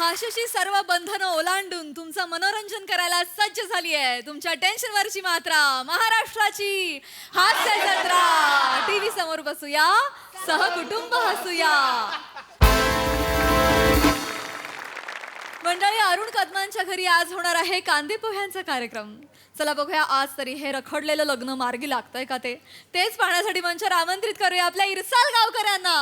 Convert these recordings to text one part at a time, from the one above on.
भाषेशी सर्व बंधनं ओलांडून तुमचं मनोरंजन करायला सज्ज झाली आहे तुमच्या टेन्शनवरची मात्रा महाराष्ट्राची हास्य जत्रा. टीव्ही समोर बसूया, सहकुटुंब हसूया. मंडळी, अरुण कदमांच्या घरी आज होणार आहे कांदे पोह्यांचा कार्यक्रम. चला बघूया आज तरी हे रखडलेलं लग्न मार्गी लागतंय का तेच पाहण्यासाठी मंचावर आमंत्रित करूया आपल्या इरसाल गावकऱ्यांना.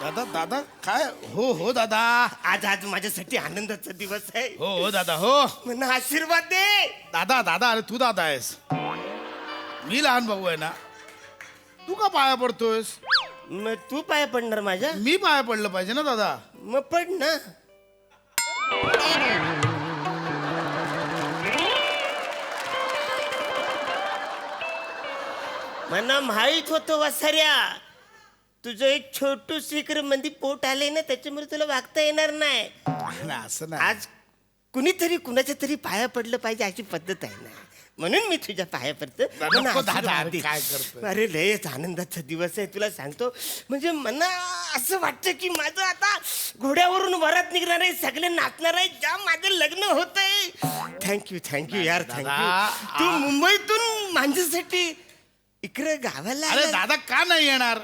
दादा दादा काय हो हो दादा. आज माझ्यासाठी आनंदाचा दिवस आहे. हो दादा हो. मला आशीर्वाद दे. दादा दादा अरे तू दादा आहेस, मी लहान भाऊ आहे ना. तू का पाया पडतोयस? मग तू पाया पडणार माझ्या? मी पाया पडलं पाहिजे ना दादा. मग पड ना. मला माहित होतं वसाऱ्या, तुझं एक छोटू शिखर मंदी पोट आले ना, त्याच्यामुळे तुला वागता येणार नाही. नाही, असं नाही. आज कुणीतरी कुणाच्या तरी पाया पडलं पाहिजे अशी पद्धत आहे ना, म्हणून मी तुझ्या पाया पडतो. नको मला दादा, आशीर्वाद अरे दे. काय करतोय? अरे लयच आनंदाचा दिवस आहे तुला सांगतो. म्हणजे मला असं वाटतं की माझं आता घोड्यावरून वरात निघणार आहे, सगळे नाचणार आहे, जाम माझं लग्न होतंय. थँक्यू यार, थँक्यू. तू मुंबईतून माझ्यासाठी इकडे गावाला अरे आला. दादा का नाही येणार?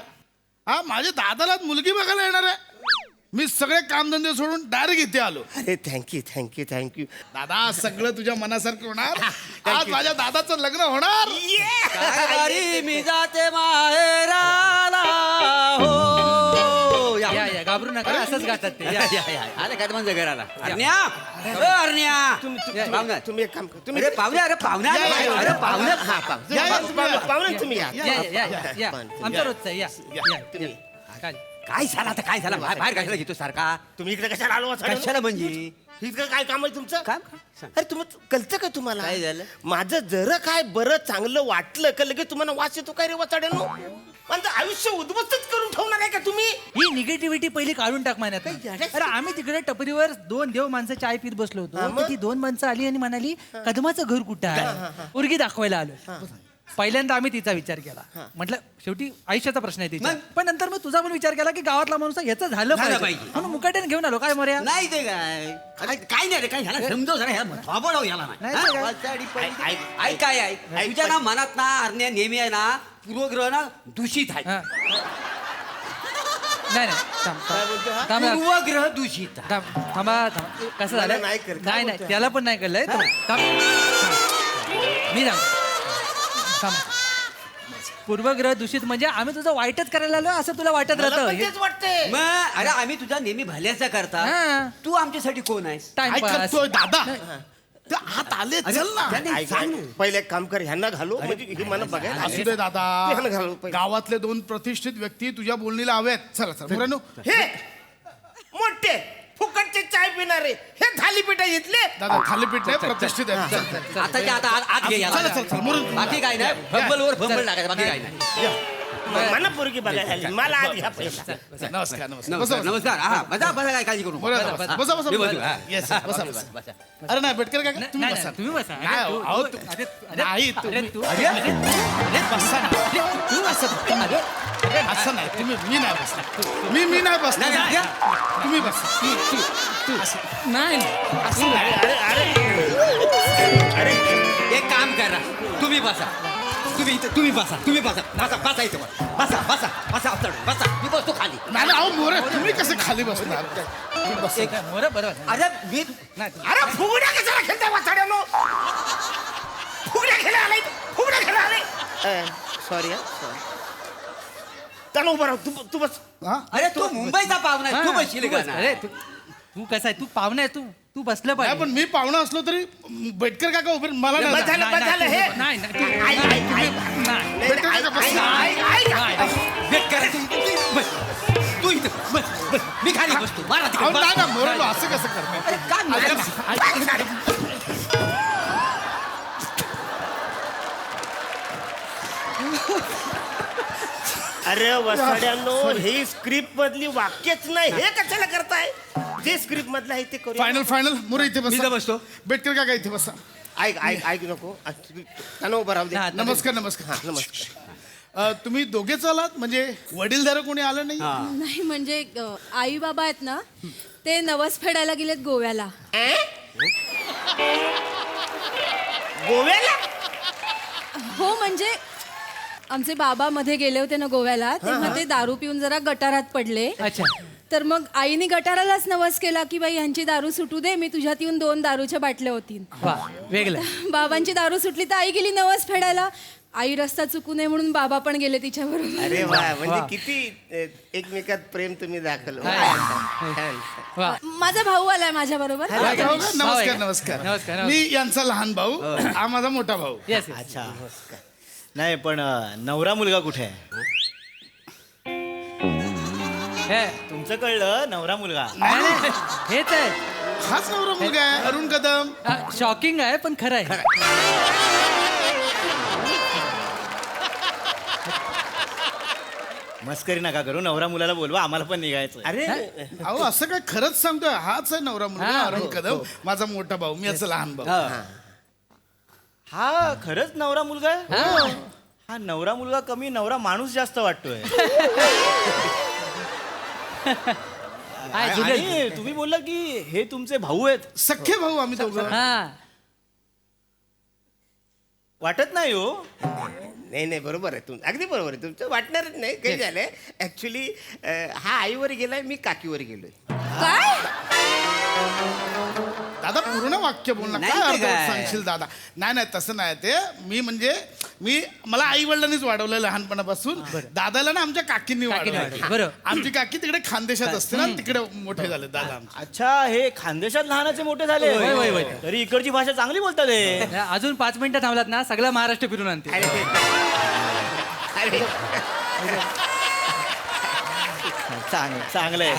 हा, माझ्या दादाला मुलगी बघायला येणार आहे. मी सगळे कामधंदे सोडून डायरेक्ट इथे आलो. अरे थँक्यू. दादा सगळं तुझ्या मनासारखं होणार. आज माझ्या दादाचं लग्न होणार. कारभारी मी जाते माहेराला हो. या घाबरू नका, असंच गातात ते. या आले कदमांच्या घराला. अरण्या पाहुणा तुम्ही एक काम कर. अरे पाहुणे, अरे पाहुणा, अरे पाहुणे. पाहुणे तुम्ही या. या आमच्या रोजचा या. काय झालं आता, काय झालं? बाहेर कशाला घेतो सारखा? तुम्ही इकडे कशाला आलो? कशाला म्हणजे इकडे काय काम आहे तुमचं? काम? अरे तुम्ही कळतं का तुम्हाला? काय झालं? माझं जरा काय बरं चांगलं वाटलं का लगेच तुम्हाला वास येतो काय रे वाचाड्यानो? माझं आयुष्य उद्ध्वस्तच करून ठेवणार आहे का तुम्ही? ही निगेटिव्हिटी पहिली काढून टाक मान्यात. अरे आम्ही तिकडे टपरीवर दोन देव माणसं चाय पीत बसलो हा, होतो. मग? तर ती दोन माणसं आली आणि म्हणाली कदमाचं घर कुठं आहे, पोरगी दाखवायला आलो. पहिल्यांदा आम्ही तिचा विचार केला. म्हटलं शेवटी आयुष्याचा प्रश्न आहे तिचा. पण नंतर मग तुझा पण विचार केला की गावातला माणूस आहे, याचं झालं पाहिजे म्हणून मुकाट्याने घेऊन आलो. काय मर्या? नाही ते काय नाही रे, काय ह्याला समजव जरा, ह्याला थोबड ह्याला नाही नाही. ते हा? काय? ऐक काय आहे तुझ्या ना मनात ना अरण्या नेहमी आहे ना पूर्वग्रह ना दूषित आहे. हा. नाही थांब, काय बोलतो हा? थांब, थांब, पूर्वग्रह दूषित आहे. थांबा. कसं मला झालं? नाही कळत. काय नाही बोलतोय? त्याला पण नाही कळलंय. मी थांब. पूर्वग्रह दूषित म्हणजे आम्ही तुझं वाईटच करायला आलो असं तुला वाटत मला पण राहतं. तेच वाटतंय. मग अरे आम्ही तुझा नेहमी भल्याचा करता. हा. तू आमच्यासाठी कोण आहेस? काय टाइमपास. करतोय दादा? ते आत आले, चल ना. ऐक, पहिले एक काम कर, ह्यांना घालू म्हणजे हे मला बघायला असू दे दादा. ह्यांना घालू पहिले. गावातले दोन प्रतिष्ठित व्यक्ती तुझ्या बोलणीला हवेत. चला चला मुलांनो. हे मोठे फुकटचे चाय पिणारे हे थालीपीठ घेतले. दादा थालीपीठ नाही, प्रतिष्ठित आहे. चल, चल. आता आत घे याला. चल, चल, चल, मुरुड. बाकी काय नाही, फंबलवर फंबल टाकायचं, बाकी काय नाही. मला पोरगी बघायला आली. मला आत घ्या पहिला. नमस्कार नमस्कार. बसा, नमस्कार बसा. नमस्कार. हा बसा बसा, काय काळजी करू बरं, नका. बसा, बसा, बसा, मी बसा. बसू, हा. Yes, yes, बसा, बसा. अरे नाही बेटकर काय तुम्ही नाही, बसा. तुम्ही बसा. नाही, अरे, अहो, तू- तू- अरे, नाही, अरे, तुम्ही- तू- अरे, अरे, बसा ना. तू असं अरे, असं नाही तुम्ही, मी नाही बसणार. मी नाही बसणार. नाही, नाही. तुम्ही बसा. तू असं. नाही असं नाही. एक काम करा, तुम्ही बसा. तुम्ही बसा इथं बसा बसा. मी बसतो खाली. नाही नाही, अहो मोरे तुम्ही कसे खाली बसणार? तुम्ही बसा. बरोबर. अरे मी अरे फुगड्या कशाला खेळताय वाचाड्यानो? फुगड्या खेळा आले. सॉरी त्याला उभं राह. तू बस. हा? अरे तू मुंबईचा पाहुणा आहे, तू बसशील का ना? अरे तू कसा आहे, तू पाहुणा आहे, तू बसलं नाही पाहिजे. पण मी पाहुणा असलो तरी बेटकर काका उभे मला नाही बस जाणार. झालं, बस झालं हे. नाही ऐक, ऐक. बेटकर काका बसा. वेट करा बस. तू इथं बस. मी खाली बसतो. मारा अहो, तिकडे नाही ना मोरे असं कसं करणार? अरे काय मारा? अरे वसाड्यांनो, ही स्क्रिप्ट मधली वाक्यच नाही, हे कशाला करताय? जे स्क्रिप्ट मधलं आहे ते करू. फायनल मुरे इथे मी इथं बसा. बसतो. बेटकर काका इथे बसा. ऐक नको त्यांना उभं राहू दे. हा, नमस्कार हा, नमस्कार. नमस्कार. तुम्ही दोघेच आलात म्हणजे वडीलधारक कोणी आलं नाही? नाही म्हणजे आई बाबा आहेत ना ते नवस फेडायला गेलेत गोव्याला. गोव्याला? हो म्हणजे आमचे बाबा मध्ये गेले होते ना गोव्याला तेव्हा ते दारू पिऊन जरा गटारात पडले. अच्छा. तर मग आईने गटारालाच नवस केला की बाई ह्यांची दारू सुटू दे, मी तुझ्यात येऊन 2 दारूच्या बाटल्या होतील. वा वेगळं. बाबांची दारू सुटली तर आई गेली नवस फेडायला. आई रस्ता चुकू नये म्हणून बाबा पण गेले तिच्याबरोबर. अरे वा म्हणजे वा. किती एकमेकात प्रेम तुम्ही दाखल. वा. माझा भाऊ आलाय माझ्या बरोबर. भाऊ का? भाऊ नमस्कार आहे. नमस्कार. नमस्कार. मी यांचा लहान भाऊ हा माझा मोठा भाऊ. येस अच्छा नाही पण नवरा मुलगा कुठे आहे? तुमचं कळलं नवरा मुलगा. हेच आहे. हाच नवरा मुलगा आहे अरुण कदम. शॉकिंग आहे पण खरं आहे. मस्करी नका करू, नवरा मुलाला बोलवा, आम्हाला पण निघायचं. अरे अहो असं काय खरंच सांगतोय हाच आहे नवरा मुलगा अरुण कदम माझा मोठा भाऊ. मी याचा लहान भाऊ. हा खरंच नवरा मुलगा आहे? हा नवरा मुलगा कमी नवरा माणूस जास्त वाटतोय. आणि तुम्ही बोलला की हे तुमचे भाऊ आहेत. सख्खे भाऊ आम्ही दोघं. हा वाटत नाही हो. नाही बरोबर आहे अगदी बरोबर आहे तुमचं. वाटणारच नाही. काही झालंय ऍक्च्युली हा आईवर गेलाय, मी काकीवर गेलोय. काय दादा पूर्ण वाक्य बोल ना. नाही काय ते अर्थ काय? सांगशील दादा? नाही तसं नाही ते. मी मला आई वडिलांनीच वाढवलं लहानपणापासून. दादाला ना आमच्या काकींनी काकींनी वाढवलं. वाढवलं, बरोबर. आमची काकी तिकडे खानदेशात असते ना तिकडे मोठे झाले दादा आमचे. अच्छा हे खानदेशात लहानाचे मोठे झाले. होय, होय, होय. तरी इकडची भाषा चांगली बोलतात हे. अजून 5 मिनिटं थांबलात ना सगळं महाराष्ट्र फिरून आणते. अरे चांगलंय.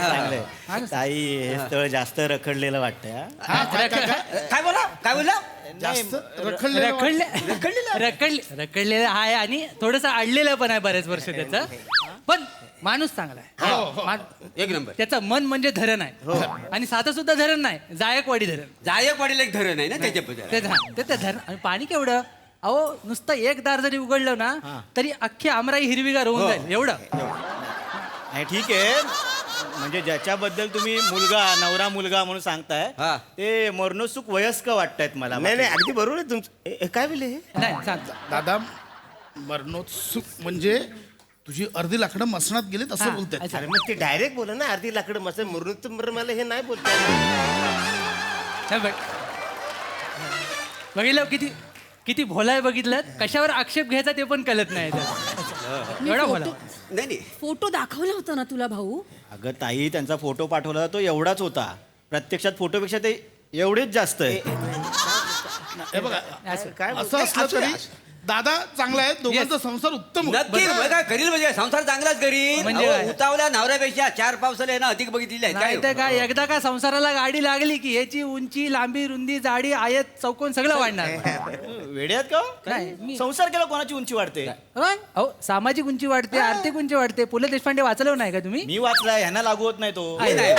ताई हे स्थळ जास्त रखडलेलं वाटतंय. हा, काय- काय- काय? काय बोला जास्त रखडलेलं रखडलेलं आहे आणि थोडस अडलेलं पण आहे बरेच वर्ष त्याचं. पण माणूस चांगला आहे. हो, हो. एक नंबर. त्याचं मन म्हणजे धरण आहे. आणि साधं सुद्धा धरण नाही, जायकवाडी धरण. जायक वाढील एक धरण आहे ना त्याच्याबद्दल. ते धरण आणि पाणी केवढं. अहो नुसतं एक दार जरी उघडलं ना तरी अख्खी आमराई हिरवीगार होऊन जाईल एवढं. नाही ठीक आहे म्हणजे ज्याच्याबद्दल तुम्ही नवरा मुलगा म्हणून सांगताय हा. ते मरणोत्सुक वयस्क वाटतायत मला. नाही अगदी बरोबर आहे तुमचं. काय बोलले हे? नाही सांग. दादा मरणोत्सुक म्हणजे तुझी अर्धी लाकडं मसणात गेलीत असं हा, बोलतात. अच्छा. अरे मग ते डायरेक्ट बोला ना. अर्धी लाकडं मस्त मृत मला हे नाही बोलता येणार. नाही, बघितलं किती भोलाय बघितलं. कशावर आक्षेप घ्यायचा ते पण कळत नाही त्याला. मी एवढा फोटो- भोला. नाही फोटो दाखवला होता ना तुला भाऊ. अगं ताई त्यांचा फोटो पाठवला तो एवढाच होता. प्रत्यक्षात फोटोपेक्षा ते एवढेच जास्त आहे. हे बघा असं. काय असं असलं तरी दादा चांगला आहे. दोघांचा संसार उत्तम होता. नक्की बघा करील म्हणजे संसार चांगलाच करील. म्हणजे अहो, काय? उतावल्या नवऱ्यापेक्षा 4 पावसाला ना अधिक बघितलेली आहे. नाही तर काय काय एकदा का संसाराला गाडी लागली की याची उंची लांबी रुंदी जाडी आयत चौकोन सगळं वाढणार. वेड्यात का हो? नाही, मी- संसार केला कोणाची उंची वाढते? अहो सामाजिक उंची वाढते, आर्थिक उंची वाढते. पु ल देशपांडे वाचलं नाही का तुम्ही? मी वाचलाय ह्यांना लागू होत नाही तो. आहे. नाही.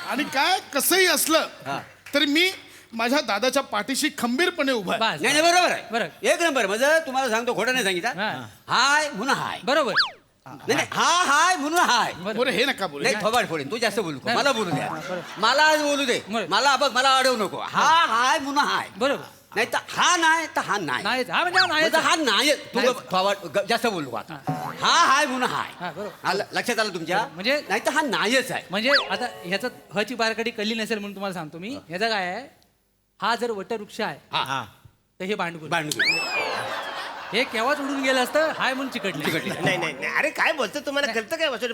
आणि काय कसंही असलं हा. तरी मी माझ्या दादाच्या पाठीशी खंबीरपणे उभा आहे. बस. नाही बरोबर आहे. बरं. एक नंबर म्हणजे तुम्हाला सांगतो खोटं नाही सांगितलं. हा. हाय म्हणून हाय. बरोबर. नाही हा हाय म्हणून हाय. बरं हे नका बोलू. नाही थोबाड फोडेन. तू जास्त बोलू नको. नाही. मला बोलू द्या. मला आज बोलू दे. बरं. मला बघ मला अडवू नको. हा हाय म्हणून हाय. बरोबर. नाही तर हा नाही तर हा नाही. नाही हा म्हणजे म्हणजे हा नाही तू नाही. थोबाड जास्त बोलू नको आता. हा हाय म्हणून हाय. हा, बरोबर. लक्षात आलं तुमच्या? म्हणजे- नाही तर हा नाहीच आहे. म्हणजे आता ह्याचं हची बारकाडी कळली नसेल म्हणून तुम्हाला सांगतो मी. ह्याचा काय आहे, हा जर वटवृक्ष आहे हा हा तर हे भांडगुल. भांडू हे केव्हाच उडून गेलं असतं हाय म्हणून चिकटले. नाही अरे काय बोलतो तुम्हाला कळतं काय वाचत.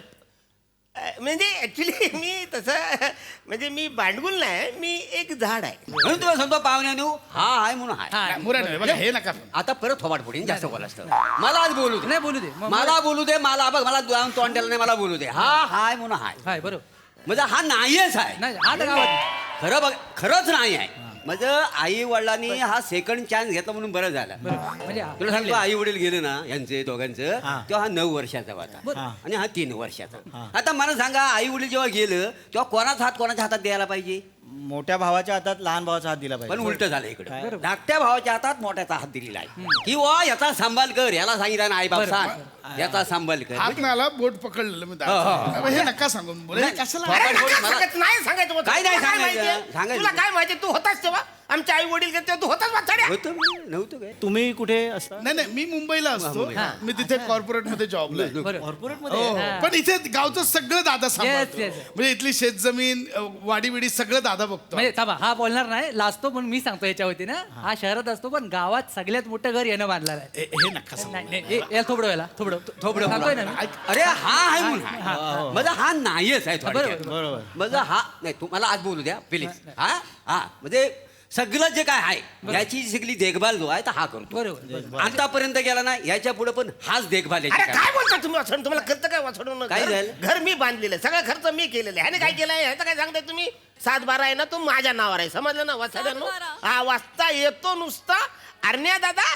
म्हणजे ऍक्च्युली मी तसं म्हणजे मी भांडगुल नाही. मी एक झाड आहे. म्हणून तुम्हाला सांगतो पाहुण्यानो हा हाय म्हणून हाय. हा. मुरा नाही बघा हे नका. आता परत थोबाड फोडीन जास्त बोलास तर. मला आज बोलू दे. नाही बोलू दे. मग- मला बोलू दे. मला बघ मला जाऊन तोंडाला नाही मला बोलू दे. हा हाय म्हणून हाय. हाय बरोबर. म्हणजे हा नाहीच आहे. नाही हा तर गावात खरं बघ खरंच नाही आहे. माझं आई वडिलांनी हा सेकंड चान्स घेतला म्हणून बरं झालं म्हणजे तुला सांगतो आई वडील गेले ना यांचे दोघांचं हा. तेव्हा हा 9 वर्षाचा होता बरं. आणि हा 3 वर्षाचा आता मला सांगा आई वडील जेव्हा गेलं तेव्हा कोणाचा हात कोणाच्या हातात द्यायला पाहिजे मोठ्या भावाच्या हातात लहान भावाचा हात दिला पण पाहिजे उलट झालं इकडं धाकट्या भावाच्या हातात मोठ्याचा हात दिलेला आहे की वा याचा सांभाळ कर याला सांगितलं ना आई बाप सांग याचा सांभाळ कर हात नाला बोट पकडलेलं मी हो, दादा. हे नका सांगू बोले नाही. कशाला अरे मला- नका सांगायचं, नाही सांगायचं होतं. काय नाही तुला सांगायचं? माहितीये? सांगायचं. तुला काय माहिती तू होतास तेव्हा आमचे आई वडील गेले तेव्हा तू होताच वाचाड्या. होतं म्हणजे नव्हतं काय तुम्ही कुठे असता नाही नाही मी मुंबईला असतो मी तिथे कॉर्पोरेट मध्ये जॉबला आहे. बरं. कॉर्पोरेट हो मध्ये हो. पण इथे गावचं सगळं दादा सांभाळतो yes, yes. म्हणजे इथली शेतजमीन वाडी बिडी सगळं दादा बघतो म्हणजे थांबा हा बोलणार नाही लाजतो पण मी सांगतो याच्या वतीनं हा शहरात असतो पण गावात सगळ्यात मोठं घर यानं बांधलं आहे हे नका सांगू. नाही, नाही, याला थोबडं व्हायला थोबडं सांगतोय ना मी. अरे हा आहे म्हणून माझा हा नाहीच आहे थोडक्यात. बरोबर माझा हा नाही तुम्हाला आज बोलू द्या प्लीज हा हा म्हणजे सगळं जे काय आहे याची सगळी देखभाल जो आहे तर हा करतो बरोबर आतापर्यंत गेला ना याच्या पुढे पण हाच देखभाल याची अरे करणार. काय बोलता तुम्ही वाचडून तुम्हाला खर्च काय वाचडून काय झालं? घर मी बांधलेलं आहे. सगळा खर्च मी केलेला आहे ह्याने काय केलंय ह्याचं काय सांगताय तुम्ही 7-12 आहे ना तो माझ्या नावावर आहे समजलं ना वाचड्यानो 7-12? हा वाचता येतो नुसता अरण्या दादा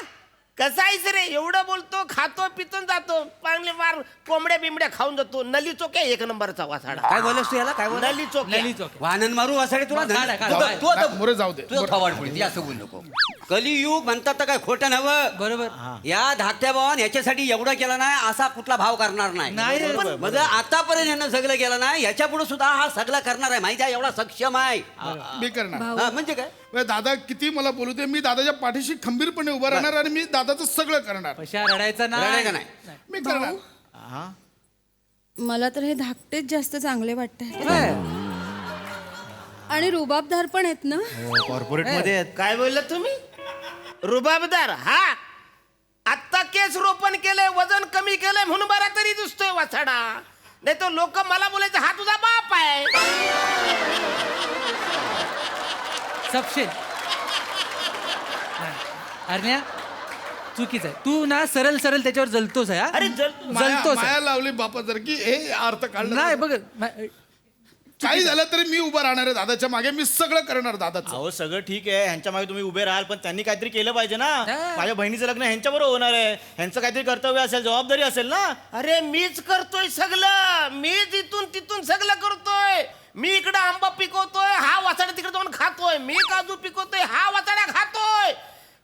कसा आहेस रे एवढं बोलतो खातो पितो न जातो चांगले मार कोंबड्या बिंबड्या खाऊन जातो नली चोक्या 1 नंबरचा वासाडा काय बोलस तू याला काय बोल नली चोक्या नली चौक वाहन मारू वासाडे तुला काढा, काढा, तू- काढा. तू आता मोरे जाऊ दे तुझं थवाड पडते असं बोल नको कलियुग म्हणतात तर काय खोटं नव्हं बरोबर या धाकट्या भावान याच्यासाठी एवढं केलं नाही असा कुठला भाव करणार नाही नाही रे. पण म्हणजे आतापर्यंत यांना सगळं केलं नाही याच्या पुढे सुद्धा हा सगळं करणार आहे माहिती आहे एवढा सक्षम आहे मी करणार हा, म्हणजे काय म्हणजे दादा किती मला बोलू दे मी दादाच्या पाठीशी खंबीरपणे उभा राहणार आणि मी दादाचं सगळं करणार पशा रडायचा रडायचं नाही नाही मी करणार हा मला तर हे धाकटेच जास्त चांगले वाटत होय. आणि रुबाबदार पण आहेत ना कॉर्पोरेट मध्ये आहेत. काय बोलला तुम्ही रुबाबदार हा आत्ता केस रोपण केलंय वजन कमी केलंय म्हणून बरा तरी दिसतोय वासाडा नाही तर लोक मला बोलायचं हा तुझा बाप आहे सपशेल अरण्या चुकीच आहे तू ना सरळ सरळ त्याच्यावर जलतोस आहे, हा? अरे जलतोस आहे. माया लावली बापा जर की हे अर्थ काढलं नाही बघ काही झालं तरी मी उभा राहणार आहे दादाच्या मागे मी सगळं करणार दादाचं अहो सगळं ठीक आहे ह्यांच्या मागे तुम्ही उभे राहाल पण त्यांनी काहीतरी केलं पाहिजे ना हा. माझ्या बहिणीचं लग्न ह्यांच्याबरोबर होणार आहे ह्यांचं काहीतरी कर्तव्य असेल जबाबदारी असेल ना अरे मीच करतोय सगळं मीच इथून तिथून सगळं करतोय मी इकडे आंबा पिकवतोय हा वाचाडा तिकडे जाऊन खातोय मी काजू पिकवतोय हा वाचाडा खातोय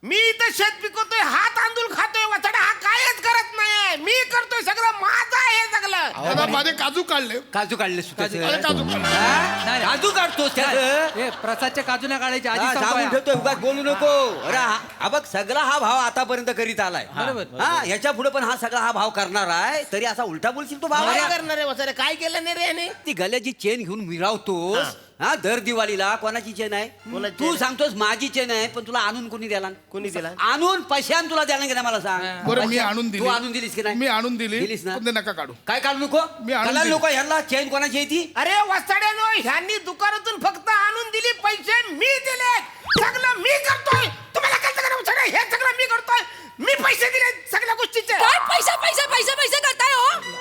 मी इथं शेत पिकवतोय हा तांदूळ खातोय वाचाडा हा कायच करत नाही मी करतोय सगळं माझं आहे हे सगळं दादा माझे काजू काढले काजू काढले सुद्धा अरे काजू काढले नाही. काजू काढतोस त्याचं हे प्रसादच्या काजूला काढायची आधी हा, सांगून सांगतोय. ठेवतोय उगाच बोलू नको अरे हा बघ सगळा हा भाव आतापर्यंत करीत आलाय बरोबर. हा याच्या पुढे पण हा सगळा हा भाव करणार आहे तरी असा उलटा बोलशील तो भाव काय करणार आहे वाचाडा काय केलं नाही रे याने ती गल्याची चेन घेऊन मिरावतोस हा दर दिवाळीला कोणाची चेन आहे कोणाची तू चेन? सांगतोस माझी चेन आहे पण तुला आणून कोणी द्याला कोणी दिला? आणून पैशान तुला द्यायला गेला मला सांग बरं मी पैशान- आणून दिली तू आणून दिलीस की नाही मी आणून दिली दिलीस ना पण ते नका काढू काय काढू नको मी आणून कलाल दिली. नको ह्यांना चेन कोणाची आहे ती अरे वाचाड्यानो ह्यांनी दुकानातून फक्त आणून दिली पैसे मी दिले सगळं मी करतोय तुम्हाला काय सगळं वाचाड्या हे सगळं मी करतोय मी पैसे दिले सगळ्या गोष्टीचे काय पैसे पैसे पैसे पैसे करताय हो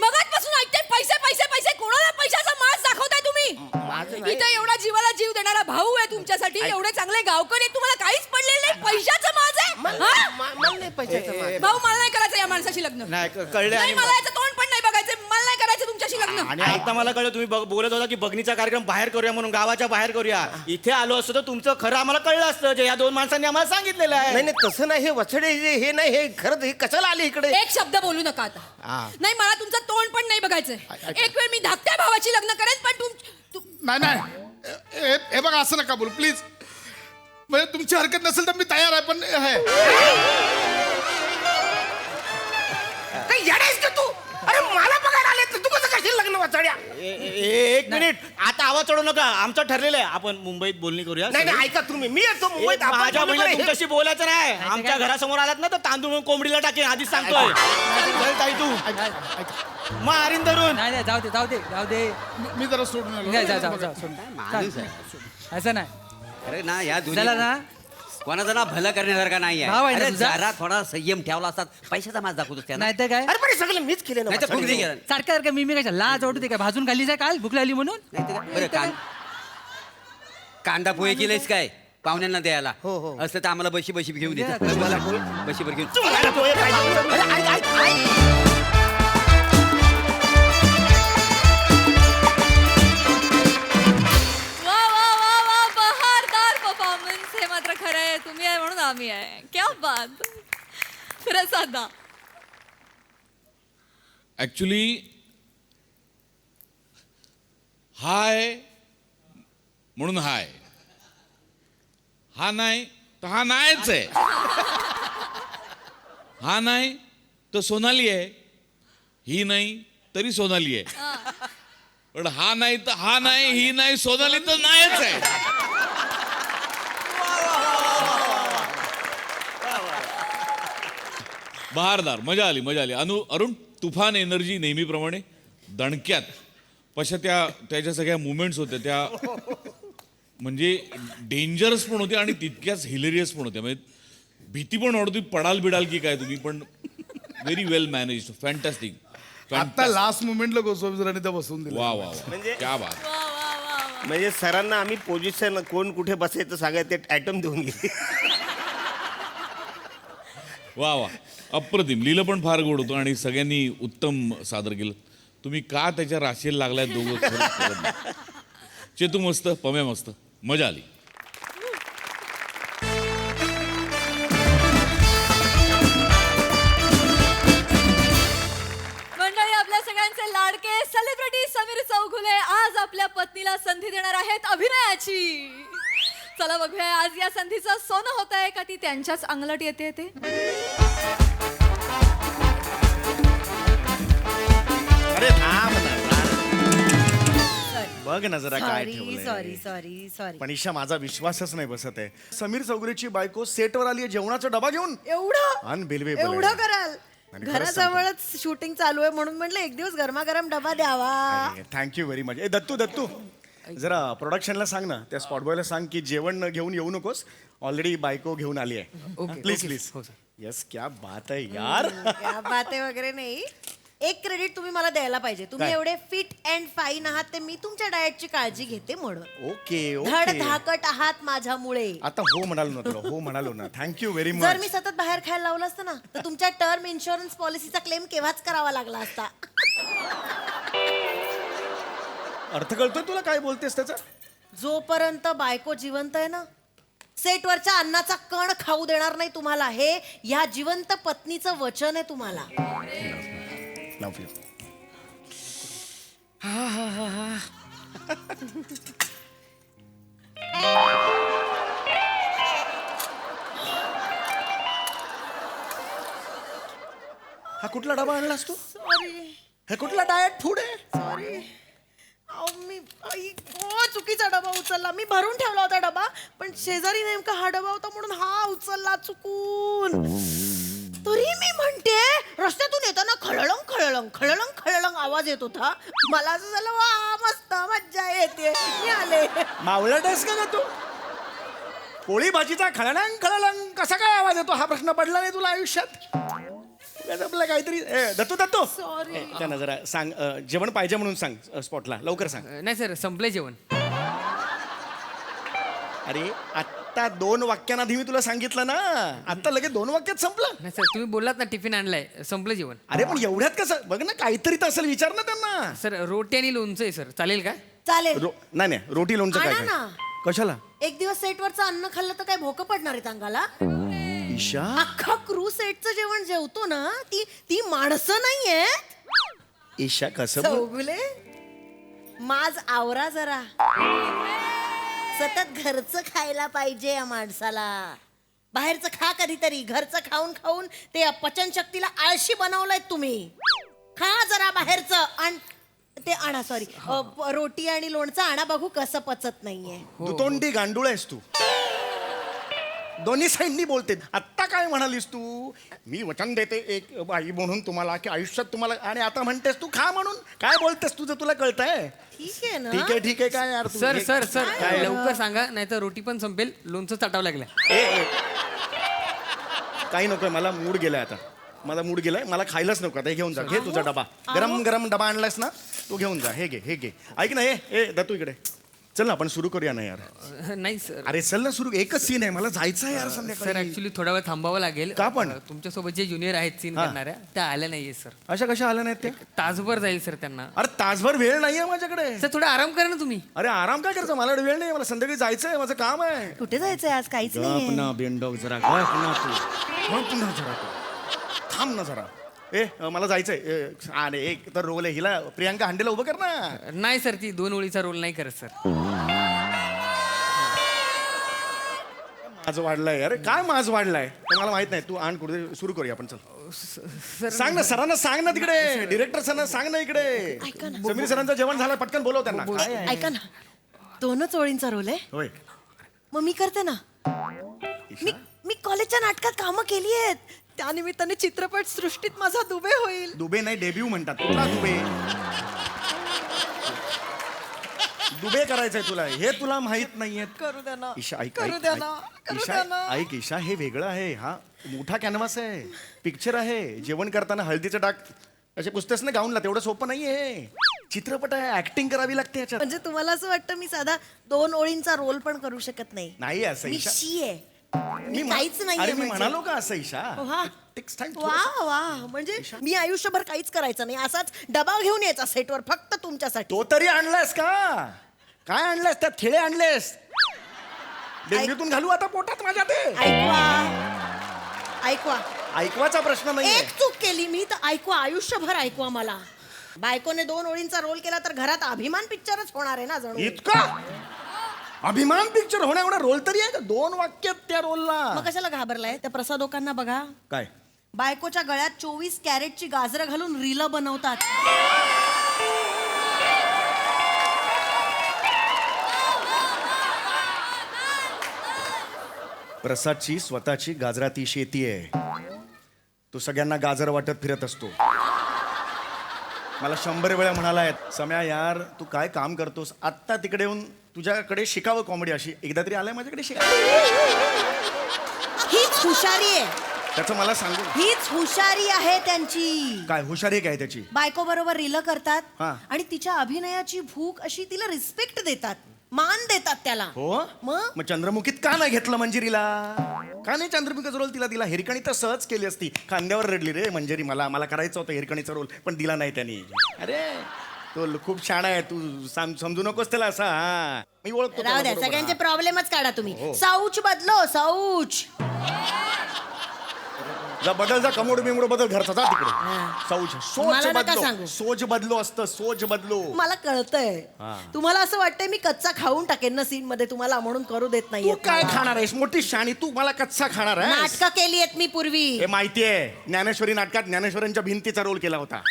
मगाचपासून ऐकते पैसे पैसे पैसे कोणाला पैशाचा मास दाखवताय माझं तुम्ही नाही. इथे एवढा जीवाला जीव देणारा भाऊ आहे तुमच्यासाठी एवढे चांगले गावकरी आहेत, तुम्हाला काहीच पडलेलं नाही पैशाचं माज आहे हा? मला नाही पैशाचं माग. भाऊ मला नाही करायचं या माणसाशी लग्न नाही कळलं नाही आणि मला याचं तोंड पण नाही बघायचं मला नाही करायचं तुमच्याशी लग्न आणि आता मला कळलं तुम्ही बोलत होता की बघणीचा कार्यक्रम बाहेर करूया म्हणून गावाच्या बाहेर करूया इथे आलो असतो तर तुमचं खरं आम्हाला कळलं असतं जे या 2 माणसांनी आम्हाला सांगितलेलं आहे नाही नाही तसं नाही हे वचडे हे नाही हे खरंच हे कशाला आले इकडे एक शब्द बोलू नका आता हा. नाही मला तुमचं तोंड पण नाही बघायचंय एक वेळ मी धाकट्या भावाची लग्न करेन पण नाही नाही हे बघा असं नका बोलू प्लीज म्हणजे तुमची हरकत नसेल तर मी तयार आहे पण हे काही येडायस का तू अरे मला बघायला आले तर तू कसं करशील लग्न वाचाड्या एक मिनिट आता आवाज चढू नका आमचं ठरलेलं आहे आपण मुंबईत बोलणी करूया नाही नाही ऐका तुम्ही मी येतो मुंबईत आपण माझ्या बोलू बहिणीला बरं. तुमच्याशी बोलायचं नाही आमच्या घरासमोर आलात ना तर तांदूळ म्हणून कोंबडीला टाकेन आधीच सांगतोय चल ताई तू मग आरीन धरून नाही नाही जाऊ दे जाऊ दे जाऊ दे मी जरा सोडून आलो. नाही, जा जा जा सोड. माणूस आहे असं नाही अरे ना या झाला ना कोणाचं ना भलं करण्यासारखा नाही भाव आहे ना अरे तुझा? जरा थोडा संयम ठेवला असतात पैशाचा माज दाखवतोस त्यांना नाही तर काय अरे पण हे सगळं मीच केलं ना नाही तर फुगली वाचाड्यानो. गेला सारखं सारखं मी कशा लाज वाटू दे काय भाजून खाल्ली जाय काल भूक लागली म्हणून नाही तर काय? बरं कांदा पोहे केलेस काय पाहुण्यांना द्यायला हो, हो. असलं तर आम्हाला बशी बशी घेऊन द्या. देतात बशीवर घेऊन तुम्हाला पोहे पाहिजे. अरे, ऐक, ऐक, ऐक. वा वा वा वा बहारदार परफॉर्मन्स. हे मात्र खरं आहे, तुम्ही आहे म्हणून आम्ही आहे. क्या बात. खरं साधा. ऍक्च्युली हाय म्हणून हाय, हा नाही तर हा नाहीच आहे, हा नाही तर सोनाली आहे, ही नाही तरी सोनाली आहे, पण हा नाही तर हा नाही, ही नाही, सोनाली तर नाहीच आहे. बहारदार, मजा आली मजा आली. अरुण, तुफान एनर्जी नेहमीप्रमाणे दणक्यात. पशा त्याच्या सगळ्या मुवमेंट्स होत्या त्या म्हणजे डेंजरस पण होत्या आणि तितक्याच हिलेरियस पण होत्या. म्हणजे भीती पण वाटत होती पडाल बिडाल की काय तुम्ही, पण व्हेरी वेल मॅनेज. फॅन्टॅस्टिक. आता लास्ट मुमेंटला गोस्वामी सरांनी त्या बसवून दिलं. वा वा वा, म्हणजे- क्या बात. वा वा वा वा. म्हणजे सरांना आम्ही पोझिशन कोण कुठे बसायचं सांगायचं ते ॲटम देऊन गेले. वा वा, अप्रतिम. लिहिलं पण फार गोड होतं आणि सगळ्यांनी उत्तम सादर केलं. तुम्ही का त्याच्या राशीला लागलाय दोघं खरंच कळत नाही. चेतू मस्त, पम्या मस्त, मजा आली. मंडळी, आपल्या सगळ्यांचे लाडके सेलिब्रिटी समीर चौगुले आज आपल्या पत्नीला संधी देणार आहेत अभिनयाची. चला बघूया आज या संधीचं सोनं होत आहे का ती त्यांच्याच अंगलट येते ते. अरे थांब ना. बघ ना जरा काय सॉरी ठेवलंय. सॉरी सॉरी सॉरी पणीशा, माझा विश्वासच नाही बसत आहे. समीर चौगुलेची बायको सेटवर आली आहे जेवणाचा डबा घेऊन. एवढं Unbelievable एवढं आहे. कराल. आणि खरंच घराजवळच शूटिंग चालू आहे म्हणून म्हटलं एक दिवस गरमागरम डबा द्यावा. Thank you very much. ए दत्तू जरा प्रोडक्शनला सांग ना, त्या स्पॉट बॉयला सांग की जेवण घेऊन येऊ नकोस, ऑलरेडी बायको घेऊन आली आहे. Please please. येस, क्या बात आहे यार. क्या बात आहे वगैरे नाही. एक क्रेडिट तुम्ही मला द्यायला पाहिजे. तुम्ही काय? एवढे फिट अँड फाईन आहात ते मी तुमच्या डाएटची काळजी घेते म्हणून. ओके धड ओके. धाकट आहात माझ्यामुळे. आता हो म्हणालो ना तुला, हो म्हणालो ना. थँक्यू व्हेरी जर मी मच. सतत बाहेर खायला लावलं असतं ना तर तुमच्या टर्म इन्शुरन्स पॉलिसीचा क्लेम केव्हाच करावा लागला असता. अर्थ कळतोय तुला काय बोलतेस त्याचा? जोपर्यंत बायको जिवंत आहे ना, सेटवरच्या अन्नाचा कण खाऊ देणार नाही तुम्हाला. हे या जिवंत पत्नीचं वचन आहे तुम्हाला. Love you. हा कुठला डबा आणलास तू? सॉरी हे कुठला डायट फूड आहे? सॉरी. मी चुकीचा डबा उचलला. मी भरून ठेवला होता डबा, पण शेजारी नेमका हा डबा होता म्हणून हा उचलला चुकून. तरी मी म्हणते रस्त्यातून येताना खळळंग खळळंग खळळंग खळळंग आवाज येत होता. मला असं झालं वा मस्त मज्जा येते. मी आले. मावळट आहेस का तू? पोळी भाजीचा खळलंग खळलंग कसा काय आवाज येतो हा प्रश्न पडला नाही तुला आयुष्यात? आपलं काहीतरी दत्तू सॉरी. त्यांना जरा सांग जेवण पाहिजे म्हणून सांग स्पॉटला लवकर सांग. नाही सर, संपलंय जेवण. अरे आत्ता 2 वाक्यांआधी मी तुला सांगितलं ना, आता लगेच 2 वाक्यात संपलं. नाही सर, तुम्ही बोललात ना टिफिन आणलाय, संपलं जेवण. अरे पण एवढ्यात कसं? बघ ना, काहीतरी तर असेल, विचार ना त्यांना. सर, रोटी आणि लोणचं आहे सर, चालेल का? चालेल. नाही रोटी लोणचं काय आणा काय? ना. कशाला? एक दिवस सेटवरचं अन्न खाल्लं तर काय भोकं पडणार आहे अंगाला? ईशा, अख्खा क्रू सेटचं जेवण जेवतो ना, ती माणसं नाहीये. ईशा कसं बोल- चौगुले, माज आवरा जरा. सतत घरचं खायला पाहिजे या माणसाला. बाहेरचं खा कधीतरी. घरचं खाऊन खाऊन ते पचनशक्तीला आळशी बनवलंय तुम्ही. खा जरा बाहेरचं. आणि ते आणा, सॉरी, रोटी आणि लोणचं आणा, बघू कसं पचत नाहीये. दुतोंडी गांडूळ आहेस तू. दोन्ही साईडनी बोलते. आत्ता काय म्हणालीस तू? मी वचन देते एक बाई म्हणून तुम्हाला की आयुष्यात तुम्हाला, आणि आता म्हणतेस तू खा म्हणून. काय बोलतेस तुझं तुला कळतंय? ठीक आहे ना. ठीक आहे काय यार तू? सर हे- सर सर काय? लवकर सांगा, नाही तर रोटी पण संपेल, लोणचं चाटावं लागलं. ए, काही नकोय, मला मूड गेलाय आता. मला मूड गेलाय, मला खायलाच नको आता. हे घेऊन जा, घे तुझा डबा. गरम गरम डबा आणलायस ना, तू घेऊन जा. हे घे. ऐक ना, हे दत्तू इकडे. चल ना आपण सुरू करूया ना यार. नाही सर अरे चल ना सुरू, एकच सीन आहे, मला जायचं आहे यार सर संध्याकाळी. ऍक्च्युली थोडा वेळ थांबावं लागेल. का पण? तुमच्यासोबत जे ज्युनियर आहेत सीन हा. करणाऱ्या त्या आल्या नाहीये सर. अशा कशा आल्या नाहीत त्या? तासभर जाईल सर त्यांना. अरे तासभर वेळ नाहीये माझ्याकडे. सर थोडा आराम करा ना तुम्ही. अरे आराम काय करायचं, मला वेळ नाही, मला संध्याकाळी जायचंय, माझं काम आहे. कुठे जायचंय आज? काहीच गप नाही ना बेंडॉग जरा, गप ना तू, गप ना जरा तू, थांब ना जरा. मला जायचंय. अरे एक तर रोल आहे, हिला प्रियांका हांडेला उभं कर ना. नाही सर ती 2 ओळीचा रोल नाही करत सर. माज वाढलाय. अरे काय माज वाढलाय ते मला माहित नाही. तू आण कुठे, सुरू करूया आपण. चल सांग ना सरांना, सांग ना तिकडे डिरेक्टर सरांना सांग ना इकडे. ऐका ना. समीर सरांचं जेवण झालं, पटकन बोलव त्यांना. काय आहे? ऐका ना, 2च ओळींचा रोल आहे. होय. मग मी करते ना. मी कॉलेजच्या नाटकात कामं केली आहेत. त्यानिमित्ताने चित्रपट सृष्टीत माझा दुबे होईल. दुबे नाही, डेब्यू म्हणतात. कुठला दुबे? दुबे करायचंय तुला, हे तुला माहित नाहीये. करू द्या ना. ईशा ऐक, करू ऐक, द्या ऐक. ना. करू ईशा द्या ना. ऐक, ईशा हे वेगळं आहे. हा मोठा कॅनव्हास आहे, पिक्चर आहे. जेवण करताना हळदीचं डाग असे पुसतेस ना गाऊनला, तेवढं सोपं नाहीये. चित्रपट आहे, ऍक्टिंग करावी लागते याच्यात. म्हणजे तुम्हाला असं वाटतं मी साधा 2 ओळींचा रोल पण करू शकत नाही? नाही असं मी ईशा. शी आहे. मी मी काहीच नाही. अरे मी म्हणालो का असं ईशा? वा Takes time वा थोडंसं. वा, म्हणजे मी आयुष्यभर काहीच करायचं नाही, असाच डबा घेऊन यायचा सेटवर फक्त तुमच्यासाठी. तो तरी आणलास का? काय आणलंस? त्यात खेळे आणलेस? डेंग्यूतून घालू आता पोटात माझ्या ते. ऐकवा. ऐकवाचा प्रश्न नाही. एक चूक केली मी तर ऐकवा, आयुष्यभर ऐकवा मला. बायकोने 2 ओळींचा रोल केला तर घरात अभिमान पिक्चरच होणार आहे ना जणू. इतका अभिमान पिक्चर होण्या एवढा रोल तरी आहे का? 2 वाक्यात त्या रोलला. मग कशाला घाबरलाय? त्या प्रसादोकांना बघा, काय बायकोच्या गळ्यात 24 कॅरेटची गाजरं घालून रील बनवतात. प्रसादची स्वतःची गाजराती शेती आहे. तो सगळ्यांना गाजर वाटत फिरत असतो. मला 100 वेळा म्हणालाय, सम्या यार तू काय काम करतोस, आत्ता तिकडे येऊन तुझ्याकडे शिकावं कॉमेडी. अशी एकदा तरी आलाय माझ्याकडे शिकावं. हीच हुशारी आहे. त्याचं मला सांगू. हीच हुशारी आहे त्यांची. काय हुशारी काय त्याची? बायको बरोबर रील करतात हा. आणि तिच्या अभिनयाची भूक अशी तिला रिस्पेक्ट देतात, मान देतात त्याला. हो मग चंद्रमुखीत का नाही घेतलं मंजिरीला? का नाही चंद्रमुखीचा रोल तिला दिला? हिरकणी तर सहज केली असती. खांद्यावर रडली रे मंजिरी, मला करायचं होतं हिरकणीचा रोल, पण दिला नाही त्यांनी. अरे तो खूप छान आहे, तू समजू नकोस त्याला असा. हा मी ओळखतो त्याला राहू द्या, बरोबर. सगळ्यांचे प्रॉब्लेमच काढा तुम्ही. हो. साऊच बदलो, साऊच. जा बदल, जा कमोड बिमोड बदल घरचा, जा तिकडे. सौज सोच मला नका बदलो, सांगू. सोच बदलो असतं, सोच बदलो. मला कळतंय हा. तुम्हाला असं वाटतंय मी कच्चा खाऊन टाकेन ना सीन मध्ये, तुम्हाला म्हणून करू देत तू नाही. काय खाणार आहेस? मोठी शाणी, तू मला कच्चा खाणार आहे? नाटकं केली आहेत मी पूर्वी. हे माहितीये, ज्ञानेश्वरी नाटकात ज्ञानेश्वरांच्या भिंतीचा रोल केला होता.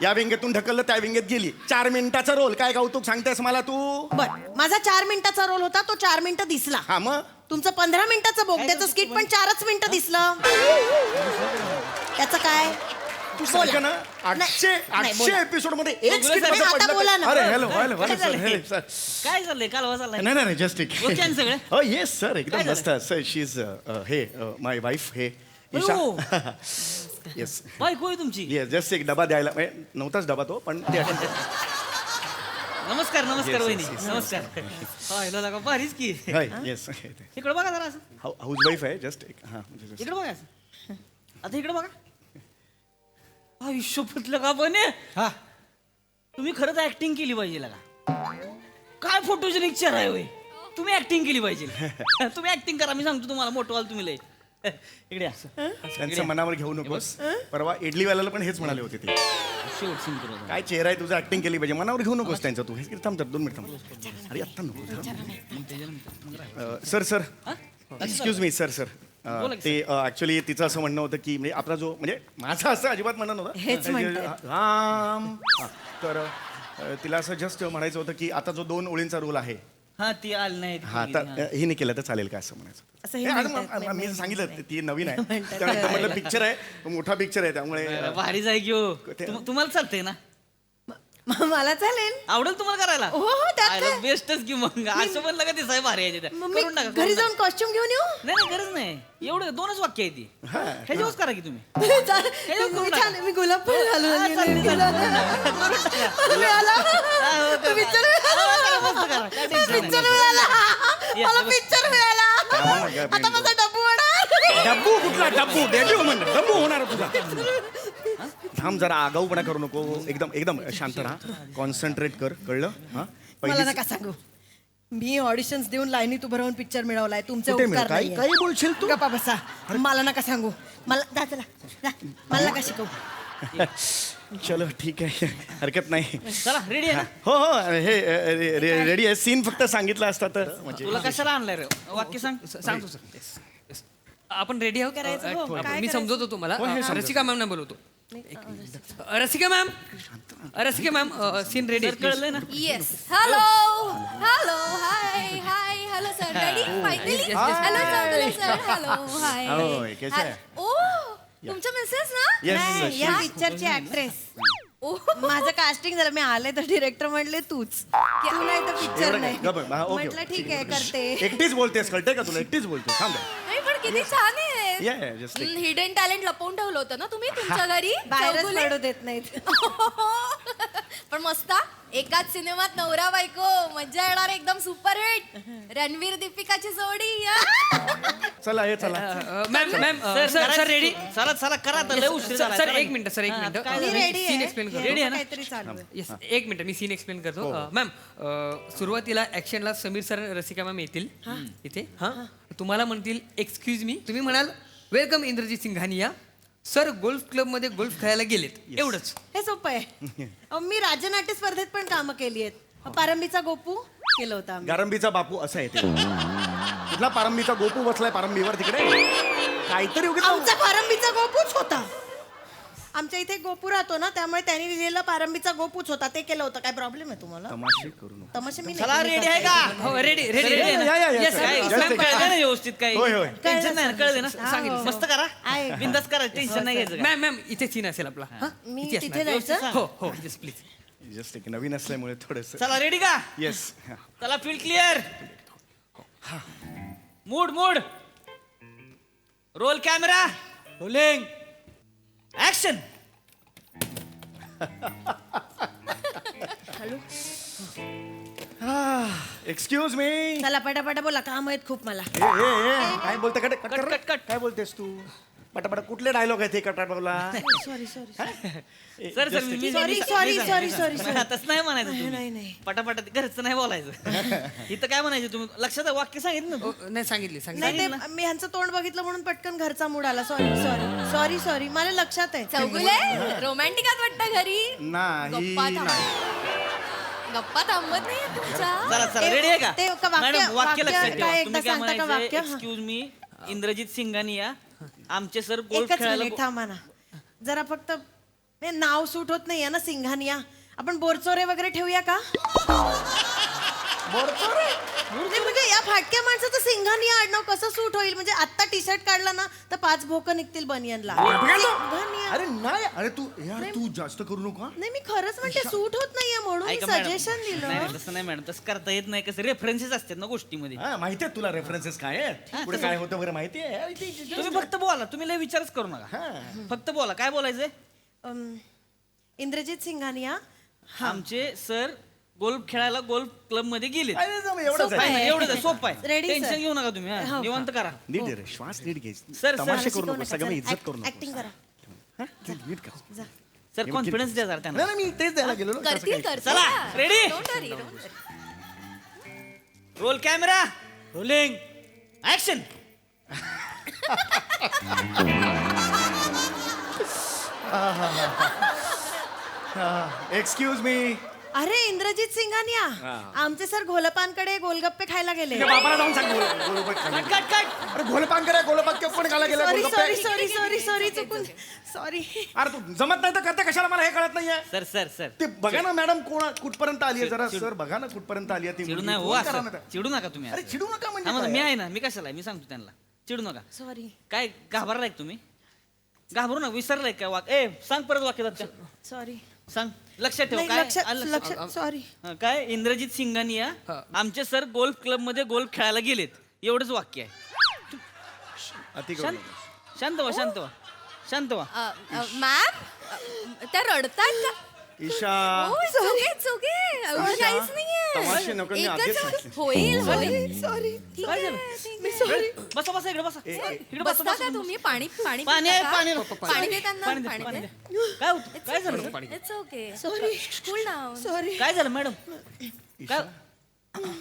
या विंगेतून ढकललं, त्या विंगेत गेली. 4 मिनिटाचा रोल. काय कौतुक सांगतेस मला तू? बर, माझा 4 मिनिटाचा रोल होता, तो 4 मिनिटं दिसला. हा मग तुमचं 15 मिनिटाचं बोगद्याचं स्किट पण 4च मिनिटं दिसलं. त्याचं काय? तू बोला. सारखं ना नाही, 800 बोला. एपिसोड मध्ये एक बोला, skit सर. मध्ये आता पडलं बोला तर- ना. अरे हॅलो काय सर, झालंय? सर. काय चाललंय? कालवा चाललाय? नाही जस्ट एक. ओके आहे सगळे? हो येस सर, एकदम काय मस्त. Sir she is hey my wife, हे ईशा. हो. येस बायको आहे तुमची? येस, जस्ट एक डबा द्यायला, म्हणजे नव्हताच डबा तो, पण ते नमस्कार Yes, वहिनी. yes, yes. नमस्कार. हायला लागा भारीच की. येस इकडे बघा जरा असं. हाऊस वाईफ आहे जस्ट एक. हा म्हणजे just- इकडे बघा असं. आता इकडे बघा. आयुष्य फुटलं का पण हा, तुम्ही खरंच ऍक्टिंग केली पाहिजे लगा. काय फोटोजेनिक चेहरा आहे होय. तुम्ही ऍक्टिंग केली पाहिजे. तुम्ही ऍक्टिंग करा, मी सांगतो तुम्हाला, मोठं व्हाल तुम्ही लय. इकडे या. त्यांचं मनावर घेऊ नकोस. परवा इडलीवाल्याला पण हेच म्हणाले होते ते. शेवट सीन करू आता. काय चेहरा आहे तुझा, ऍक्टिंग केली पाहिजे. मनावर घेऊ नकोस त्यांचं तू. हे थांब 2 मिनिट थांब. अरे आत्ता नको. Sir excuse me sir. ते ऍक्च्युली तिचं असं म्हणणं होतं की, म्हणजे आपला जो, म्हणजे माझं असं अजिबात म्हणणं नव्हतं. हेच म्हणतात. राम. तर तिला असं जस्ट म्हणायचं होतं की आता जो 2 ओळींचा रोल आहे, हा ती आली नाही. हा तर हिने केलं तर चालेल का असं म्हणायचं. असं हे हे आज म्हणतात, नाही, मी नाही, सांगितलं नाही. ती नवीन आहे, म्हणतात. त्यामुळे म्हटलं पिक्चर आहे, मोठा पिक्चर आहे, त्यामुळे भारीच आहे की हो. ते- तुम्हाला चालतंय ना? मला चालेल. आवडेल तुम्हाला करायला हो, हो, त्यात काय? बेस्टच की मग असं म्हणलं का दिसाय भारी आहे तिथे. मग मी करून टाका, घरी करून जाऊन कॉस्ट्युम घेऊन येऊ. टाका. नाही गरज नाही एवढं 2च वाक्य आहे ती ह्याच्यावरच करा की तुम्ही मी छान आहे, मी गुलाब पण घालून आली आहे. मला मिळाला. पिक्चर मिळाला. पिक्चर मिळाला. मला पिक्चर मिळाला. आता माझा डब्बू होणार. डब्बू कुठला डब्बू डेब्यू म्हण डब्बू होणार तुझा थांब जरा आगाऊपणा करू नको एकदम एकदम शांत राहा कॉन्सन्ट्रेट कर कळलं हा मला नका सांगू. मी ऑडिशन्स देऊन लाईनीत उभं राहून पिक्चर मिळवलाय. तुमचे कुठे उपकार मिळव? काही नाहीये. काही बोलशील तू गप्पा बसा. मला नका सांगू. मला जा चला जा. मला नका शिकवू. चलो ठीक आहे हरकत नाही चला रेडी आहे ना हो हो हे रेडी आहे सीन फक्त सांगितलं असता तर म्हणजे तुला कशाला आणलंय रे वाक्य सांगतो सर आपण रेडी आहोत करायचं, हो, काय मी करायचं? समजवतो तुम्हाला रसिका मॅम ना बोलवतो रसिका मॅम सीन रेडी कळलंय ना yes hello hello hi hi hello sir ready finally hello sir hello hi होय, कैसा है? ओ तुमच्या मिसेस ना Yes, नाही, या पिक्चरची ऍक्ट्रेस. ओ माझं कास्टिंग झालं. मी आले तर डिरेक्टर म्हणले तूच तू नाही तर पिक्चर एवढं नाही. काय? गप्प, हा, ओके, म्हटलं ठीक आहे करते. एकटीच बोलतेस कळतंय का तुला एकटीच बोलते थांब नाही पण किती छान आहे Yeah, yeah, just like- hidden talent लपवून ठेवलं होतं ना तुम्ही तुमच्या घरी बाहेरच चौगुले? पडू देत नाहीत. पण मस्त हा. एकाच सिनेमात नवरा बायको मज्जा येणार एकदम सुपरहिट रणवीर दीपिकाची जोडी हा. चला हे चला मॅम सर रेडी चला करा सर एक मिनिट मी रेडी सीन आहे. एक्सप्लेन करतो रेडी काहीतरी चालू आहे. येस एक मिनिट मी सीन एक्सप्लेन करतो मॅम सुरुवातीला ऍक्शनला समीर सर रसिका मॅम येतील इथे हा तुम्हाला म्हणतील एक्सक्यूज मी तुम्ही म्हणाल welcome Indrajit Singhania sir golf club मध्ये गोल्फ खेळायला गेलेत एवढंच हे सोपं आहे. अहो, मी राज्यनाट्य स्पर्धेत पण कामं केली आहेत. पारंबीचा गोपू केलं होतं आम्ही. गारंबीचा बापू असं आहे ते कुठला पारंबीचा गोपू बसलाय पारंबीवर तिकडे काहीतरी उगीच आमचा पारंबीचा गोपूच होता. आमच्या इथे गोपू राहतो ना त्यामुळे त्यांनी लिहिलेला पारंबीचा गोपूच होता. ते केलं होतं. काय प्रॉब्लेम आहे तुम्हाला? तमाशे करू नको तमाशे मी चला रेडी आहे का हो रेडी या, या, Yes, sir. काय? Just मॅम, take- कळलं ना व्यवस्थित काही होय, होय. टेन्शन नाही ना कळलं ना हा, सांगितलं हो. मस्त करा आहे. बिंदास करा टेन्शन नाही घ्यायचं मॅम इथे सीन असेल आपला हा? मी इथे तिथे असणार. जायचं? हो हो येस प्लीज जस्ट एक नवीन असल्यामुळे थोडस चला रेडी का येस चला field clear mood roll camera rolling action excuse me चला पटापटा बोला. काम आहेत खूप मला. काय बोलते कट कट कट, कट. काय बोलतेस तू पटापट कुठले डायलॉग आहेत हे कटाट बोला सॉरी सॉरी सर सर तसं नाही म्हणायचं नाही, तुम्ही नाही. पटापट घरचं नाही बोलायचं इथं काय म्हणायचं तुम्ही लक्षात आहे, वाक्य सांगितलं ना नाही सांगितली नाही ते मी ह्यांचं तोंड बघितलं म्हणून पटकन घरचा मूड आला. सॉरी मला लक्षात आहे. चौगुले रोमॅन्टिक आहात वाटतं घरी नाही गप्पा थांबत नाही तुमच्या चला रेडी आहे ते का वाक्य- मॅडम वाक्य वाक्य लक्षात काय ठेवा एकदा तुम्ही काय सांगता का म्हणायचं वाक्य? एक्सक्यूज मी इंद्रजित सिंघानिया आमचे सर गोल्फ एकच खेळायला मिनिट थांबा ना जरा फक्त हे नाव सूट होत नाहीये ना सिंघानिया. आपण बोरचोरे वगैरे ठेवूया का? नाही, म्हणजे या फाटक्या माणसाचं सिंघानिया आडनाव कसं सूट होईल? म्हणजे आत्ता टी शर्ट काढला ना तर 5 भोकं निघतील बनियनला. सिंघानिया. अरे नाही अरे तू यार तू जास्त करू नका नाही मी खरंच म्हणते सूट होत नाहीये म्हणून ऐका मॅडम. सजेशन नाही दिलं. नाही, तसं नाही मॅडम तसं करता येत नाही कसं रेफरन्सेस असतात ना गोष्टीमध्ये हा माहितीये तुला रेफरन्सेस काय आहेत पुढे काय होतं वगैरे माहितीये तुम्ही फक्त बोला तुम्ही लय विचारच करू नका फक्त बोला काय बोलायचंय इंद्रजित सिंघानिया आमचे सर गोल्फ खेळायला गोल्फ क्लब मध्ये गेले अरे जाऊ, एवढंच सोपं आहे आहे. एवढं सोपं आहे Ready, टेन्शन sir? घेऊ नका तुम्ही हा. हो. निवांत करा नीट रे श्वास नीट घे सर, तमाशे शिकवू करू नको नका, सगळं चला. इज्जत करू नको ऍक्टिंग करा. हा? नीट कर सर कॉन्फिडन्स द्या जरा त्यांना नाही नाही, मी तेच द्यायला गेलो ना, कसं करतील काय? करतील चला, ready? Don't worry, don't worry. Roll camera rolling action excuse me अरे इंद्रजित सिंघानिया आमचे सर घोलपानकडे गोलगप्पे खायला गेले. बाबाला जाऊन सांग गोलगप्पे खायला. कट कट कट अरे गोलपान करे गोलपान कोण खायला गेला सॉरी गोलगप्पे? सॉरी सॉरी सॉरी चुकून सॉरी. अरे तू जमत नाही तर करता कशाला मला हे कळत नाहीये सर सर सर ते बघा ना मॅडम कोण कुठपर्यंत आली आहे जरा सर बघा ना कुठपर्यंत आली आहे ती चिडू मुलगी. नाही हो फोन करा असं ना त्या. चिडू नका तुम्ही अरे असं. चिडू नका हा, मग म्हणजे मी काय? आहे ना मी कशाला आहे? मी सांगतो त्यांना चिडू नका सॉरी काय घाबरलाय का तुम्ही घाबरू नका विसरलाय काय वाक्य ए सांग परत वाक्य दत्त. सॉरी. सांग लक्षात ठेव नाही, काय लक्षात आलं लक्षात सॉरी. काय इंद्रजित सिंघानिया आमचे सर गोल्फ क्लब मध्ये गोल्फ खेळायला गेलेत एवढंच वाक्य आहे. अति करू शांत नकोस. शांत व्हा शांत व्हा शांत व्हा. मॅम त्या रडतात का? ईशा चुके एवढं काहीच तमाशे नको, मी आधीच नाहीये सांगितलं. होईल होईल सॉरी. ठीक काय आहे, झालं? ठीक आहे. बसा बसा इकडे बसा इकडे बसा बसता बसा का तुम्ही? पाणी पाणी पाणी आहे, पिता का? पाणी नको, पाणी दे त्यांना, पाणी दे, पाणी पाणी दे. दे. काय होतं काय झालं it's okay Sorry. Cool down. Sorry. काय झालं मॅडम काय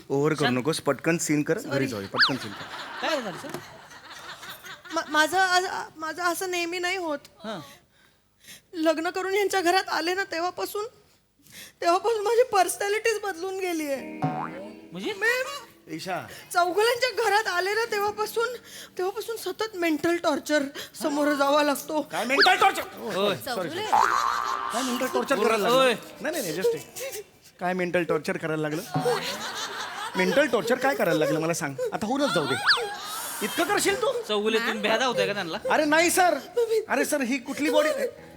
ओव्हर करू नकोस, पटकन सीन कर, घरी जाऊया, पटकन सीन कर. काय झालं सर माझं असं नेहमी नाही होत. हां लग्न करून यांच्या घरात आले ना तेव्हापासून माझी पर्सनॅलिटीच बदलून गेली आहे. म्हणजे ईशा चौघुल्यांच्या घरात आले ना तेव्हापासून सतत मेंटल टॉर्चर समोर जावा लागतो. काय मेंटल टॉर्चर, होय चौगुले काय मेंटल टॉर्चर करायला ओय. लागलं? नाही जस्ट काय मेंटल टॉर्चर करायला लागलं? मेंटल टॉर्चर काय करायला लागलं मला सांग, आता होऊनच जाऊ दे. इतकं करशील तू? चौगुले तुम्ही भेदा होताय का त्यांना अरे नाही सर, अरे सर ही कुठली बॉडी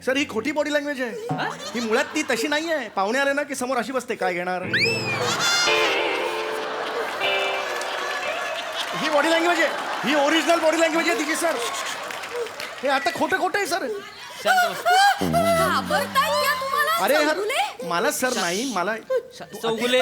सर, ही खोटी बॉडी लँग्वेज आहे. ही मुळात ती तशी नाही आहे. पाहुणे आले ना की समोर अशी बसते, काय घेणार? ही बॉडी लँग्वेज आहे, ही ओरिजिनल बॉडी लँग्वेज आहे तिची सर. हे आता खोटं आहे सर. शांत बसा. घाबरताय का तुम्हाला? अरे चौगुले? यार, मला सर नाही, मला चौगुले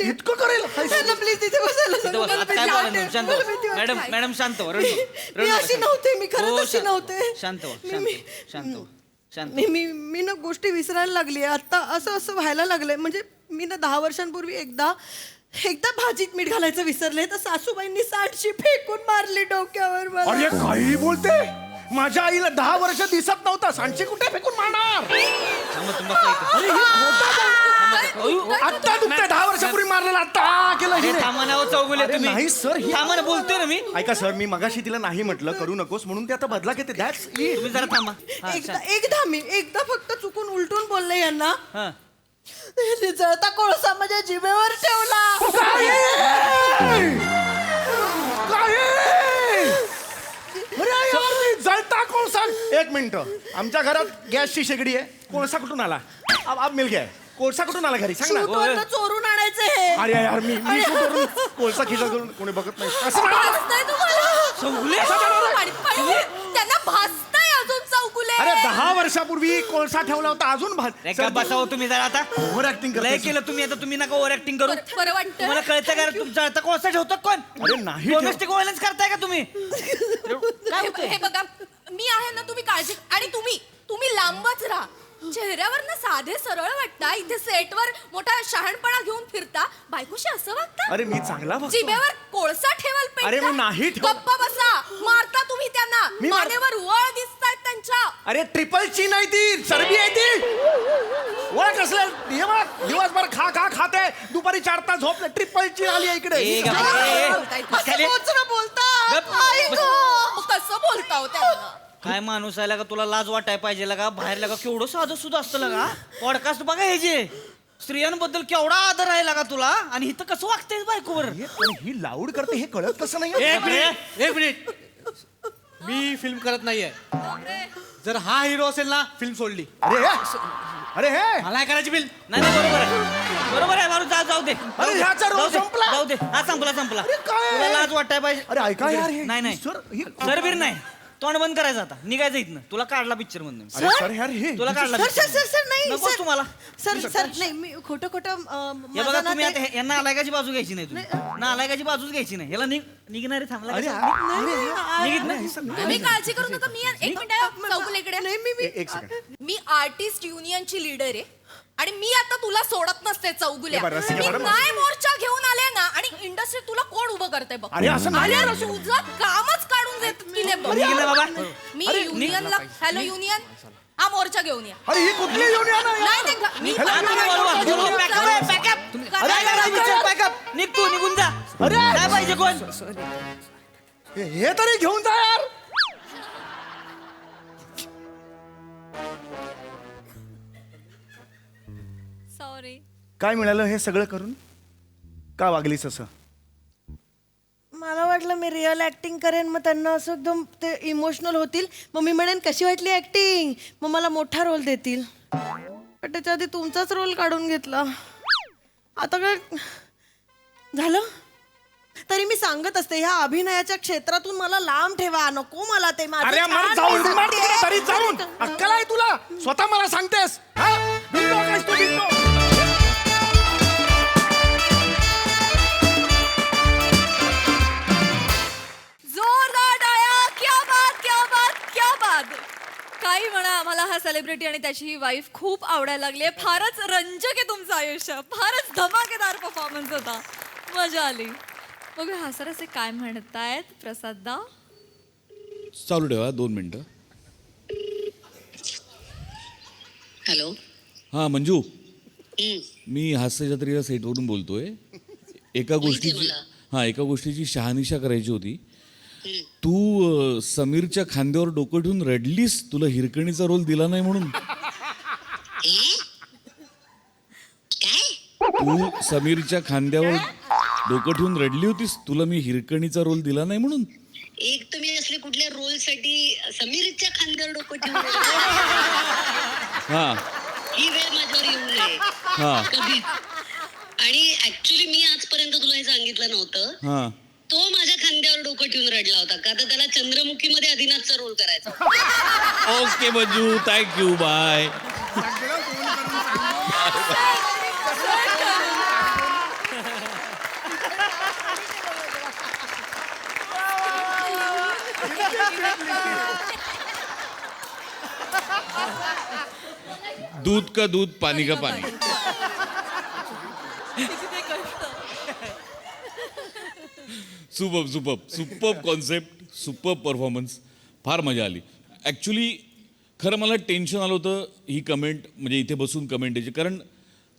इतकं करेल त्यांना प्लीज तिथे बसायला तिथं सांगा. बसा. मला आता काय भीती बोला वाटते. शांत मला व्हा. भीती वाटते. मॅडम शांत व्हा, रडू नका. रडू मी नका, अशी शांत. नव्हते, मी हो, खरंच अशी नव्हते. शांत व्हा शांत मी- व्हा, शांत व्हा, शांत मी मी मी ना गोष्टी विसरायला लागली आहे आता. असं व्हायला लागलंय. म्हणजे मी ना 10 वर्षांपूर्वी एकदा भाजीत मीठ घालायचं विसरले तर सासूबाईंनी 60शी फेकून मारली डोक्यावर मला. अरे काही बोलते, माझ्या आईला 10 वर्ष दिसत नव्हता, सांडशी कुठे फेकून मारणार? थांबा, तुम्ही बसा इथं. अरे हे खोटं अयो, बोल- आत्ता दुखतंय, 10 वर्षापूर्वी मारलेलं आत्ता केलं अरे हिने. थांबा ना हो, चौगुले अरे तुम्ही नाही सर, ही- थांबा ना, बोलतोय ना मी. ऐका सर, मी मगाशी तिला नाही म्हटलं करू नकोस म्हणून ते आता बदला घेते. That's it. तुम्ही जरा थांबा हा, एकदा फक्त चुकून उलटून बोलले यांना. हा. त्यांनी जळता कोळसा माझ्या जिभेवर ठेवला. अरे यार, मी जळता कोळसा. एक मिनिट, आमच्या घरात गॅसची शेगडी आहे, कोळसा कुठून आला? अब मिल गया. कोळसा कुठून आला घरी, सांग ना. शूटवरनं चोरून आणायचं हे. अरे यार, मी शूटवरून कोळसा खिसा करून कोणी बघत नाही. असं म्हणा. भासताय तुम्हाला? चौगुले त्यांना भासताय अजून चौगुले. अरे 10 वर्षापूर्वी कोळसा ठेवला होता, अजून रे का बसावं तुम्ही जरा आता. ओव्हर ऍक्टिंग लय करते. केलं तुम्ही, आता तुम्ही नका ओव्हर ऍक्टिंग करू. बरं वाटतं? तुम्हाला कळतं का रे, तुमचा आता कोळसा ठेवतो कोण? अरे नाही ठेव- डोमेस्टिक व्हायलन्स करताय का तुम्ही? काय होतंय? हे बघा, मी आहे ना, तुम्ही काळजी. आणि तुम्ही लांबच राहा. चेहऱ्यावर ना साधे सरळ वाटता, इथे सेटवर मोठा शहाणपणा घेऊन फिरता, बायकोशी असं वागता. अरे मी चांगला बघतो. जिभेवर कोळसा ठेवाल पेटता. अरे मी नाही ठेव- गप्पा बसा. मारता तुम्ही त्यांना. मी मार- मानेवर वळ दिसतायत त्यांच्या. अरे ट्रिपलची नाही ती, चरबी आहे ती. ओळख असलं दिवसभर खाते, दुपारी 4 तास झोपले. ट्रिपलची आली आहे इकडे. ए, गप्प, ए, बोलतायत. बोचरं बोलतात. गप्प. आई गं, कसं बोलता हो त्यांना? काय माणूस आहे का, तुला लाज वाटाय पाहिजे का? बाहेर लगा केवढं साधं सुद्धा असतं का? पॉडकास्ट बघा हे जे स्त्रियांबद्दल केवढा आदर आहे का तुला, आणि इथं कसं वागतंय बायकोवर? हे पण ही लाऊड करते, हे कळत कसं नाही? एक मिनिट मी फिल्म करत नाहीये. जर हा हिरो असेल ना, फिल्म सोडली. अरे हे मला काय करायची फिल्म? नाही बरोबर आहे माणूस, जाऊ दे. अरे ह्याचा रोल संपला. जाऊ दे, हा संपला. काय? तुला लाज वाटाय पाहिजे. अरे ऐका यार, हे नाही सर ही सरबीर नाही, तोंड बंद करायचं आता, निघायचं इथनं. तुला काढला पिक्चर मधून. अरे सर यार, हे तुला काढला सर नाही नको सर. तुम्हाला. सर नाही, मी खोटं हे बघा, तुम्ही आता यांना नालायकाची बाजू घ्यायची नाही. तुम्ही नालायकाची बाजूच घ्यायची नाही. याला निघणारे थांबला अरे निघत नाही. तुम्ही काळजी करू नका. मी एक मिनिट चौगुलेकडे. एक सेकंड. मी आर्टिस्ट युनियनची लीडर आहे आणि मी आता तुला सोडत नसते चौगुल्या. हे बरं, रसिका, मी बरं. काय मोर्चा घेऊन आले ना, आणि इंडस्ट्रीत तुला कोण उभं करते बघ. अरे असं नाही अरे, यार. तुझं कामच काढून दिले बघ. निघलं बाबा. मी युनियनला, हॅलो युनियन, हा मोर्चा घेऊन या. अरे ही कुठली येऊन या ना यार? नाही ते मी हॅलो, निघ तू, निघून जा. अरे काय पाहिजे कोण? हे तरी घेऊन जा यार. सॉरी. काय मिळालं हे सगळं करून? का वागलीस असं? मला वाटलं मी रिअल ऍक्टिंग करेन, मग त्यांना असं एकदम ते इमोशनल होतील, मग मी म्हणेन कशी वाटली ऍक्टिंग, मग मला मोठा रोल देतील. पण त्याच्या आधी तुमचाच रोल काढून घेतला. आता काय झालं तरी मी सांगत असते ह्या अभिनयाच्या क्षेत्रातून मला लांब ठेवा. नको मला ते माझं अरे छान मग जाऊन मी मार सांगतेय. तरी जाऊन अक्कल आहे तुला? स्वतः मला सांगतेस हा? बिंदू आहेस तू, बिंदू. जोरदार टाळ्या. क्या बात, क्या बात, क्या बात. काही म्हणा, मला हा सेलिब्रिटी आणि त्याची ही वाईफ खूप आवडायला लागली. फारच रंजक आहे तुमचं आयुष्य. फारच धमाकेदार परफॉर्मन्स होता. मजा आली. बघूया हा सर असे काय म्हणतायत प्रसाददा. चालू ठेवा 2 मिनिटं. हॅलो. हां मंजू, मी हास्य जत्रेच्या सेटवरून बोलतोय. एका गोष्टीची शहानिशा करायची होती. तू समीरच्या खांद्यावर डोकं ठेवून रडलीस तुला हिरकणीचा रोल दिला नाही म्हणून. तू समीरच्या खांद्यावर डोकं ठेवून रडली होतीस तुला मी हिरकणीचा रोल दिला नाही म्हणून. एक तुम्ही असले कुठल्या रोल साठी समीरच्या खांद्यावर डोकं ठेवून हा ही वेळ माझ्यावर येऊ नये हा कधीच. आणि ऍक्च्युली मी आजपर्यंत तुला हे सांगितलं नव्हतं. हा तो माझ्या खांद्यावर डोकं ठेवून रडला होता का तर त्याला चंद्रमुखी मध्ये आदिनाथचा रोल करायचा होता. Okay Manju, thank you, bye. दूध का दूध, पानी का पानी. Super concept, super performance. फार मजा आली. ॲक्च्युली खरं मला टेन्शन आलं होतं ही कमेंट म्हणजे इथे बसून कमेंट यायची. कारण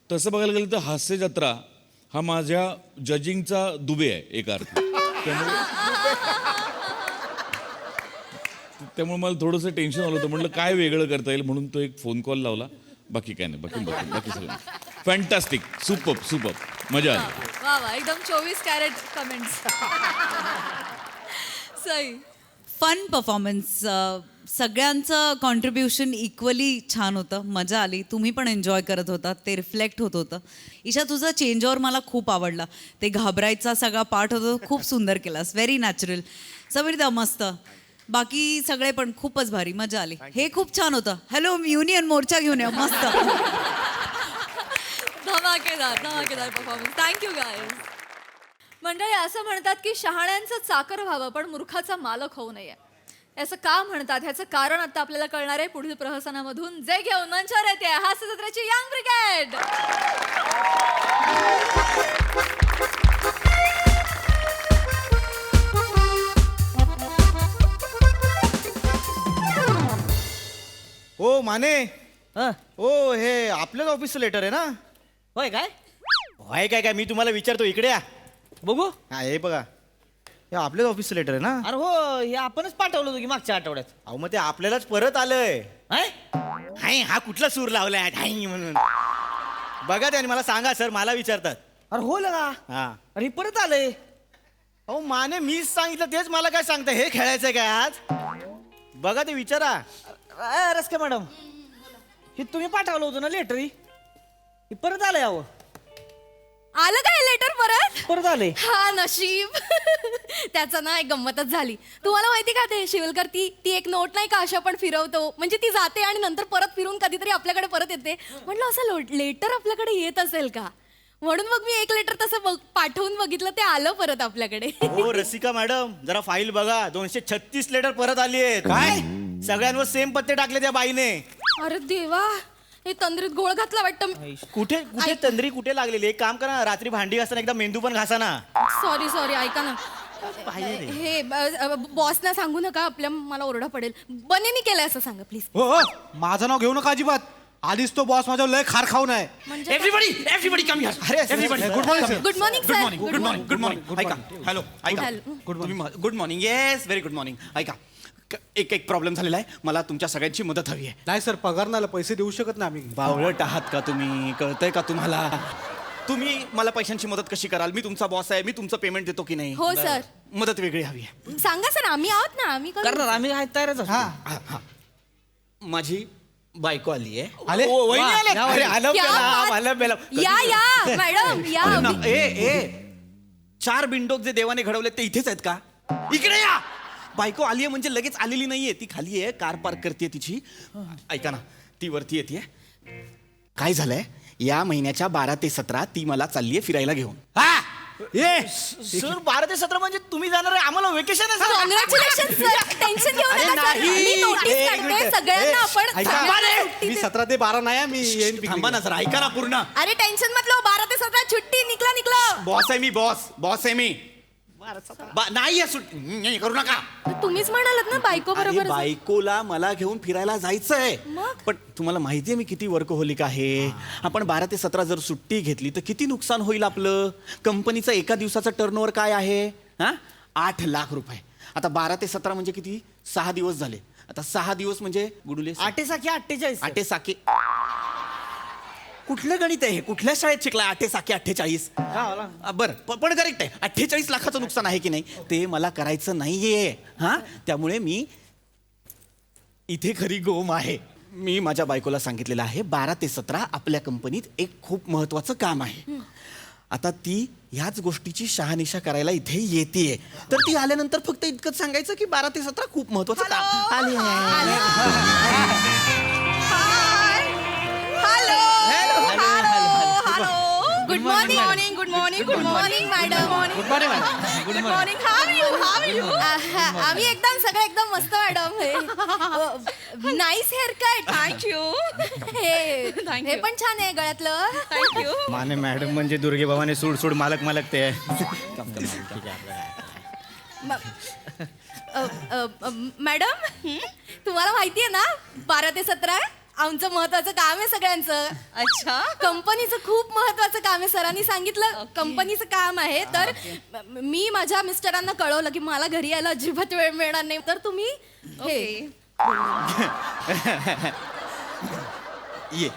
तसं बघायला गेलं तर हास्य जत्रा हा माझ्या जजिंगचा दुबे आहे एका अर्थी. त्यामुळे मला थोडंसं टेन्शन आलं होतं. म्हटलं काय वेगळं करता येईल म्हणून तो एक फोन कॉल लावला. बाकी काय नाही, बाकी सगळं फॅन्टास्टिक, सुपर मजा आली. वा वा, एकदम 24 carat comments. Sai. Fun performance. सगळ्यांचं कॉन्ट्रीब्युशन इक्वली छान होतं. मजा आली. तुम्ही पण एन्जॉय करत होता. ते रिफ्लेक्ट होत होतं. ईशा तुझा चेंज ओव्हर मला खूप आवडला. ते घाबरायचा सगळा पार्ट होता तो खूप सुंदर केलास. Very natural. समीरदा मस्त. बाकी सगळे पण खूपच भारी. मजा आली. हे खूप छान होतं. हॅलो युनियन मोर्चा घेऊन या. मस्त. धमाकेदार परफॉर्मन्स. Thank you guys. मंडळी असं म्हणतात की शहाण्यांचं चाकर व्हावं पण मूर्खाचा मालक होऊ नये. असं का म्हणतात ह्याचं कारण आता आपल्याला कळणार आहे पुढील प्रहसनामधून. जे घेऊन मंचावर येते हास्य जत्रेची यंग ब्रिगेड. ओ माने. ओ हे आपल्याच ऑफिसचं लेटर आहे ना? होय काय? होय काय मी तुम्हाला विचारतो, इकडे या. बघू. हा हे बघा, हे आपल्याच ऑफिसचं लेटर आहे ना? अरे हो, हे आपणच पाठवलं होतं की मागच्या आठवड्यात. अहो मग ते आपल्यालाच परत आलंय. हाय? हाय, हा कुठला सूर लावलाय हाय म्हणून? बघा त्याने मला सांगा सर, मला विचारतात. अरे हो लगा. हा. अरे हे परत आलंय. अहो माने मीच सांगितलं तेच मला काय सांगता. हे खेळायचंय काय आज? बघा ते विचारा. रस्के मॅडम, हे तुम्ही पाठवलं होतं ना लेटर? हे परत आलंय. अहो आलं काय लेटर परत आले? हा नशीब. त्याचं ना एक गंमतच झाली. तुम्हाला माहिती का ते शिवलकर ती एक नोट नाही का अशी आपण फिरवतो म्हणजे ती जाते आणि नंतर परत फिरून कधीतरी आपल्याकडे परत येते. म्हटलं असं लेटर आपल्याकडे येत असेल का म्हणून मग मी एक लेटर तसं पाठवून बघितलं. ते आलं परत आपल्याकडे. हो रसिका मॅडम जरा फाईल बघा. 236 लेटर परत आली आहेत. काय? सगळ्यांवर सेम पत्ते टाकले त्या बाईने. अरे देवा, हे तंद्रीत गोळ घातला वाटतं. कुठे तंद्री कुठे लागलेली? एक काम करा, रात्री भांडी घासताना एकदा मेंदू पण घासा ना. सॉरी ऐका ना. हे बॉसना सांगू नका, आपल्या मला ओरडा पडेल. बनेनी केलंय असं सांगा प्लीज. हो माझं नाव घेऊ नका अजिबात. आधीच तो बॉस माझ्यावर लय खार खाऊन आहे. म्हणजे एव्हरीबडी कम हिअर. अरे everybody good morning sir. Good morning sir. Good morning. ऐका, हॅलो ऐका. Hello. Good morning. Yes, very good morning. ऐका, एक प्रॉब्लेम झालेला आहे. मला तुमच्या सगळ्यांची मदत हवी आहे. नाही सर, पगार नाही पैसे देऊ शकत नाही आम्ही. बावळट आहात का तुम्ही? कळतंय का तुम्हाला? तुम्ही मला पैशांची मदत कशी कराल? मी तुमचा बॉस आहे, मी तुमचं पेमेंट देतो की नाही? हो सर. मदत वेगळी हवी आहे. सांगा सर, आम्ही आहोत ना. आम्ही करणार, आम्ही तयारच. माझी बायको आली आहे आले? वहिनी वा, आल्या. या अरे, वहिनी. आलं क्या बेला, बात? आलं बेला. या मॅडम या अरे ना, ए 4 बिंडोक जे देवाने घडवले ते इथेच आहेत का? इकडे या. बायको आली आहे म्हणजे लगेच आलेली नाहीये, ती खाली आहे, कार पार्क करते तिची. ऐका ना, ती वरती येते. काय झालंय, या महिन्याच्या 12 ते 17 ती मला चाललीये फिरायला घेऊन. सर 12 ते 17 म्हणजे तुम्ही जाणार आहे, आम्हाला वेकेशन आहे कॉंग्रॅच्युलेशन सर, टेन्शन घेऊ अरे नका सर. नाही. मी नोटीस एक करते मिनिट. सगळ्यांना आपण ऐका. सगळ्यांना सुट्टी मी देऊ. 17 ते 12 नाही आहे, मी येईन थांबा picnic. ना जरा, ऐका ना पूर्ण. अरे टेन्शन मत लो, 12 ते 17 छुट्टी निकला बॉस आहे मी, बॉस आहे मी. नाही आहे सुट्टी करू नका. तुम्हीच म्हणालात ना बायको अरे बरोबर बायकोला मला घेऊन फिरायला जायचंय. मग? पण तुम्हाला माहितीये मी किती वर्कहोलिक आहे. आपण 12 ते 17 जर सुट्टी घेतली तर किती नुकसान होईल आपलं. कंपनीचं एका दिवसाचं टर्नओव्हर काय आहे? 8 लाख रुपये. आता 12 ते 17 म्हणजे किती? 6 दिवस झाले. आता 6 दिवस म्हणजे गुडुले 48 आटे साके. कुठलं गणित आहे हे? कुठल्या शाळेत शिकला? 8 साके 48. बरं पण करेक्ट आहे. 48 लाखाचं नुकसान आहे की नाही, ते मला करायचं नाहीये. त्यामुळे मी इथे खरी गोम आहे. मी माझ्या बायकोला सांगितलेलं आहे 12 ते 17 आपल्या कंपनीत एक खूप महत्वाचं काम आहे. आता ती ह्याच गोष्टीची शहानिशा करायला इथे येतेय. तर ती आल्यानंतर फक्त इतकंच सांगायचं की 12 ते 17 खूप महत्वाचं काम आली good morning good morning madam. Good morning. How you आम्ही सगळे एकदम मस्त madam. Nice haircut. Thank you. हे पण छान आहे गळ्यातलं. थँक्यू. माने मॅडम म्हणजे दुर्गे भवाने सूड मालक ते मॅडम तुम्हाला माहितीये ना 12 ते 17 आमचं महत्वाचं काम आहे सगळ्यांचं. अच्छा. कंपनीचं खूप महत्वाचं काम आहे. सरांनी सांगितलं कंपनीचं काम आहे. तर मी माझ्या मिस्टरांना कळवलं की मला घरी यायला अजिबात वेळ मिळणार नाही. तर तुम्ही ये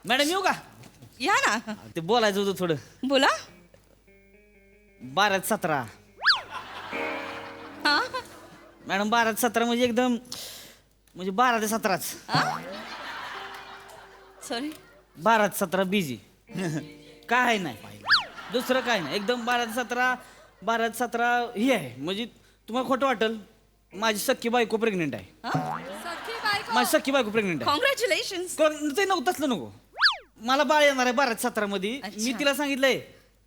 मॅडम येऊ का? या ना. ते बोलायचं होतं थोडं. बोला. 12 ते 17 मॅडम 12 ते 17 म्हणजे एकदम म्हणजे 12 ते 17च. सॉरी. 12 ते 17 बिझी. काय नाही दुसरं काय नाही. एकदम 12 ते 17 ही आहे. म्हणजे तुम्हाला खोटं वाटेल, माझी सख्खी बायको प्रेग्नेंट आहे. माझी सख्खी बायको प्रेग्नेंट आहे. कॉंग्रॅच्युलेशन. ते नव्हतंच नको. मला बाळ येणार आहे 12 ते 17 मध्ये. मी तिला सांगितलंय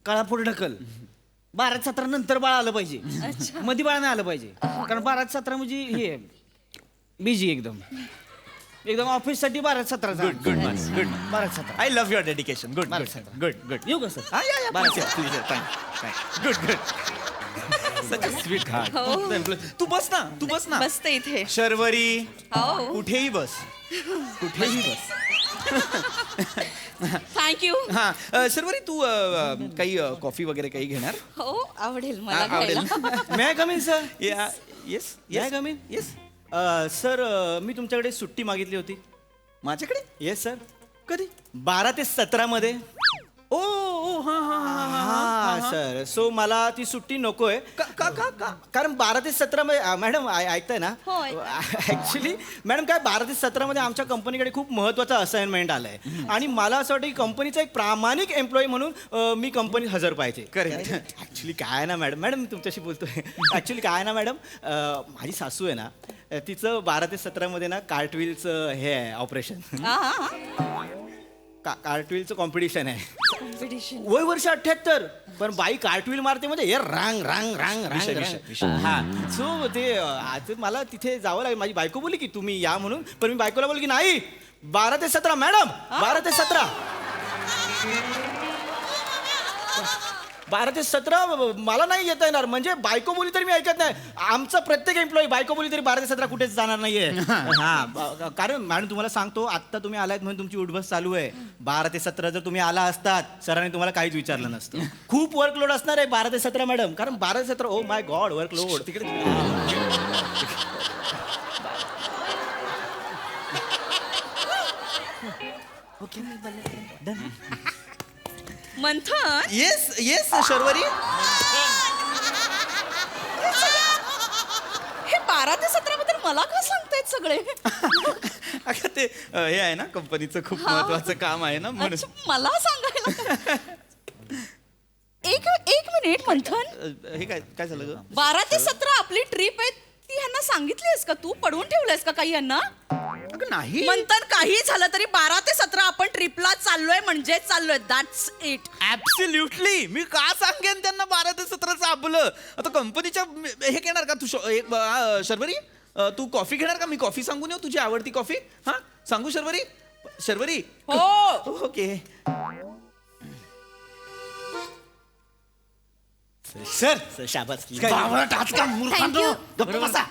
काळा पुढे ढकल. 12 ते 17 नंतर बाळ आलं पाहिजे, मध्ये बाळ नाही आलं पाहिजे. कारण 12 ते 17 म्हणजे हे बिझी एकदम ऑफिससाठी 12 ते 17. गुड 12 ते 17. I love your dedication. Good येऊ का सर? गुड सच स्वीट हार्ट. तू बस ना. बसते इथे. शर्वरी हो. कुठेही बस. थँक्यू. शर्वरी तू काही कॉफी वगैरे काही घेणार? हो आवडेल मला आवडेल. घ्यायला. May I come in sir? Yes may I come in? Yes. Sir मी तुमच्याकडे सुट्टी मागितली होती. माझ्याकडे? Yes sir. कधी? 12 ते 17 मध्ये. ओ हा सर. सो मला ती सुट्टी नकोय. का कारण 12 ते 17 मध्ये मॅडम ऐकताय ना? ऍक्च्युली मॅडम काय 12 ते 17 मध्ये आमच्या कंपनीकडे खूप महत्वाचं असाइनमेंट आलंय आणि मला असं वाटतं की कंपनीचा एक प्रामाणिक एम्प्लॉई म्हणून मी कंपनीत हजर पाहिजे. करेक्ट. ऍक्च्युली काय ना मॅडम मी तुमच्याशी बोलतोय. ऍक्च्युली काय ना मॅडम माझी सासू आहे ना, तिचं 12 ते 17 मध्ये ना कार्टविलचं हे आहे ऑपरेशन. कार्टविलचं कॉम्पिटिशन आहे. वय वर्ष 78. पण बाई कार्टविल मारते म्हणजे हे रांग हा. सो ते मला तिथे जावं लागेल. माझी बायको बोलली की तुम्ही या म्हणून, पण मी बायकोला बोलली की नाही 12 ते 17 मॅडम 12 ते 17 12 ते 17 मला नाही येता येणार. म्हणजे बायको बोली तरी मी ऐकत नाही. आमचा प्रत्येक एम्प्लॉई बायको बोली तरी 12 ते 17 कुठेच जाणार नाहीये. हा कारण मॅडम तुम्हाला सांगतो, आत्ता तुम्ही आलात म्हणून तुमची उठबस चालू आहे. 12 ते 17 जर तुम्ही आला असतात सरांनी तुम्हाला काहीच विचारलं नसतं. खूप वर्कलोड असणार आहे 12 ते 17 मॅडम. कारण 12 ते 17 ओ माय गॉड वर्कलोड तिकडे. मंथन. येस शर्वरी. हे 12 ते 17 बद्दल मला का सांगतायत सगळे? अगं ते हे आहे ना कंपनीचं खूप महत्वाचं काम आहे ना म्हणून अच्छा, मला सांगायला एक मिनिट मंथन, हे काय काय झालं ग 12 ते 17 आपली ट्रिप आहे ती ह्यांना सांगितलीस का तू? पडवून ठेवलंयस का काही यांना? अगं नाही मंथन, काही झालं तरी 12 ते 17 आपण ट्रिपला चाललोय म्हणजे चाललोय, दॅट्स इट. ऍब्सोल्युटली. मी का सांगेन त्यांना 12 ते 17 आपलं. आता कंपनीच्या हे घेणार का तू शर्वरी तू कॉफी घेणार का? मी कॉफी सांगून येऊ, तुझी आवडती कॉफी. हा सांगू शर्वरी? शर्वरी हो. ओके. सर शाबास. बावळट आजकाल मूर्खांनो. गप्प बसा.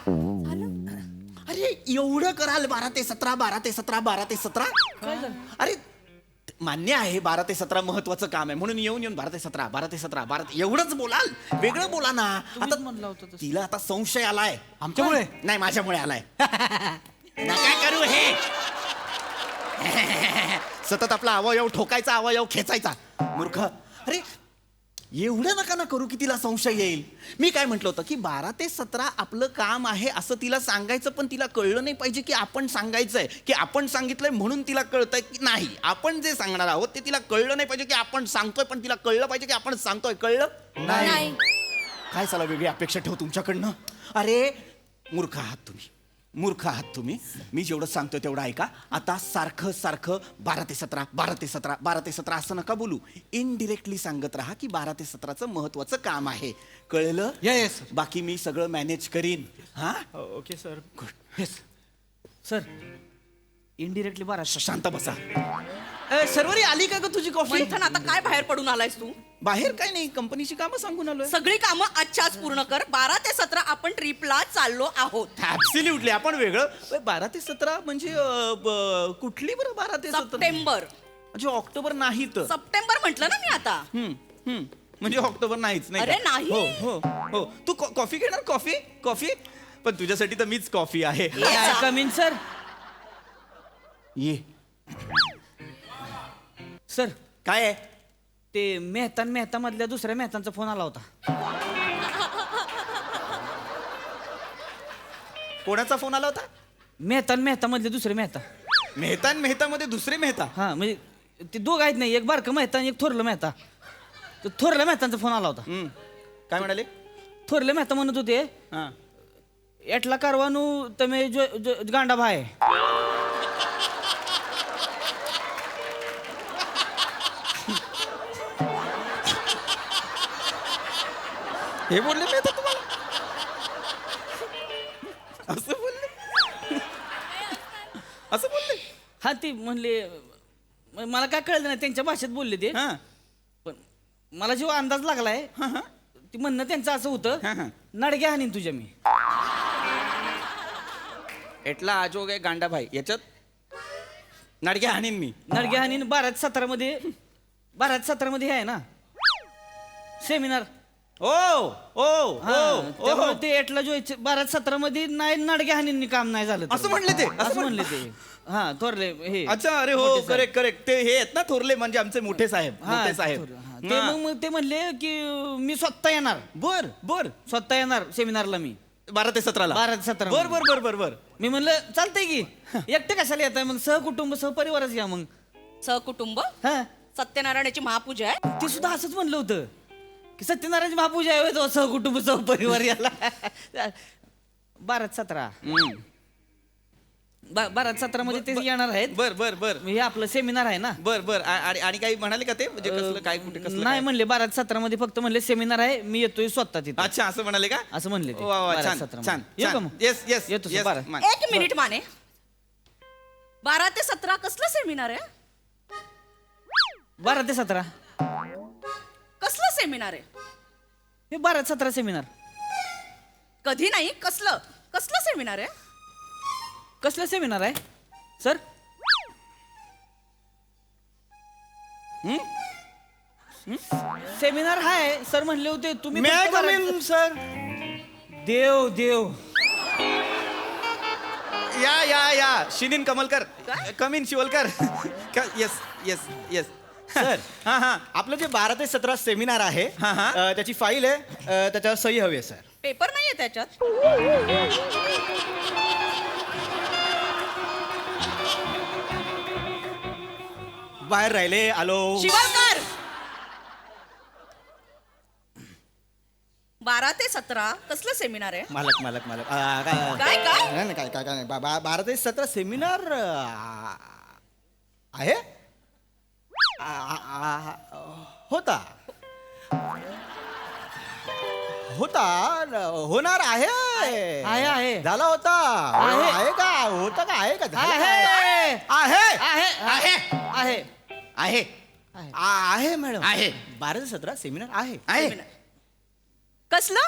अरे एवढं कराल 12 ते 17 12 ते 17 12 ते 17. अरे मान्य आहे 12 ते 17 महत्वाचं काम आहे म्हणून येऊन 12 ते 17 12 ते 17 12 एवढंच बोलाल, वेगळं बोला ना. आता म्हणलं होतं तिला आता संशय आलाय आमच्यामुळे. नाही माझ्यामुळे आलाय. नका करू हे. सतत आपला अवयव ठोकायचा, अवयव खेचायचा. मूर्ख. अरे एवढं नका ना करू की तिला संशय येईल. मी काय म्हटलं होतं की 12 ते 17 आपलं काम आहे असं तिला सांगायचं, पण तिला कळलं नाही पाहिजे की आपण सांगायचंय, की आपण सांगितलंय म्हणून तिला कळतंय की नाही. आपण जे सांगणार आहोत ते तिला कळलं नाही पाहिजे की आपण सांगतोय, पण तिला कळलं पाहिजे की आपण सांगतोय. कळलं नाही. काय चला वेगळी अपेक्षा ठेव तुमच्याकडनं. अरे मूर्ख आहात तुम्ही, मूर्ख आहात तुम्ही. मी जेवढं सांगतोय तेवढं ऐका. आता सारखं सारखं 12 ते 17 12 ते 17 12 ते 17 असं नका बोलू. इनडिरेक्टली सांगत राहा की 12 ते 17चं महत्वाचं काम आहे. कळलं? येस बाकी मी सगळं मॅनेज करीन. हा okay sir. Yes. Sir indirectly बारा. शांत बसा. सर्वरी आली का ग तुझी कॉफी? मंथन, आता काय बाहेर पडून आलायस तू? बाहेर काय नाही, कंपनीची कामं सांगून आलोय. सगळी कामं आजच्याच पूर्ण कर. 12 ते 17 आपण ट्रिपला चाललो आहोत. ऍब्सोल्युटली. आपण वेगळं 12 ते 17 म्हणजे कुठली बरं 12 ते 17? सप्टेंबर. म्हणजे ऑक्टोबर नाही तर. सप्टेंबर म्हटलं ना मी आता. म्हणजे ऑक्टोबर नाहीच नाही अरे का? नाही. हो हो हो. तू कॉफी घेणार? कॉफी कॉफी पण तुझ्यासाठी तर मीच कॉफी आहे. Coming sir. ये. सर काय आहे? ते मेहता मधल्या दुसऱ्या मेहतांचा फोन आला होता. कोणाचा फोन आला होता? मेहता मधले दुसरे मेहता. मेहता मध्ये दुसरे मेहता? हा म्हणजे ते दोघ आहेत नाही, एक बारकं मेहता आणि एक थोरलं मेहता. तर थोरल्या मेहतांचा फोन आला होता. काय म्हणाले? थोरले मेहता म्हणत होते हा एटला कारवानू तमे गांडा भाय. हे बोलले मेहता तुम्हाला? असं बोलले? असं बोलले? हा ते म्हणले मला काय कळलं नाही, त्यांच्या भाषेत बोलले ते. हा पण मला जेव्हा अंदाज लागलाय ती म्हणणं त्यांचं असं होतं, नडग्या हाणीन तुझ्या मी. एटला आजो काय गांडा भाई याच्यात नडग्या हाणीन मी. नडग्या हाणीन 12-17 मध्ये हे आहे ना सेमिनार. ओ ओ ओ त्यामुळे ते एटला जो 12-17 मध्ये नाही नडग्या हाणींनी काम नाही झालं. असं म्हणले ते? असं म्हणले ते. हा थोरले हे. अच्छा. अरे हो करेक्ट करेक्ट. ते हे आहेत ना थोरले, म्हणजे आमचे मोठे साहेब. हा, मोठे साहेब. ते मग ते म्हणले की मी स्वतः येणार. बर बर. स्वतः येणार सेमिनारला मी 12 ते 17 12 ते 17. बर बर बर बर बर. मी म्हणलं चालतंय की एकटे कशाला येत आहे, मग सहकुटुंब सहपरिवारच या. मग सहकुटुंब हा सत्यनारायणाची महापूजा आहे. ते सुद्धा असंच म्हणलं होतं की सत्यनारायण महापूजा आहे तो सहकुटुंब सहपरिवार याला. 12-17 12-17 मध्ये ते येणार आहेत. बर बर बर. हे आपलं सेमिनार आहे ना. बर बर. आणि काही म्हणाले का ते? म्हणजे कसलं काय कुठे कसलं नाही काय? म्हणले 12-17 मध्ये फक्त म्हणले सेमिनार आहे, मी येतोय स्वतः तिथे. अच्छा असं म्हणाले का? असं म्हणले ते. वा वा. छान 12-17 छान येऊ का छान. मग? येस येस येतो सर, येस. 12. मान. एक मिनिट माने. 12 ते 17 कसलं सेमिनार आहे? 12 ते 17 कसलं सेमिनार आहे? हे 12-17 सेमिनार. कधी नाही, कसलं कसलं सेमिनार आहे? कसलं सेमिनार आहे सर? सेमिनार आहे सर म्हणले होते तुम्ही. May I फक्त come in, 12 sir? देव देव. या शिनीन कमलकर. कमीन Shivalkar. Yes yes yes. Sir हा हा. आपलं जे 12 ते 17 सेमिनार आहे त्याची फाईल आहे, त्याच्यावर सही हवी आहे सर. पेपर नाहीये त्याच्यात. बाहेर राहिले आलो. शिवलकर 12 ते 17 कसलं सेमिनार आहे? मालक मालक मालक काय काय? नाही काय काय नाही 12 ते 17 सेमिनार आहे. होता होता होणार आहे आहे आहे झाला होता आहे का होता का आहे का झाला आहे आहे आहे आहे आहे आहे मॅडम आहे 12 ते 17 सेमिनार आहे आहे कसलं?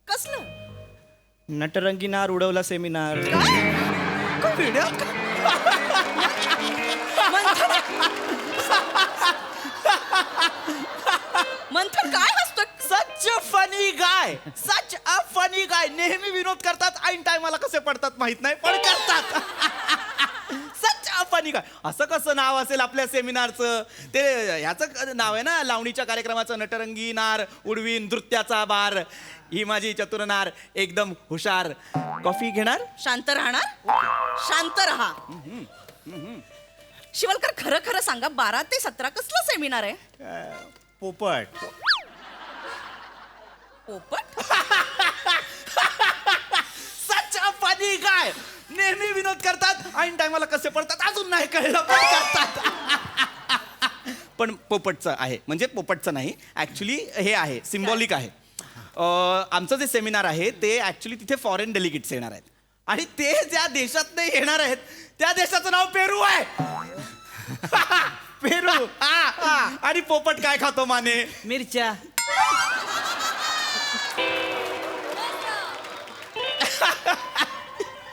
कसलं? नटरंगी नार उडवला सेमिनार. मंथन काय हसतोय? सच funny guy such a funny guy. नेहमी विनोद करतात ऐन टायमाला कसे पडतात माहित नाही पण करतात. सच अ फनी गाय. असं कसं नाव असेल आपल्या सेमिनारचं? ते ह्याचं नाव आहे ना लावणीच्या कार्यक्रमाचं. नटरंगी नार उडवीन नृत्याचा बार. ही माझी चतुर नार एकदम हुशार. कॉफी घेणार? शांत राहणार? शांत राहा. शिवलकर खरं खरं सांगा 12 ते 17 कसलं सेमिनार आहे? पोपट. पोपट? सच अ फनी गाय. नेहमी विनोद करतात ऐन टायमाला कसे पडतात अजून नाही कळलं पण करतात. पण पोपटचं आहे म्हणजे पोपटचं नाही ऍक्च्युली हे आहे सिम्बॉलिक आहे. आमचं जे सेमिनार आहे ते ऍक्च्युली तिथे फॉरेन डेलिगेट्स येणार आहेत आणि ते ज्या देशात येणार आहेत त्या देशाचं नाव पेरू आहे. पेरू. आणि पोपट काय खातो माने? मिरच्या.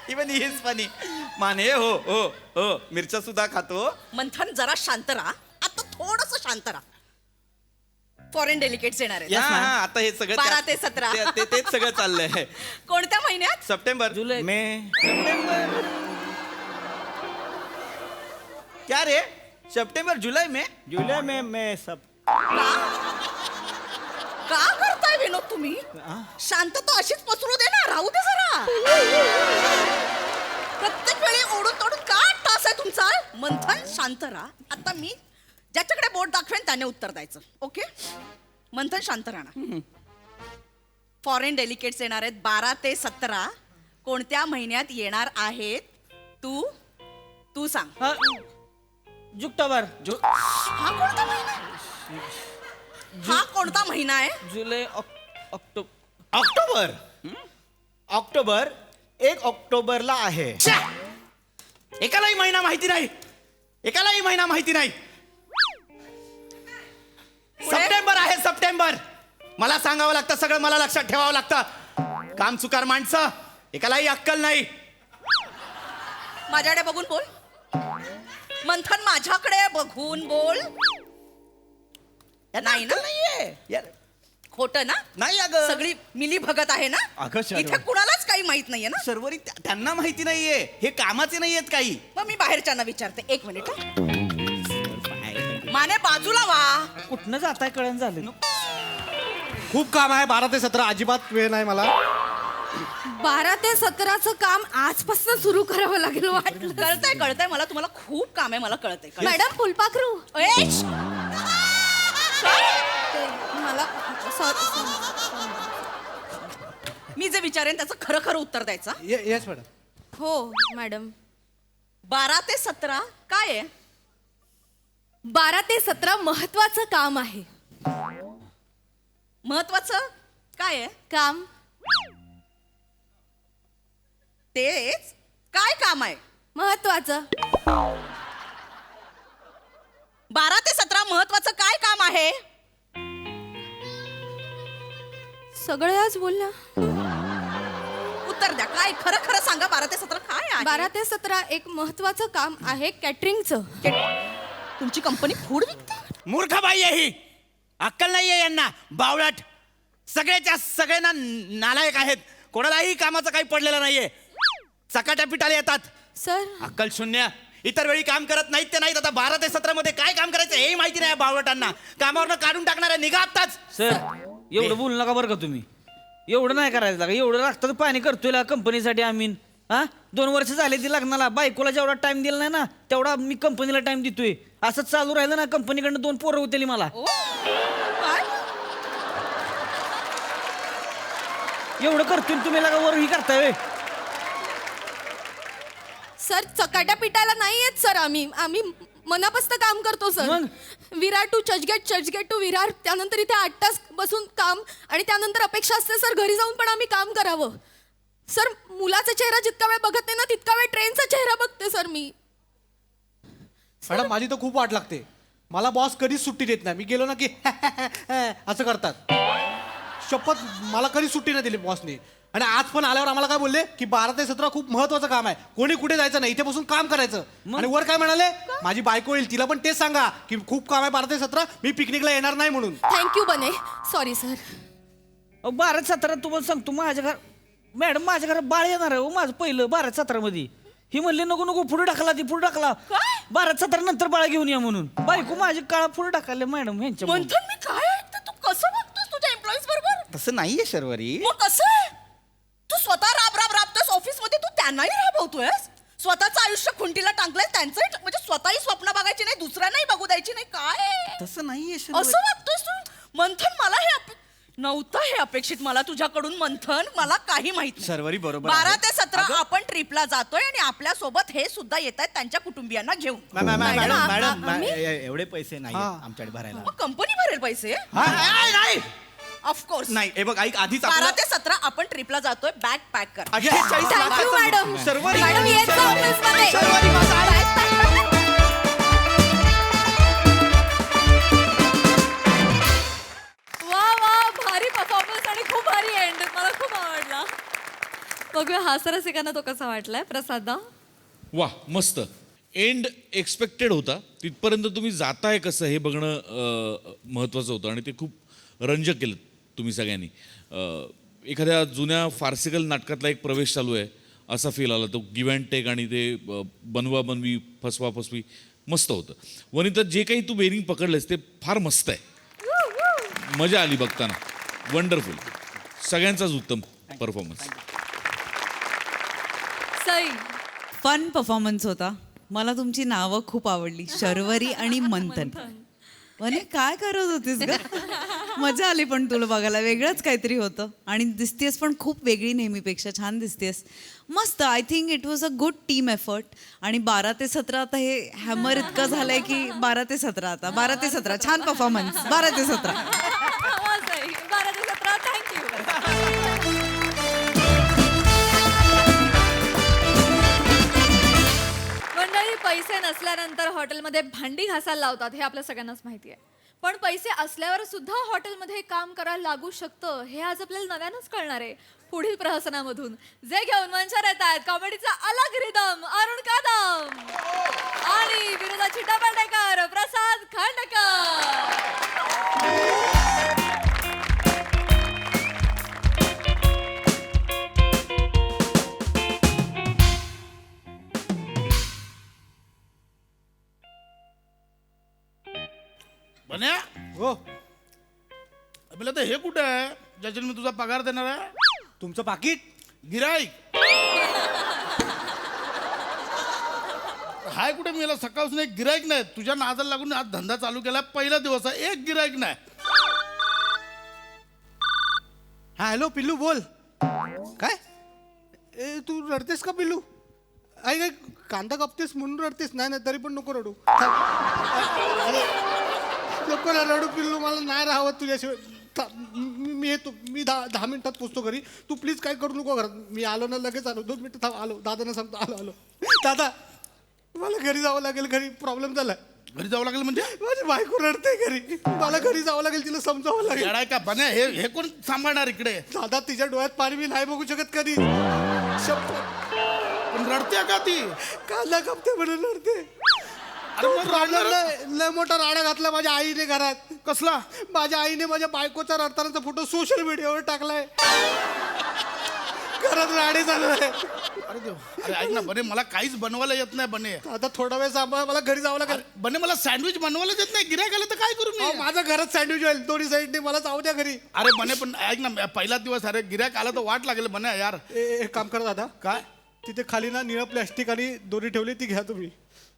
Even he is funny. Mane हो हो हो मिरच्या सुद्धा खातो. मंथन जरा शांत राहा. आता थोडस शांत राहा. फॉरेन डेलिगेट्स येणार आहेत. आता हे सगळं 12 ते 17 तेच सगळं चाललंय. कोणत्या महिन्यात? सप्टेंबर जुलै मे सप्टेंबर. क्या रे सप्टेंबर जुलै मे सब. का करताय विनोद तुम्ही? शांतता अशीच पसरू दे ना. राहू दे जरा. प्रत्येक वेळी ओढून तोडून का तास आहे तुमचा? मंथन शांत राहा. आता मी ज्याच्याकडे बोट दाखवेन त्याने उत्तर द्यायचं. ओके? मंथन शांत राहणार. फॉरेन डेलिगेट्स येणार आहेत 12 ते 17 कोणत्या महिन्यात येणार आहेत? तू सांग. जुक्टोबर. हा कोणता महिना आहे? हा कोणता महिना आहे? जुलै ऑक्टोबर. ऑक्टोबर 1 ऑक्टोबरला आहे. एकालाही महिना माहिती नाही. एकालाही महिना माहिती नाही. सप्टेंबर आहे सप्टेंबर. मला सांगावं लागतं सगळं. मला लक्षात ठेवावं लागतं. काम चुकार माणसं एकालाही अक्कल नाही. माझ्याकडे बघून बोल. मंथन माझ्याकडे बघून बोल. नाही ना? नाहीये खोटं ना? नाही अगं. सगळी मिली भगत आहे ना? अगं शर्वरी. इथे कुणालाच काही माहित नाहीये ना? सर्वरी त्यांना माहिती नाहीये. हे कामाचे नाहीयेत काही. मग मी बाहेरच्यांना विचारते. 1 मिनिट. माने बाजूला वा. कुठनं जाताय कळण झालं. खूप काम आहे 12 ते 17 अजिबात वेळ नाही मला. 12 ते 17चं काम आजपासून सुरू करावं लागेल वाटलं. कळतंय मला. तुम्हाला खूप काम आहे. मला कळतंय. मॅडम फुलपाखरू मला मी जे विचारेन त्याचं खरं खरं उत्तर द्यायचं. Yes madam. हो मॅडम. 12 ते 17 काय आहे? 12 ते 17 महत्वाचं काम आहे. महत्वाचं काय आहे? काम. तेच काय काम आहे? महत्वाचं. 12 ते 17 महत्वाचं काय काम आहे? सगळे आज बोल ना. उत्तर द्या. काय खरं खरं सांगा. 12 ते 17 काय आहे? 12 ते 17 एक महत्वाचं काम आहे कॅटरिंगचं. तुमची कंपनी फूड विकते? मूर्ख बाई आहे ही. अक्कल नाहीये यांना. बावळट. सगळ्याच्या सगळ्यांना नालायक आहेत. कोणालाही कामाचं काही पडलेलं नाहीये. चकाट्या पिटाला येतात. सर अक्कल शून्य. इतर वेळी काम करत नाहीत ते नाहीत. आता 12 ते 17 मध्ये काय काम करायचं हे माहिती नाही बावळटांना. कामावरनं काढून टाकणाऱ्या निघा आत्ताच. सर एवढं बोलू नका बरं का तुम्ही. एवढं नाही करायचं. एवढं लागतं पाणी करतोय कंपनीसाठी आम्ही. हा 2 वर्ष झाले ती लग्नाला. बायकोला जेवढा टाइम दिला नाही ना तेवढा मी कंपनीला टाइम देतोय. असंच चालू राहिलं ना कंपनीकडनं 2 पोरं होतेली मला. एवढं करतोय तुम्ही लगा वर ही करताय व्हय? सर चकाट्या पिटायला नाही येत सर. आम्ही मनापासून काम करतो sir. Virar to Churchgate to Virar, त्यानंतर इथे 8 तास बसून काम, आणि त्यानंतर अपेक्षा असते सर घरी जाऊन पण आम्ही काम करावं. सर मुलाचा चेहरा जितका वेळ बघत नाही ना तितका वेळ ट्रेनचा चेहरा बघते सर मी. मॅडम माझी तर खूप वाट लागते. मला बॉस कधीच सुट्टी देत नाही. मी गेलो ना की असं करतात. शपथ मला कधी सुट्टी नाही दिली बॉसने. आणि आज पण आल्यावर आम्हाला काय बोलले की 12 ते 17 खूप महत्वाचं काम आहे, कोणी कुठे जायचं नाही, इथे बसून काम करायचं. आणि वर काय म्हणाले, माझी बायको येईल तिला पण तेच सांगा की खूप काम आहे 12 ते 17, मी पिकनिकला येणार नाही म्हणून. थँक्यू बने. Sorry sir. 12 ते 17 तुम्हाला सांगतो माझ्या घर मॅडम माझ्या घरात बाळ येणार आहे. माझं पहिलं 12 ते 17 मध्ये. ही म्हणली नको पुढे टाकला 12 ते 17 नंतर बाळ घेऊन या म्हणून. बायको माझी काळा पुढे टाकले मॅडम ह्यांच्या. मंथन मी काय ऐकते, तू कसं बघतोस तुझ्या एम्प्लॉईज बरोबर? तसं नाहीये शर्वरी. मग कसं आहे? तू स्वतः राबतोस ऑफिस मध्ये, तू त्यांनाही राबवतोयस. स्वतःचं आयुष्य खुंटीला टांगलंय, त्यांचं म्हणजे स्वतःही स्वप्न बघायची नाही, दुसऱ्यांनाही बघू द्यायची नाही. काय तसं नाहीये असं वागतोयस तू मंथन? मला हे नव्हतं हे अपेक्षित मला तुझ्याकडून मंथन. मला काही माहित नाही. शर्वरी बरोबर 12 ते 17 आपण ट्रिपला जातोय आणि आपल्या सोबत हे सुद्धा येत आहेत त्यांच्या कुटुंबियांना घेऊन. मॅडम एवढे पैसे नाही आमच्याकडे भरायला. मग कंपनी भरेल पैसे? नाही ऑफकोर्स नाही. हे बघ ऐक, आधीच 12 ते 17 आपण ट्रिपला जातोय. बॅग पॅक कर. 48 थँक्यू मॅडम. शर्वरी मॅडम येत जा ऑफिसमध्ये. शर्वरी माझा वा भारी परफॉर्मन्स आणि खूप भारी एंड. मला खूप आवडला. बघूया हास्यरसिकांना तो कसा वाटलाय. प्रसादा. वा मस्त. एंड एक्सपेक्टेड होता, तिथपर्यंत तुम्ही जाताय कसं हे बघणं महत्त्वाचं होतं आणि ते खूप रंजक केलं तुम्ही सगळ्यांनी. एखाद्या जुन्या फार्सिकल नाटकातला एक प्रवेश चालू आहे असा फील आला. तो गिव्ह अँड टेक आणि ते बनवा बनवी फसवा फसवी मस्त होतं. वनिता जे काही तू बेरिंग पकडलंस ते फार मस्त आहे. मजा आली बघताना. वंडरफुल. सगळ्यांचाच उत्तम परफॉर्मन्स. सई. फन परफॉर्मन्स होता. मला तुमची नावं खूप आवडली, शर्वरी आणि मंथन. म्हणे काय करत होतीस ग? मजा आली पण तुला बघायला. वेगळंच काहीतरी होतं आणि दिसतेस पण खूप वेगळी नेहमीपेक्षा. छान दिसतेस. मस्त. I think it was a good team effort. आणि 12 ते 17 आता हे हॅमर इतकं झालंय की 12 ते 17 आता 12 ते 17 छान परफॉर्मन्स. 12 ते 17. 12 ते 17. थँक्यू. मंडळी, पैसे नसल्यानंतर हॉटेलमध्ये भांडी घासायला लावतात हे आपल्या सगळ्यांनाच माहिती आहे. पण पैसे असल्यावर सुद्धा हॉटेलमध्ये काम करायला लागू शकतं हे आज आपल्याला नव्यानंच कळणार आहे पुढील प्रहसनामधून. जे घेऊन मंचावर येत आहेत कॉमेडीचा अलग रिदम अरुण कदम आणि विनोदाची डबल डेकर प्रसाद खांडेकर. बन्या हो. आपल्याला तर हे कुठं आहे ज्याच्याने मी तुझा पगार देणार आहे? तुमचं पाकिट. गिराईक हाय कुठे? मी याला सकाळपासून एक गिराईक नाही. तुझ्या नादाला लागून आज धंदा चालू केला. पहिला दिवस आहे, एक गिराईक नाही. हा हॅलो पिल्लू बोल. काय तू रडतेस का पिल्लू? आई कांदा कापतेस म्हणून रडतेस? नाही नाही तरी पण नको रडू. नको ना रडू पिल्लू, मला नाही राहावं तुझ्याशिवाय. मी येतो. मी 10 मिनिटात पोचतो घरी. तू प्लीज काय करू नको घरात. मी आलो ना लगेच आलो. 2 मिनिटं थांब. आलो. दादांना सांगतो आलो. दादा मला घरी जावं लागेल. घरी प्रॉब्लेम झालाय. घरी जावं लागेल म्हणजे? माझी बायको रडते घरी. मला घरी जावं लागेल. तिला समजावं लागेल. येडाय का बन्या? हे कोण सांभाळणार इकडे? दादा तिच्या डोळ्यात पाणी मी नाही बघू शकत कधी. पण रडते का ती? कांदा कापते म्हणून रडते. अरे मग रडणार. लय मोठा राडा घातला माझ्या आईने घरात. कसला? माझ्या आईने माझ्या बायकोचा रडतानाचा फोटो सोशल मीडियावर टाकलाय. घरात राडे झालाय. अरे देव. अरे ऐक ना बने, मला काहीच बनवायला येत नाही बने. आता थोडा वेळ सांभाळ, मला घरी जावं लागेल. बने मला सँडविच बनवायला येत नाही. गिऱ्हाईक आलं तर काय करू मी? माझ्या घरात सँडविच होईल दोन्ही साईडने. मला जाऊ द्या घरी. अरे बने पण ऐक ना, पहिला दिवस. अरे गिऱ्हाईक आलं तर वाट लागेल बने यार. एक काम करा दादा. काय? तिथे खाली ना निळं प्लॅस्टिक आणि दोरी ठेवली, ती घ्या तुम्ही.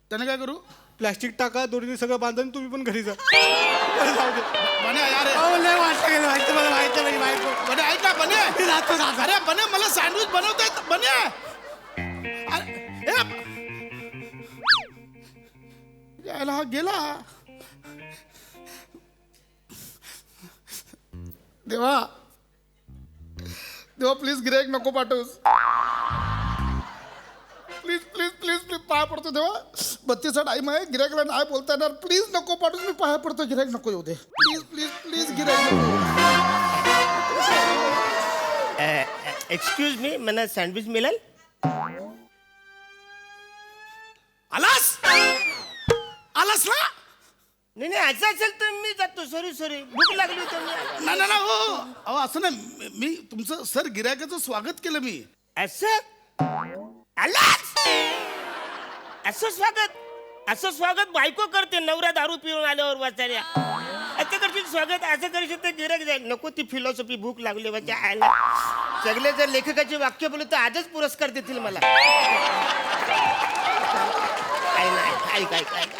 त्याने काय करू? प्लॅस्टिक टाका, दोरीने सगळं बांधून तुम्ही पण घरी जा. जाऊ दे. बने यार लय वाटलं गेलं, माहिती मला माहिती नाही बायको. बने ऐक ना बने. मी जातो दादा. अरे बने मला सँडविच बनवता येत बने. यायला हा गेला. देवा देवा प्लीज गिराईक नको पाठवूस. प्लीज प्लीज प्लीज प्लीज पाया पडतो देवा. 32चा टाइम आहे, गिराईकला नाही बोलता येणार. प्लीज नको पाठवूस, मी पाया पडतो. गिराईक नको येऊ दे. प्लीज प्लीज प्लीज गिराईक नको. एक्सक्यूज मी, मला सँडविच मिळेल? आलास आलास ना? नाही नाही, असं असेल तर मी जातो. सॉरी भूक लागली होती. नाही नाही नाही, हो अहो असं नाही. मी तुमचं सर गिरायकाचं स्वागत केलं मी. असं आलास? असं स्वागत बायको करते नवरा दारू पिऊन आल्यावर वाचायला. असं करशील स्वागत, असं करशील तर गिरायक जाईल. नको ती फिलॉसॉफी, भूक लागली वाचा आयला. सगळे जर लेखकाचे वाक्य बोलू तर आजच पुरस्कार देतील मला.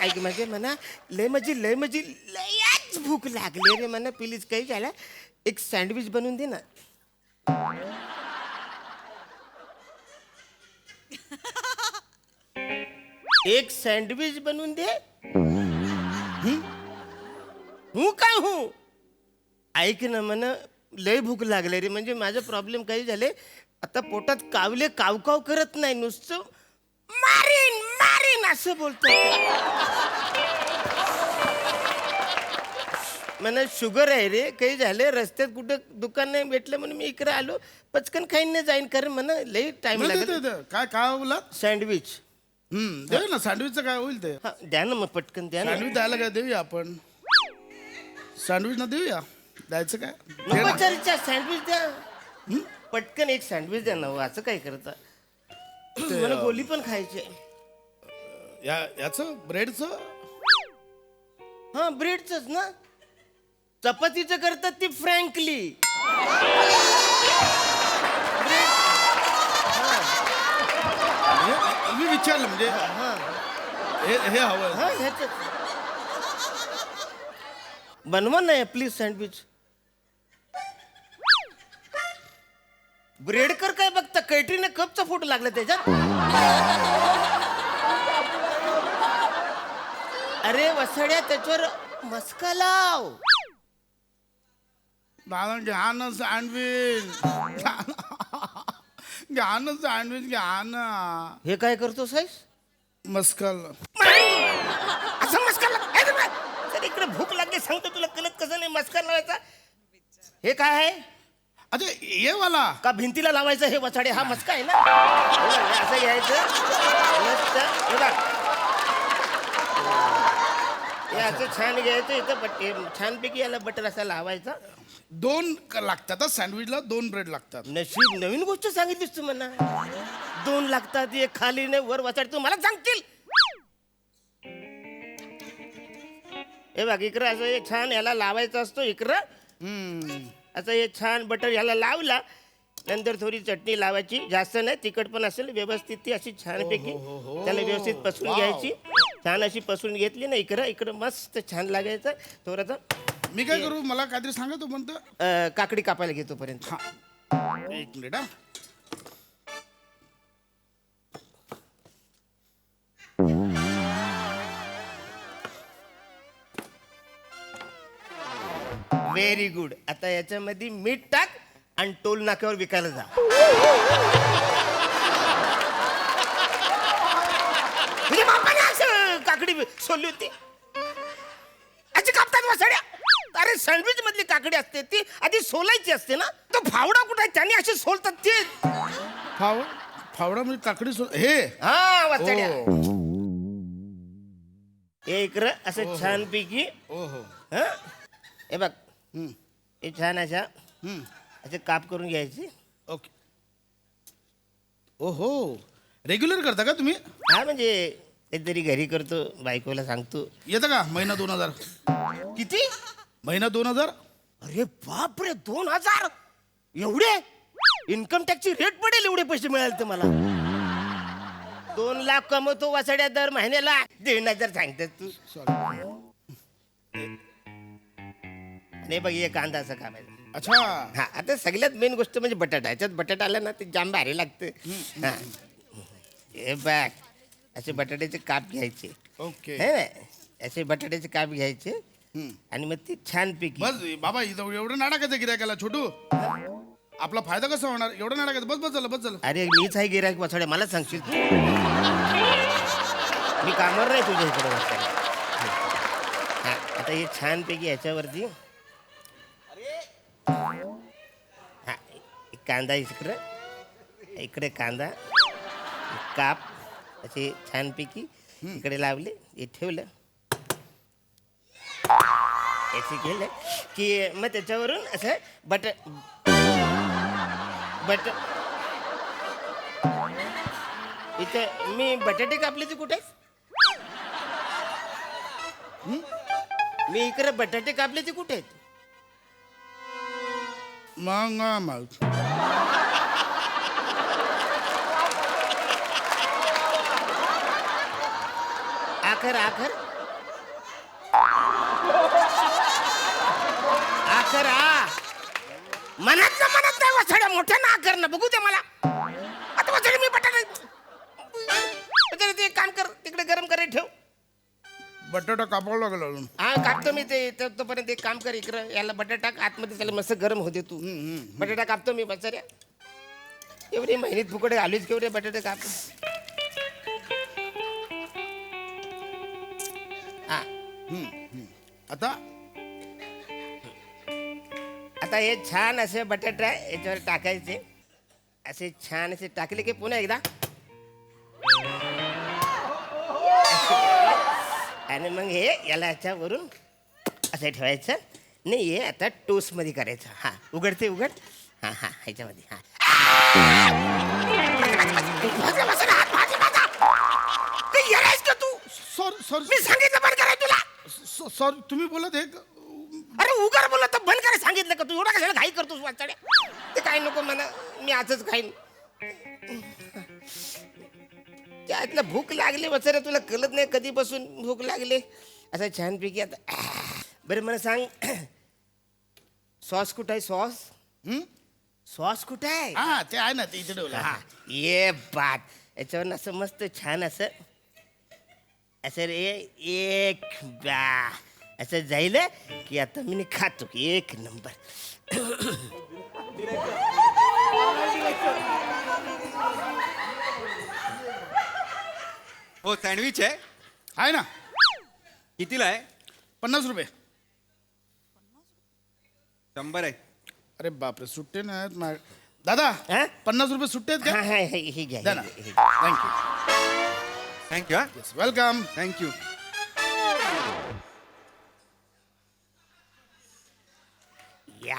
ऐक म्हणजे म्हणा लयच भूक लागली रे म्हणा. प्लीज काही झालं, एक सँडविच बनवून दे ना. एक सँडविच बनवून दे. हूं काय हूं? ऐक ना म्हणा, लय भूक लागले रे. म्हणजे माझा प्रॉब्लेम काही झाले, आता पोटात कावले कावकाव करत नाही, नुसतं मारीन मारीन असं बोलतो. मला शुगर आहे रे. काही झाले, रस्त्यात कुठं दुकान नाही भेटलं म्हणून मी इकडे आलो. पचकन खाईन नाही जाईन, कारण म्हणा लई टाइम लागेल. काय काय बोला? सँडविच. देऊ ना सँडविचचं काय होईल ते. द्या ना मग पटकन द्या ना. सँडविच द्यायला काय देऊया आपण? सँडविच ना देऊया. द्यायचं काय? सँडविच द्या पटकन. एक सँडविच द्या ना. असं काय करता? मला गोली पण खायची. याचं ब्रेडचं? हा ब्रेडच ना. चपातीचं करतात ती फ्रँकली. मी विचारलं म्हणजे हे हवं. बनवा ना प्लीज सँडविच. ब्रेडकर काय बघता? कैटरीना कपचा फोटो लागला त्याच्यात. अरे वसड्या, त्याच्यावर मस्का लाव. दादा घ्या ना सँडविच. घ्या ना सँडविच घ्या ना. हे काय करतो साईस? मस्कल. असं मस्का लाव. इकडे भूक लागली सांगतो तुला, कळत कसं नाही मस्का लावायचा. हे काय आहे? अच्छा ये वाला का भिंतीला लावायचं हे वसाडे? हा मस्का आहे ना. असं घ्यायचं हे असं छान घ्यायचं. इथं छानपैकी याला बटर असा लावायचा. 2 लागतात सँडविचला. 2 ब्रेड लागतात. नशीब नवीन गोष्ट सांगितलीस तू म्हणा. 2 लागतात. एक खाली नाही वर वसाड. तू मला सांगतील. हे बघ इकडं असं हे छान याला लावायचं असतो. इकडं असं हे छान बटर ह्याला लावला. नंतर थोडी चटणी लावायची, जास्त नाही, तिखट पण असेल व्यवस्थित. ती अशी छानपैकी त्याला व्यवस्थित पसरून घ्यायची. छान अशी पसरून घेतली ना इकडं मस्त छान लागायचं. थोडंसं मी काय करू? मला काहीतरी सांगा. तू म्हणतो काकडी कापायला घेतो पर्यंत. एक मिनिट हा. Very good. आता याच्यामध्ये मीठ टाक आणि टोल नाक्यावर विकायला जा. म्हणजे बापाने असं काकडी सोलली होती. अशी कापतात वसाड्या. अरे सँडविच मधली काकडी असते ती आधी सोलायची असते ना. तो फावडा कुठे आहे? त्याने असे सोलतात ते. फावडा म्हणजे काकडी हे हा वसाड्या. हे इकडं असं छानपैकी. हे बघ हे छान अशा असे काप करून घ्यायचे. ओके. ओहो रेग्युलर करता का तुम्ही? हा म्हणजे काहीतरी घरी करतो, बायकोला सांगतो. येतं का महिना 2000? किती? महिना 2000. अरे बापरे 2000 एवढे? इन्कम टॅक्सची रेट पडेल एवढे पैसे मिळाले तर मला. 2 लाख कमवतो वसाड्या दर महिन्याला 1,500 सांगतेस तू. नाही बघ, हे कांदा असं कापायचं. अच्छा. हा, आता सगळ्यात मेन गोष्ट म्हणजे बटाटा. ह्याच्यात बटाटा आला ना ते जाम भारी लागतं. हा. हे बघ, असे बटाट्याचे काप घ्यायचे. ओके. है ना? असे बटाट्याचे काप घ्यायचे आणि मग ते छान पैकी. बस बाबा, इथं एवढं नाटकाचं गिरायकाला छोटू, आपला फायदा कसा होणार? एवढं नाटकाचं बस बस झालं, बस झालं. अरे मीच आहे गिरायक वसाड्या, मला सांगशील तू? मी कामावर नाही तुझ्या इकडे वसाड्या. हा, आता हे छान पैकी ह्याच्यावरती हा, एक कांदा इकडे कांदा काप असे छानपैकी इकडे लावले, हे ठेवलं, याचे केलं की मग त्याच्यावरून असं इथं मी बटाटे कापले ते कुठे? मी इकडे बटाटे कापले ते कुठे आहेत? मग आखर मनात नाही वसाड्या, मोठ्या ना आकर ना बघू दे मला. आता वसाडे मी बटाटे ते काम कर, तिकडे गरम करायला ठेव. बटाटा कापावं लागला अजून. हा, कापतो मी ते. तोपर्यंत एक काम कर, इकडं याला बटाटा आतमध्ये त्याला मस्त गरम होते तू. बटाटा कापतो मी बचाऱ्या. एवढे महिन्यात फुकडे आलीच केवढे बटाटे काप. हा. आता हे छान असे बटाटे याच्यावर टाकायचे. असे छान असे टाकले की पुन्हा एकदा आणि मग हे याला याच्यावरून असं ठेवायचं. नाही, हे आता टोस्ट मध्ये करायचं. हा, उघड. हा ह्याच्यामध्ये. हा, तू सॉरी मी सांगितलं बंद करायचं तुला. सॉरी, तुम्ही बोलत हे. अरे उघड बोलत तर बंद करायला सांगितलं का तू? एवढा कशाला घाई करतोस वाचाड्या? ते काय नको म्हणा, मी आजच खाईन. त्यातलं भूक लागली वचऱ्या, तुला कळत नाही कधीपासून भूक लागले. असं छानपैकी आता बरं मला सांग, सॉस कुठं आहे? सॉस कुठं आहे? हा, ते आहे ना, ते इथे ठेवलं. हा, ये बात. याच्यावर असं मस्त छान असं रे एक बा असं जाईल की आता मी खातो की एक नंबर. हो, सँडविच आहे ना. कितीला आहे? 50 रुपये. 100 आहे. अरे बापरे, सुट्टे नाही आहेत दादा. 50 रुपये सुट्टे आहेत का? हे घ्या. द्या ना. थँक्यू. थँक्यू. वेलकम. थँक्यू. या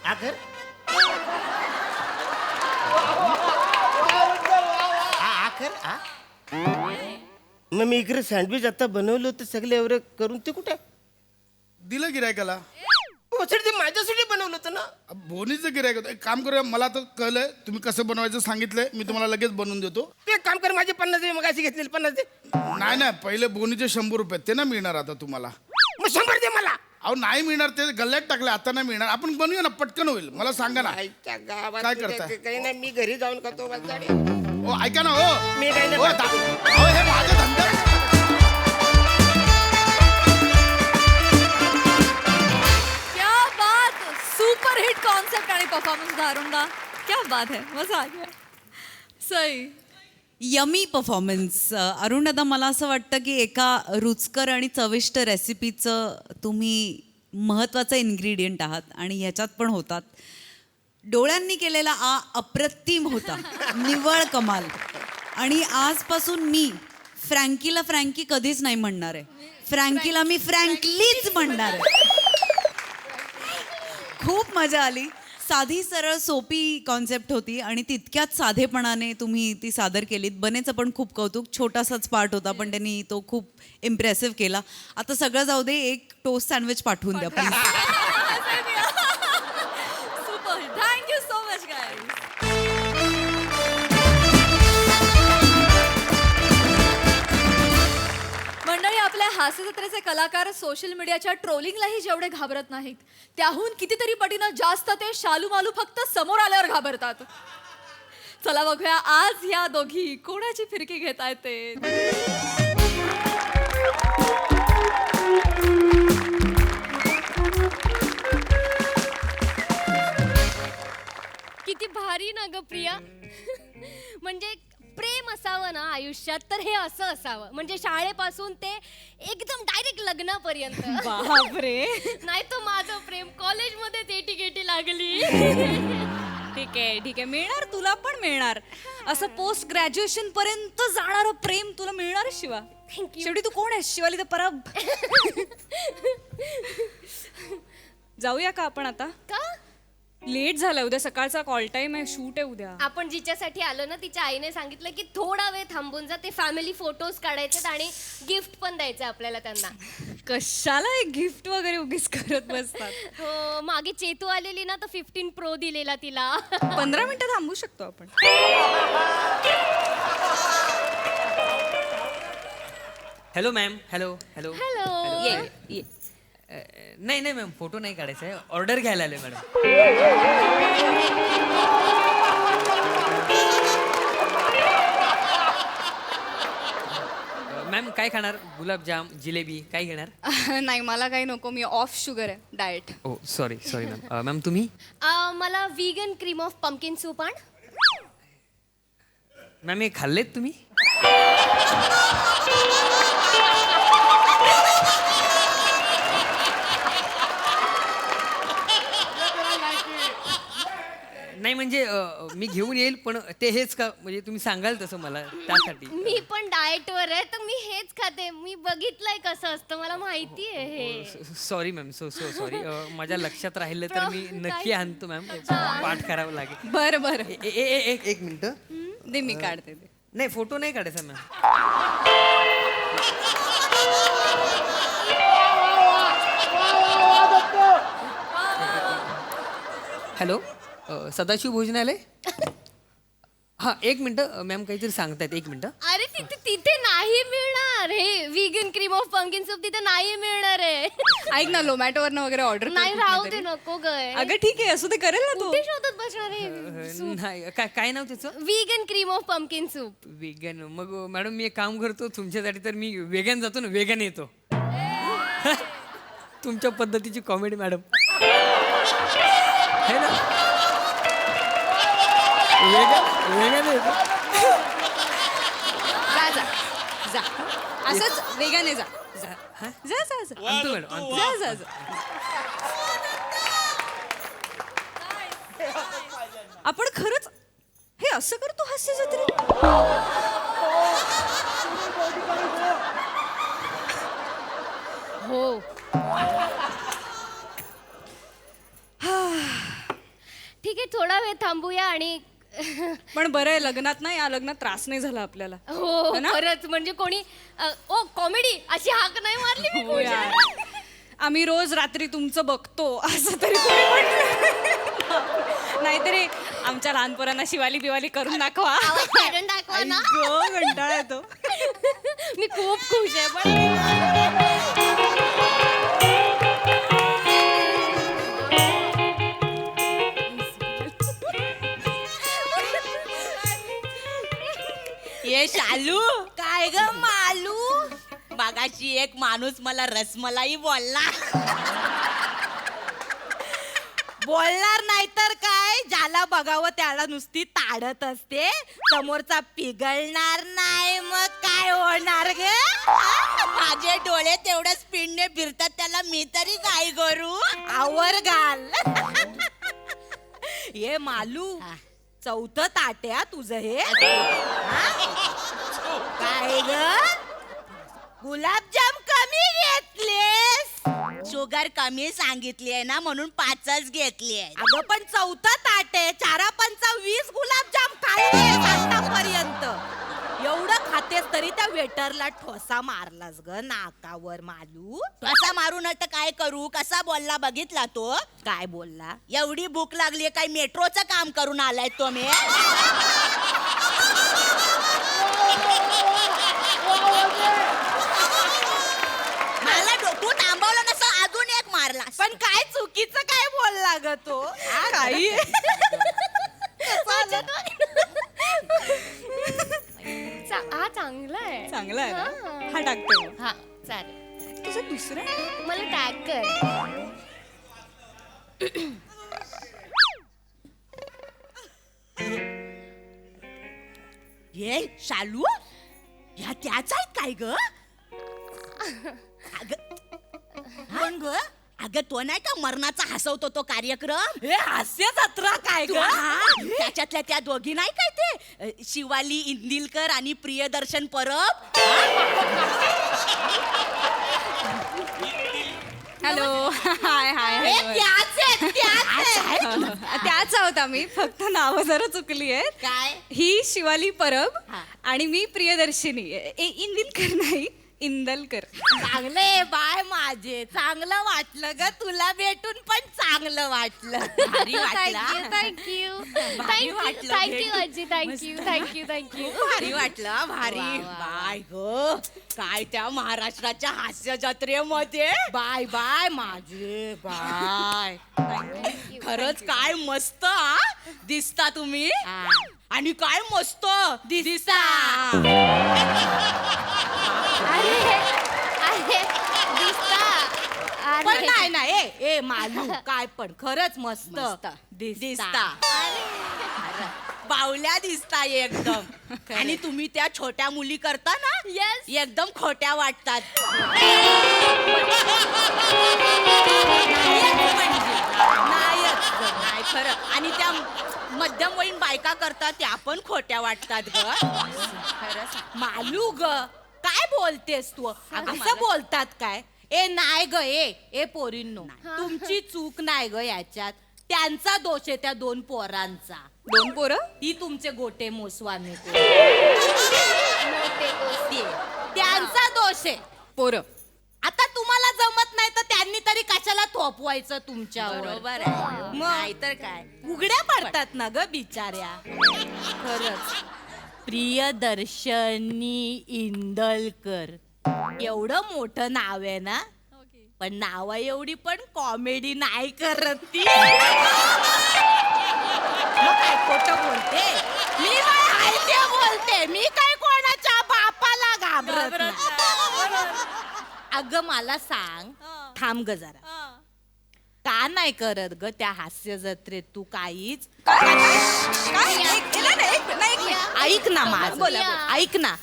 आखर मग मी इकडे सँडविच आता बनवलं होतं सगळे एवढं करून, ते कुठे दिलं गिरायकाला? ते माझ्यासाठी बनवलं होतं ना. बोनीचं गिरायक होतं. एक काम करूया, मला तर कळलंय तुम्ही कसं बनवायचं सांगितलंय, मी तुम्हाला लगेच बनवून देतो. ते एक काम कर, माझे 50 दे. मग अशी घेतलेली 50 दे. नाही, पहिले बोनीचे 100 रुपये ते ना मिळणार आता तुम्हाला. मग 100 दे मला. अहो नाही मिळणार, ते गल्ल्यात टाकले, आता नाही मिळणार. आपण बनवूया ना, पटकन होईल. मला सांगा ना काय करताय. काही नाही, मी घरी जाऊन करतो. हो ऐका ना. हो मी काही नाही. हे माझे धंदे. सुपर हिट कॉन्सेप्ट आणि परफॉर्मन्स दारुंगा. क्या बात है, मजा आ गया. सही. Yummy performance. अरुण दादा, मला असं वाटतं की एका रुचकर आणि चविष्ट रेसिपीचं तुम्ही महत्त्वाचं इन्ग्रेडियंट आहात आणि ह्याच्यात पण होतात. डोळ्यांनी केलेला अप्रतिम होता, निव्वळ कमाल. आणि आजपासून मी फ्रँकीला फ्रँकी कधीच नाही म्हणणार आहे, फ्रँकीला मी फ्रँकलीच म्हणणार आहे. खूप मजा आली. साधी सरळ सोपी कॉन्सेप्ट होती आणि तितक्याच साधेपणाने तुम्ही ती सादर केलीत. बनेचं पण खूप कौतुक. छोटासाच पार्ट होता पण त्यांनी तो खूप इम्प्रेसिव्ह केला. आता सगळं जाऊ दे, एक टोस्ट सँडविच पाठवून द्या please. Super, thank you so much guys. मंडळी, आपल्या हास्यजत्रेचे कलाकार सोशल मीडियाच्या ट्रोलिंगलाही जेवढे घाबरत नाहीत, त्याहून कितीतरी पटीनं जास्त ते शालू मालू फक्त समोर आल्यावर घाबरतात. चला बघूया आज या दोघी कोणाची फिरकी घेतायत ते. किती भारी ना ग प्रिया. म्हणजे प्रेम असावं ना आयुष्यात तर हे असं असावं. म्हणजे शाळेपासून ते एकदम डायरेक्ट लग्नापर्यंत. बापरे. नाही तर माझं प्रेम कॉलेजमध्ये तेटी गेटी लागली. ठीक आहे, मिळणार, तुला पण मिळणार. असं पोस्ट ग्रॅज्युएशन पर्यंत जाणारं प्रेम तुला मिळणार शिवा. शेवटी तू कोण आहेस? शिवाली तर परब. जाऊया का आपण आता? का? लेट झालं, उद्या सकाळचा कॉल टाइम आहे, शूट आहे उद्या. आपण जिच्यासाठी आलो ना तिच्या आईने सांगितलं की थोडा वेळ थांबून जा, ते फॅमिली फोटोज काढायचे आणि गिफ्ट पण द्यायचं आपल्याला त्यांना. कशाला गिफ्ट वगैरे उगीच करत बसतात. हो, मागे चेतू आलेली ना तर 15 Pro दिलेला तिला. 15 मिनिटं थांबू शकतो आपण. Hello ma'am. हॅलो. हॅलो. ये. नाही मॅम, फोटो नाही काढायचा आहे, ऑर्डर घ्यायला आले मॅडम. मॅम काय खाणार? गुलाबजाम, जिलेबी काय घेणार? नाही, मला काही नको, मी ऑफ शुगर आहे, डाएट. ओ सॉरी मॅम. मॅम तुम्ही? मला vegan cream of pumpkin soup आण. मॅम हे खाल्लेत तुम्ही? नाही म्हणजे मी घेऊन येईल, पण ते हेच का? म्हणजे तुम्ही सांगाल तसं मला त्यासाठी. मी पण डाएट वर आहे तर मी हेच खाते. मी बघितलंय कसं असतं, मला माहिती आहे हे. Sorry ma'am, sorry. माझ्या लक्षात राहिलं तर मी नक्की आणतो मॅम. पाठ करावं लागेल. बरं. एक मिनिट दे, मी काढते. नाही, फोटो नाही काढायचा मॅम. हॅलो, सदाशिव भोजनालय. हा, एक मिनिट मॅम, काहीतरी सांगतायत, एक मिनिट. अरे तिथे नाही मिळणार हे vegan cream of pumpkin soup, तिथे नाही मिळणार आहे. ऐक ना, Zomato वरनं वगैरे ऑर्डर नाही, राहू दे, नको गय. अगं ठीक आहे, असू दे, करेल ना तू. कुठे शोधत बसणार आहे? नाही, काय नाव त्याचं? Vegan cream of pumpkin soup. Vegan. मग मॅडम मी एक काम करतो तुमच्यासाठी, तर मी वेगन जातो ना, वेगन येतो. तुमच्या पद्धतीची कॉमेडी मॅडम है ना. वेगन येतो. जा असंच वेगाने जा. आणतो मॅडम, आणतो. जा. आपण खरंच हे असं करतो हास्य जत्रेत? हो. ठीक आहे, थोडा वेळ थांबूया. आणि पण बरं आहे, लग्नात ना, या लग्नात त्रास नाही झाला आपल्याला. हो ना, खरंच. म्हणजे कोणी ओ कॉमेडी अशी हाक नाही मारली मी. हो यार, आम्ही रोज रात्री तुमचं बघतो असं तरी कोणी म्हटलं. नाहीतरी आमच्या लहानपोरांना शिवाली बिवाली करून दाखवा. दाखवा ना. कंटाळा येतो. मी खूप खुश आहे. पण ये शालू, काय ग मालू? मगाशी एक माणूस मला रसमलाई बोलणार नाही तर काय, ज्याला बघावं त्याला नुसती ताडत असते. समोरचा पिघळणार नाही, मग काय होणार ग? माझे डोळे तेवढ्या स्पीडने फिरतात, त्याला मी तरी काय करू? आवर घाल. ये मालू, चौथं ताट्या तुझं हे. काय ग? गुलाबजाम कमी घेतलेस? शुगर कमी सांगितली आहे ना म्हणून 5च घेतली आहे. अगं पण 4था ताट आहे. 4 पंचा 20 गुलाबजाम खाल्ले आतापर्यंत. एवढं खातेस तरी त्या वेटरला ठोसा मारलास ग नाकावर मालू. ठोसा मारू न तर काय करू? कसा बोलला बघितला तो? काय बोलला? एवढी भूक लागली काय मेट्रोचं काम करून आलाय तुम्ही? मला तू थांबवलं नसं अजून एक मारला. पण काय चुकीचं काय बोलला ग तो? काही हा चांगला आहे. चांगला आहे ना? हा. हा टाकते मग. हा चालेल. तुझं दुसरं मला टॅग कर. ये शालू ह्या त्याच आहेत काय ग? कोण ग? अगं तो नाही का मरणाचा हसवतो तो कार्यक्रम? हे हास्य जत्रा काय ग? त्याच्यातल्या त्या दोघी नाही काय ते शिवाली इंदिलकर आणि प्रियदर्शन परब. हॅलो हाय हाय त्याच आहोत आम्ही. फक्त नावं जरा चुकली आहेत. काय? ही शिवाली परब आणि मी प्रियदर्शिनी. इंदिलकर नाही इंदलकर. चांगले बाय माझे. चांगलं वाटलं ग तुला भेटून पण चांगलं वाटलं. भारी वाटलं. थँक्यू भारी वाटलं थँक्यू भेटून. आजी. थँक्यू भारी वाटलं. भारी बाय ग. काय त्या महाराष्ट्राच्या हास्य जत्रेमध्ये बाय बाय माझे बाय. खरंच काय मस्त दिसता तुम्ही. आणि काय मस्त दिसता. पण नाही ना ए मालू काय पण खरंच मस्त दिसता. बावल्या दिसता एकदम. आणि तुम्ही त्या छोट्या मुली करता ना एकदम खोट्या वाटतात. नाही खरं. आणि त्या मध्यमवयीन बायका करतात त्या पण खोट्या वाटतात ग. मालू ग काय बोलतेस तू? असं बोलतात काय? ए नाही ग ए पोरींनो तुमची चूक नाही ग याच्यात. त्यांचा दोष आहे त्या 2 पोरांचा. 2 पोरं? ती तुमचे गोटे मोसवाने त्यांचा दोष आहे. पोरं आता तुम्हाला जमत नाही तर त्यांनी तरी कशाला थोपवायचं तुमच्यावर? बरोबर आहे. नाही तर काय उघड्या पडतात ना ग बिचाऱ्या. खरंच प्रियदर्शनी इंदलकर एवढं मोठं नाव आहे ना. पण नावा एवढी पण कॉमेडी नाही करत ती. काय खोटं बोलते? मी काय आहे ते बोलते. मी काय कोणाच्या बापाला घाबरत नाही. अगं मला सांग थांब ग जरा. का नाही करत ग त्या हास्य जत्रेत तू काहीच? ऐक ना माझं. ऐक ना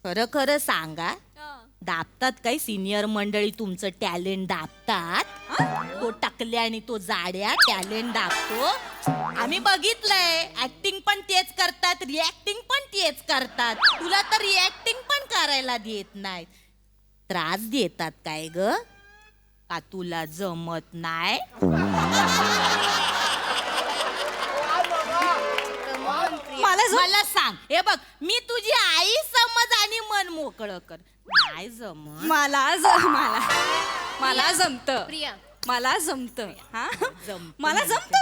खरं खरं सांगा दाबतात काय सिनियर मंडळी तुमचं टॅलेंट दाबतात? तो टकल्या आणि तो जाड्या टॅलेंट दाबतो. आम्ही बघितलंय. ऍक्टिंग पण तेच करतात रिॲक्टिंग पण तेच करतात. तुला तर रिॲक्टिंग पण करायला देत नाहीत. त्रास देतात काय ग? का तुला जमत नाही? मला सांग. हे बघ मी तुझी आई समज आणि मन मोकळं कर. नाही जमत. मला जमत. प्रिया मला जमत. मला जमत.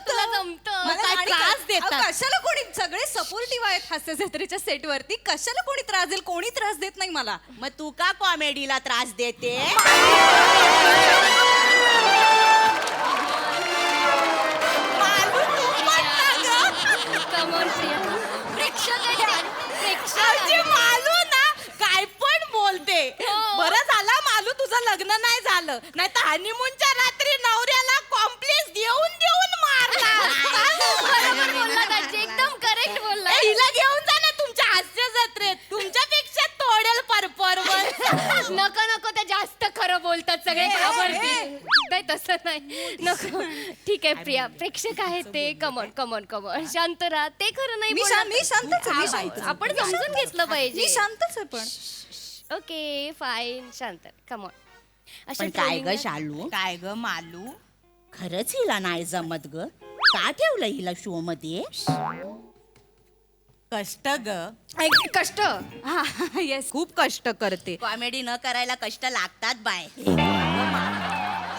तुला जमतं. मला काय आणि त्रास काय- देतात? अहो, कशाला कोणी सगळे सपोर्टिव्ह आहेत हास्य जत्रेच्या सेटवरती. कशाला कोणी त्रास देईल? कोणी त्रास देत नाही मला. मग तू का कॉमेडीला त्रास देते? मालू ना काय पण बोलते. बरं झालं मालू तुझं लग्न नाही झालं. नाही तर हनीमूनच्या रात्री नवऱ्याला कॉम्प्लेक्स देऊन देऊन मारला. बरोबर बोलला दाजी. एकदम करेक्ट बोलला. हिला घेऊन जा ना तुमच्या हास्य जत्रेत. तुमच्यापेक्षा तोडेल परफॉर्मन्स. नको नको ते जास्त खरं बोलतात सगळे घाबरतील. नाही तसं नाही नको. ठीक आहे प्रिया प्रेक्षक आहेत ते. कमॉन कमॉन कमॉन शांत राहा. ते खरं नाही मी बोलणार. शांतच आहे, मी शांतच आहे. आपण समजून घेतलं पाहिजे. मी शांतच आहे पण. ओके फाईन शांत कमॉन. अशा पण काय ग trolling- शालू काय ग मालू खरंच हिला नाही जमत ग का ठेवलं हिला शो मध्ये कष्ट ग कष्ट हा येस खूप कष्ट करते. कॉमेडी न करायला कष्ट लागतात बाय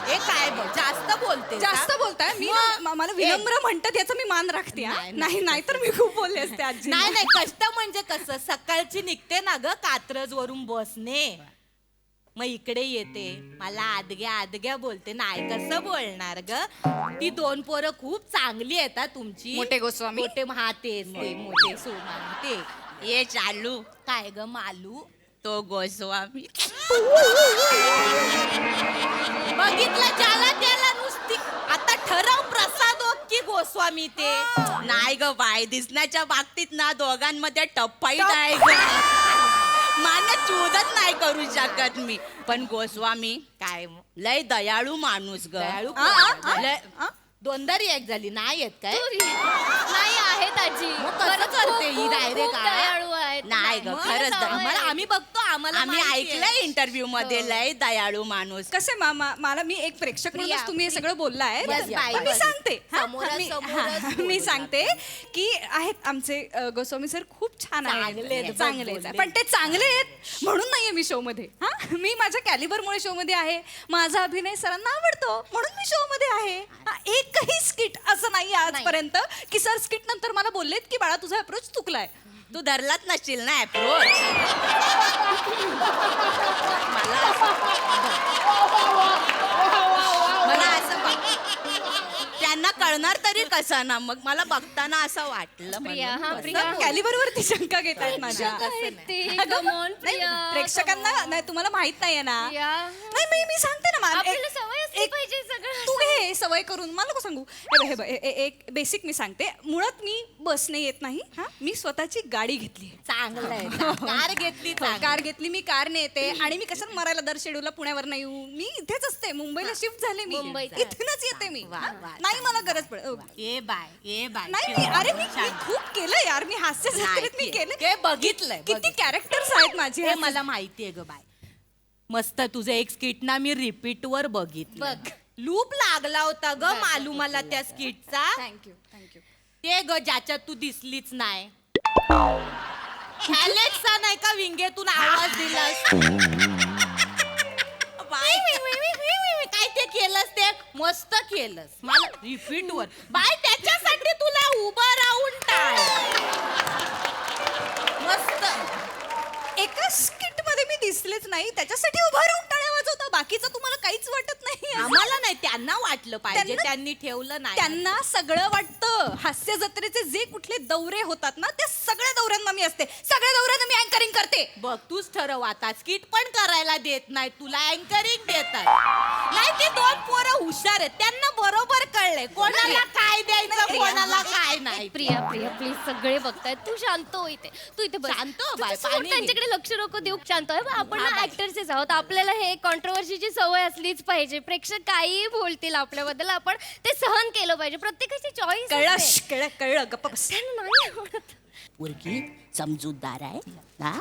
हे काय बघ जास्त बोलते जास्त बोलताय मी मला विनम्र म्हणतात याचा मी मान राखते हा. नाही नाही तर मी खूप बोलले असते आजी. नाही नाही कष्ट म्हणजे कसं सकाळची निघते ना ग कात्रज वरून बसने मग इकडे येते मला आदग्या बोलते नाही कसं बोलणार ग ती 2 पोरं खूप चांगली आहेत तुमची मोठे गोस्वामी? मोठे ते मोठे सोमान ते ये चालू काय ग मालू तो गोस्वामी बघितलं ज्याला त्याला नुसती आता ठरव प्रसाद की गोस्वामी ते नाही ग बाय दिसण्याच्या बाबतीत ना दोघांमध्ये टप्पाईट आहे ग मला चूजच नाही करू शकत मी पण गोस्वामी काय लय दयाळू माणूस ग दयाळू लय 2दा रिॲक्ट झाली नाही येत काय नाही आहेत आजी. मग कसं खरंच करते खूप- ही खूप- डायरेक्ट खूप दयाळू आहेत. नाही ग मग खरंच सवय आम्हाला आहे. आम्ही बघतो आम्हाला आम्ही माहिती आहे. ऐकलंय इंटरव्ह्यू मध्ये लय दयाळू माणूस कसे मला मी एक प्रेक्षक म्हणून तुम्ही हे सगळं बोललाय Yes, बाई, पण मी बाई. सांगते हा, समोरासमोरच मी बोलू सांगते की आहेत आमचे गोस्वामी सर खूप छान चांगले आहेत, आहेत चांगले बोलले. आहेत पण ते चांगले आहेत म्हणून नाहीये मी शो मध्ये हा मी माझ्या कॅलिबरमुळे शो मध्ये आहे माझा अभिनय सरांना आवडतो म्हणून मी शो मध्ये आहे हा, एकही स्किट असं नाही आजपर्यंत की सर स्किट नंतर मला बोललेत की बाळा तुझा अप्रोच चुकलाय. तू धरलाच नसशील ना अप्रोच मला असं त्यांना कळणार तरी कसं ना मग मला बघताना असं वाटलं प्रिया, म्हणून हा, कसं. प्रिया. कॅलिबरवरती शंका घेत आहेत माझ्या ते, अगं, come on, नाही, प्रिया, प्रेक्षकांना नाही तुम्हाला माहित नाहीये ना प्रिया. नाही मी सांगते ना मॅम आपल्याला सवय असली पाहिजे सगळं. तू घे सवय करून मला नको सांगू हे बघ, एक बेसिक मी सांगते मुळात मी बसने येत नाही हा मी स्वतःची गाडी घेतली चांगलं आहे कार घेतली कार घेतली मी कारने येते आणि मी कशाला मरायला दर शेड्यूलला पुण्यावर नाही येऊ मी इथेच असते मुंबईला शिफ्ट झाले मी मुंबईत. इथूनच येते मी हा? नाही मला गरज पड ये बाय नाही मी खूप केलं यार मी हास्य जत्रेत मी केलं बघितलंय किती कॅरेक्टर्स आहेत माझे हे मला माहितीये ग बाय मस्त तुझं एक स्किट ना मी रिपीट वर बघितलं बघ. लूप लागला होता ग मालू मला त्या स्किटचा थँक्यू ते ग ज्याच्यात तू दिसलीच नाही अलेक्सा नाही का विंगेतून आवाज दिलास बाय काय ते केलंस ते मस्त केलंस मला रिपीट वर बाय त्याच्यासाठी तुला उभं राहून टाळ मस्त एका स्किट मध्ये मी दिसलेच नाही त्याच्यासाठी उभा राहून टाळ्या वाजवता बाकीचं तुम्हाला काहीच वाटत नाही आम्हाला नाही त्यांना वाटलं पाहिजे त्यांना- त्यांनी ठेवलं नाही त्यांना सगळं वाटतं हास्य जत्रेचे जे कुठले दौरे होतात ना त्या सगळ्या दौऱ्यांना मी असते सगळ्या दौऱ्यांना मी अँकरिंग करते बघ तूच ठरव आता स्किट पण करायला देत नाही तुला अँकरिंग देतात नाही ते 2 पोरं हुशार आहेत त्यांना बरोबर कळलंय कोणाला काय द्यायचं कोणाला काय नाही प्रिया प्लीज सगळे बघतायत तू शांत हो इथे तू इथे बस. शांत हो तू बाय, समोर पाणी घे. त्यांच्याकडे लक्ष नको देऊ शांत आहे आपण ना ऍक्टर्सच आहोत आपल्याला हे कॉन्ट्रोवर्सीची सवय असलीच पाहिजे प्रेक्षक काही बोलतील आपल्याबद्दल आपण ते सहन केलं पाहिजे प्रत्येकाची चॉईस कळलं गप्प बस नाही आवडत. पोरगी समजूतदार आहे हा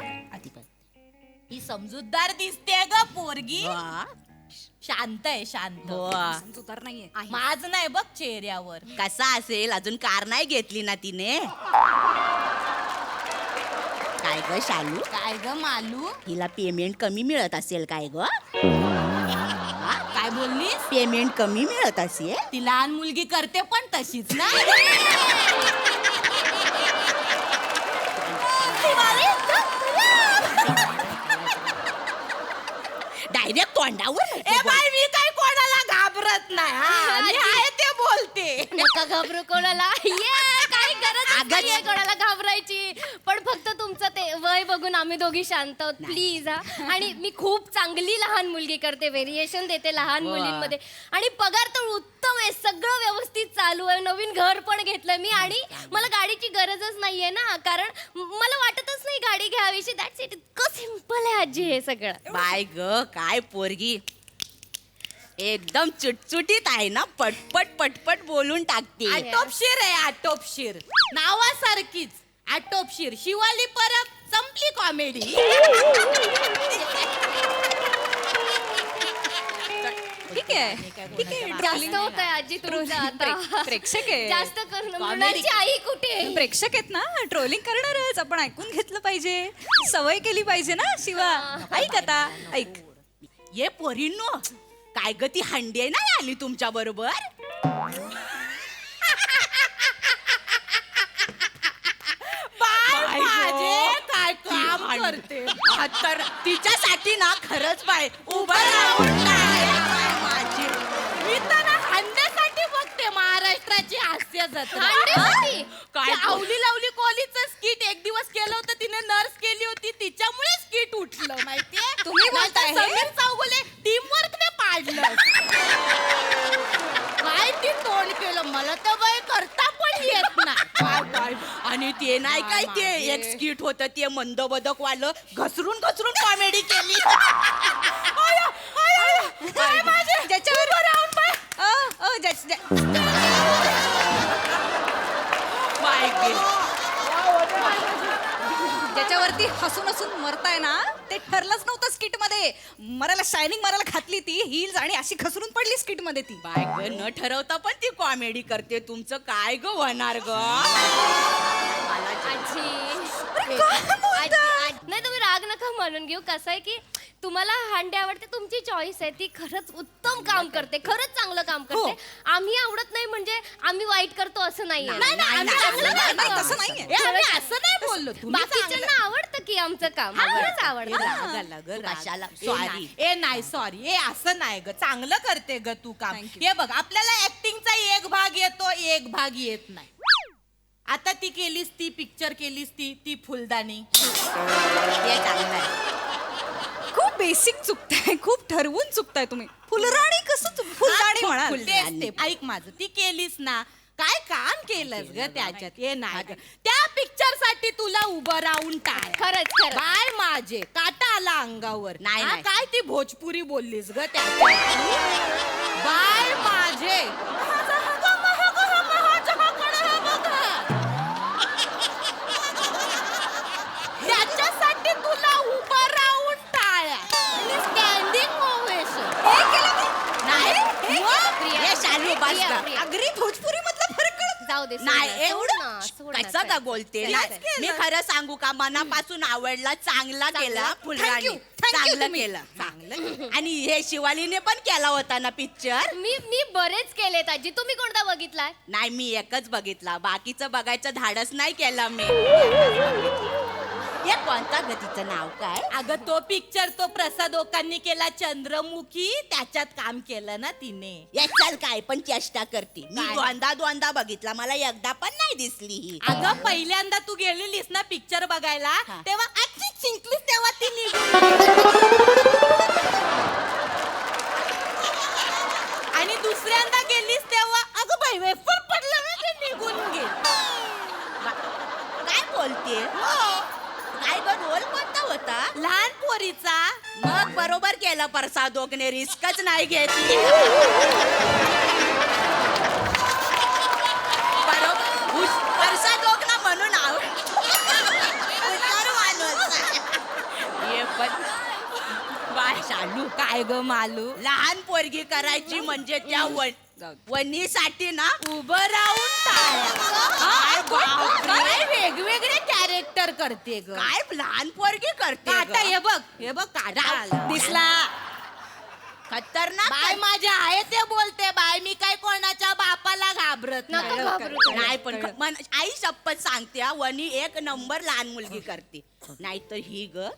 ही समजूतदार दिसते ग पोरगी शांत आहे शांत समजूतदार नाहीये माझ नाही बघ चेहऱ्यावर कसा असेल अजून कार नाही घेतली ना तिने काय ग शालू काय ग मालू हिला पेमेंट कमी मिळत असेल काय ग काय बोलली पेमेंट कमी मिळत असेल ती लहान मुलगी करते पण तशीच ना डायरेक्ट तोंडावर ए बाय मी काय कोणाला घाबरत नाही हा मी आहे ते बोलते नका घाबरू कोणाला काही गरज नाहीये कोणाला घाबरायची पण फक्त तुमचं ते वय बघून आम्ही दोघी शांत आहोत प्लीज हा आणि मी खूप चांगली लहान मुलगी करते व्हेरिएशन देते लहान मुलींमध्ये आणि पगार तर उत्तम आहे सगळं व्यवस्थित चालू आहे नवीन घर पण घेतलं मी आणि मला गाडीची गरजच नाहीये ना कारण मला वाटतच नाही गाडी घ्यावीशी दॅट्स इट इतकं सिम्पल आहे आजी हे सगळं बाय ग काय पोरगी एकदम चुटचुटीत आहे ना पटपट पटपट बोलून टाकते आटोपशीर आहे आटोपशीर नावासारखीच आटोपशीर शिवाली परब संपली कॉमेडी जास्त होत आहे आजी तुमचं आता प्रेक्षक आहे. जास्त करणं मुलांची आई कुठे प्रेक्षक आहेत ना, ट्रोलिंग करणारच. आपण ऐकून घेतलं पाहिजे, सवय केली पाहिजे ना. शिवा ऐक आता, ऐक. ये पोरींनो, काय ग ती हंडी नाही आली तुमच्या बरोबर? काय काम करते तर तिच्यासाठी ना खरंच बाय उभं राहून माझी मी तर ना हंड्यासाठी बघते महाराष्ट्राची हास्य जत्रा. काय आवली लावली कॉलेजचं स्किट एक दिवस केलं होतं तिने, नर्स केली होती तिच्यामुळे स्किट उठलं माहितीये. तुम्ही बोलताय हे? समीर चौगुले टीमवर्क ने पाडलं. काय ती तोंड केलं मला तर बाई करता पण येत नाही. आणि ते नाही काय ते एक स्किट होतं ते मंद बदक वालं घसरून घसरून कॉमेडी केली. ज्याच्यावरती हसून हसून मरताय ना, ते ठरलंच नव्हतं स्किट मध्ये. मरायला शायनिंग मारायला घातली ती हिल्स आणि अशी घसरून पडली स्किट मध्ये ती. बाय ग न ठरवता पण ती कॉमेडी करते. तुमचं काय ग होणार ग? नाही तुम्ही राग नका म्हणून घेऊ. कसं आहे की तुम्हाला हांडे आवडते, तुमची चॉईस आहे. ती खरंच उत्तम काम करते, खरंच चांगलं काम करते. आम्ही आवडत नाही म्हणजे आम्ही वाईट करतो असं नाही. असं नाही बोललो. बाकीच्यांना आवडतं की आमचं काम, खरंच आवडतं. सॉरी ए नाही सॉरी ए असं नाही ग, चांगलं करते ग तू काम. हे बघ आपल्याला ऍक्टिंगचा एक भाग येतो, एक भाग येत नाही. आता ती केलीस, ती पिक्चर केलीस, ती फुलदाणी हे चांगलं आहे. खूप बेसिक चुकताय, खूप ठरवून चुकताय तुम्ही. फुलराणी कसं फुलदाणी म्हणाल? ऐक माझं, ती केलीस ना, काय काम केलंस ग त्याच्यात? हे नाही ग, त्या पिक्चर साठी तुला उभं राहून टाळ. खरंच बाय माझे काटा आला अंगावर. नाही काय ती भोजपुरी बोललीस ग त्याच्यात? बाय माझे त्याच्यासाठी तुला उभं राहून टाळ्या. स्टँडिंग ओवेशन नाही शालू बस. अगदी भोजपुरी मधला फरक कळत जाऊ दे. नाही एवढं कसा का बोलते. मी खरं सांगू का, मनापासून आवडला, चांगला केला फुलराणी, चांगलं केलं चांगलं. आणि हे शिवालीने पण केला होता ना पिक्चर. मी बरेच केलेत आजी. तुम्ही कोणता बघितलाय? नाही मी एकच बघितला, बाकीचं बघायचं धाडस नाही केला मी. हे कोणता ग तिचं नाव काय? अगं तो पिक्चर तो प्रसाद ओकांनी केला, चंद्रमुखी. त्याच्यात काम केलं ना तिने. याच्याल काय पण चेष्टा करते. मी दोनदा बघितला, मला एकदा पण नाही दिसली ही. अगं पहिल्यांदा तू गेलेलीस ना पिक्चर बघायला, तेव्हा आजची जिंकलीस तेव्हा ती निघून. आणि दुसऱ्यांदा गेलीस तेव्हा अगं बाई वेफर पडलं ना ते निघून गेल. काय बोलते? काय ग रोल कोणता होता? लहान पोरीचा. मग बरोबर केला प्रसाद ओकने, रिस्कच नाही घेतली. बरोबर प्रसाद ओकना म्हणून बाय शालू काय ग मालू. लहान पोरगी करायची म्हणजे त्या वनीसाठी ना उभं राहून काय वेगवेगळे कॅरेक्टर करते ग. काय लहान पोरगी करते. आता हे बघ काढा दिसला खतरनाक. बाय माझे आहे ते बोलते बाय. मी काय कोणाच्या बापाला घाबरत नाही. पण आई शपथ सांगते, वनी एक नंबर लहान मुलगी करते. नाहीतर ही ग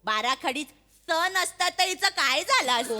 बाराखडीत सण असता तर हिचं काय झालं असतं?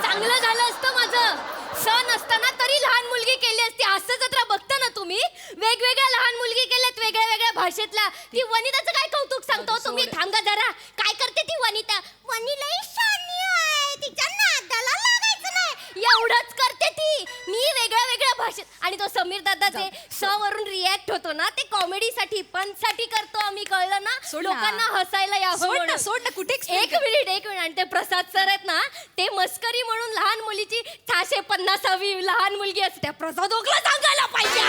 चांगलं झालं असतं माझं. सण असताना तरी लहान मुलगी केली असती. हास्य जत्रा बघता ना तुम्ही, वेगवेगळ्या लहान मुलगी केल्यात वेगळ्या वेगळ्या भाषेतल्या. ती वनिताचं काय कौतुक सांगतो तुम्ही? थांबा जरा. काय करते ती वनिता? वनिता शानी आहे, तिच्या नादाला लागायचं नाही एवढंच करते ती. मी वेगळ्या वेगळ्या भाषेत. आणि तो समीर दादा ते स वरून रिॲक्ट होतो ना, ते कॉमेडी साठी पण साठी करतो आम्ही, कळलं ना? लोकांना हसायला यावं. सोड ना कुठे. एक मिनिट. आणि ते प्रसाद सर आहेत ना, ते मस्करी म्हणून लहान मुलीची 650वी लहान मुलगी असते, त्या प्रसाद ओकला सांगायला पाहिजे.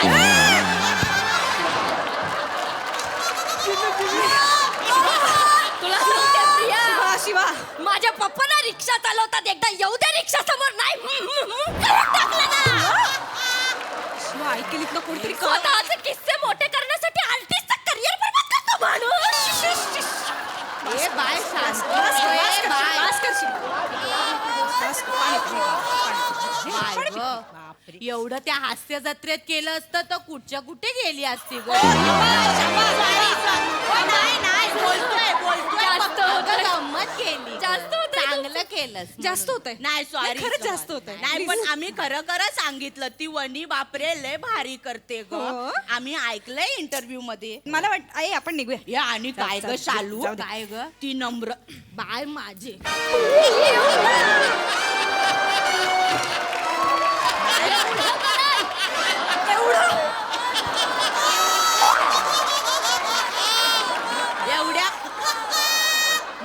तुला सांगते प्रिया, शिवा माझ्या पप्पांना रिक्षा चालवता आयुष्यात एकदा येऊ दे रिक्षा समोर नाही करून टाकलं ना. ऐकलीत ना कोणतरी स्वतःचे किस्से मोठे करण्यासाठी आर्टिस्टचं करिअर बरबाद करतो माणूस. ए बाय शांत ए बाय बाय गं. एवढं त्या हास्य जत्रेत केलं असतं तर कुठच्या कुठे गेली असती ग. नाही बोलतोय जास्त होतंय. गंमत केली जास्त होतंय चांगलं केलं जास्त होतंय. नाही सॉरी खरंच जास्त होतंय. नाही पण आम्ही खरं सांगितलं ती वनी बापरे लय भारी करते ग. हो. आम्ही ऐकलंय इंटरव्ह्यू मध्ये. मला वाटतं आई आपण निघूया. या आणि काय ग शालू जाऊ दे. काय ग ती नम्र बाय माझे एवढ्या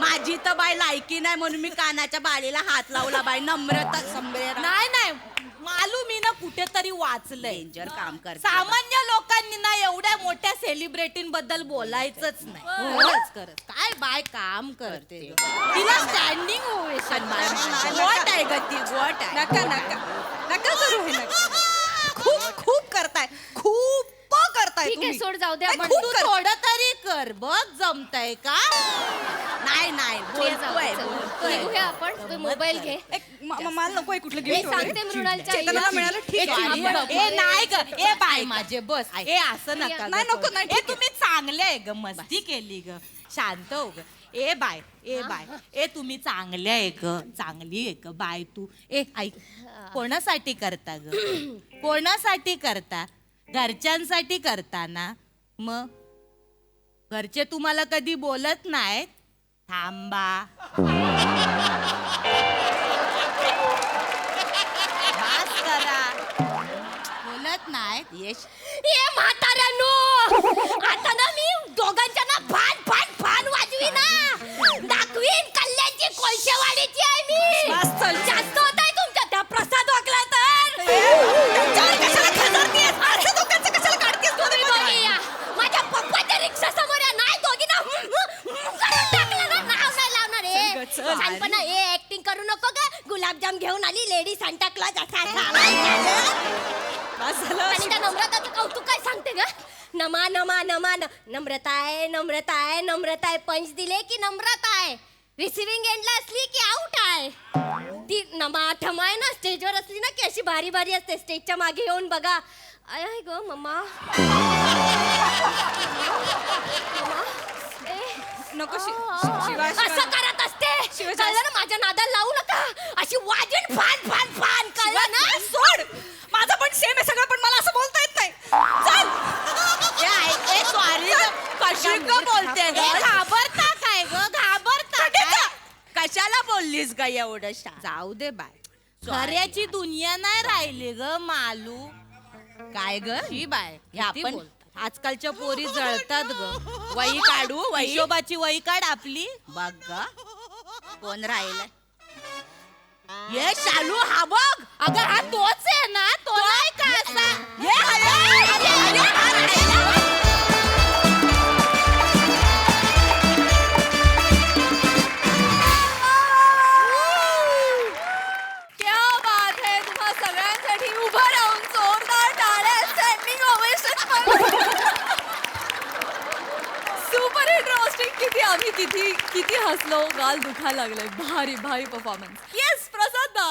माझी तर बाई लायकी नाही म्हणून मी कानाच्या बाळीला हात लावला बाई. नम्रता संभ्रेर नाही मालूम मी ना कुठेतरी वाचलंय डेंजर काम कर. सामान्य लोकांनी ना एवढ्या मोठ्या सेलिब्रिटींबद्दल बोलायचंच नाही. खरंच काय बाय काम करते तिला स्टँडिंग ओवेशन गोट आहे ग ती गोट आहे. नका करू हे नका. खूप करताय खूप करताय ठीक आहे तुम्ही. सोड जाऊ दे आपण. तू थोडं तरी कर बघ जमतंय का. नाही बोलतोय निघूया आपण. तू मोबाईल घे. मला नको कुठलं मी गिफ्ट सांगते मृणालच्या चेतनाला आईला. मिळालं ठीक आहे. ए नाही ग ए बाय माझे बस ए असं नका नाही, नको, नाही, ए तुम्ही चांगले आहे ग मस्ती केली ग शांत हो ग. ए बाय ए तुम्ही चांगले आहे ग चांगली आहे ग बाय तू. ए ऐक कोणासाठी करता ग कोणासाठी करता घरच्यांसाठी करता ना. मग घरचे तुम्हाला कधी बोलत नाहीत थांबा बास करा बोलत नाहीत. यश ए म्हाताऱ्यानो आता ना मी दोघांच्या ना भान वाजवी ना दाखवीन कल्याणची कोळशेवाडीची आहे मी. जास्त होत आहे तुमच्या त्या प्रसाद वागला तर कशाला खजरतेस असं दोघांचं कशाला काढतेस. तुम्ही दोघी या माझ्या पप्पाच्या रिक्षा समोर या. नाही दोघी ना करून टाकलं ना नाव नाही लावणार आहे. शानपणा हे ऍक्टिंग करू नको ग. गुलाबजाम घेऊन आली लेडी सांता क्लॉज असा आणि त्या नम्रताचं कौतुक काय सांगते ग. नमा नम्रता आहे पंच दिले की नम्रता आहे. रिसिव्हिंग एंडला असली की आउट आहे. ती नमा ठमा आहे ना स्टेजवर असली ना की अशी भारी भारी असते. स्टेजच्या मागे येऊन बघा. आहे ग मम्मा नको असं करत असते. कळलं ना माझ्या नादाला लावू नका. अशी वाजून फान कळलं ना. सोड माझं पण सेम आहे सगळं पण मला असं बोलता येत नाही. सॉरी कशी ग बोलते ग घाबरता काय ग घाबरता काय? कशाला बोललीस ग एवढं जाऊ दे बाय. खऱ्याची दुनिया नाही राहिली ग मालू. काय ग ही बाय आपण आजकालच्या पोरी जळतात ग. वही काढू हिशोबाची वही काढ आपली बघ ग कोण राहिलाय. ये शालू हा बघ अगं हा तोच आहे ना. तो नाही का असा क्या बात है. तुम्हा सगळ्यांसाठी उभं राहून जोरदार टाळ्या standing ovation. Super hit roasting. आम्ही किती हसलो. गाल दुखायला लागले. भारी परफॉर्मन्स. येस प्रसाद दा.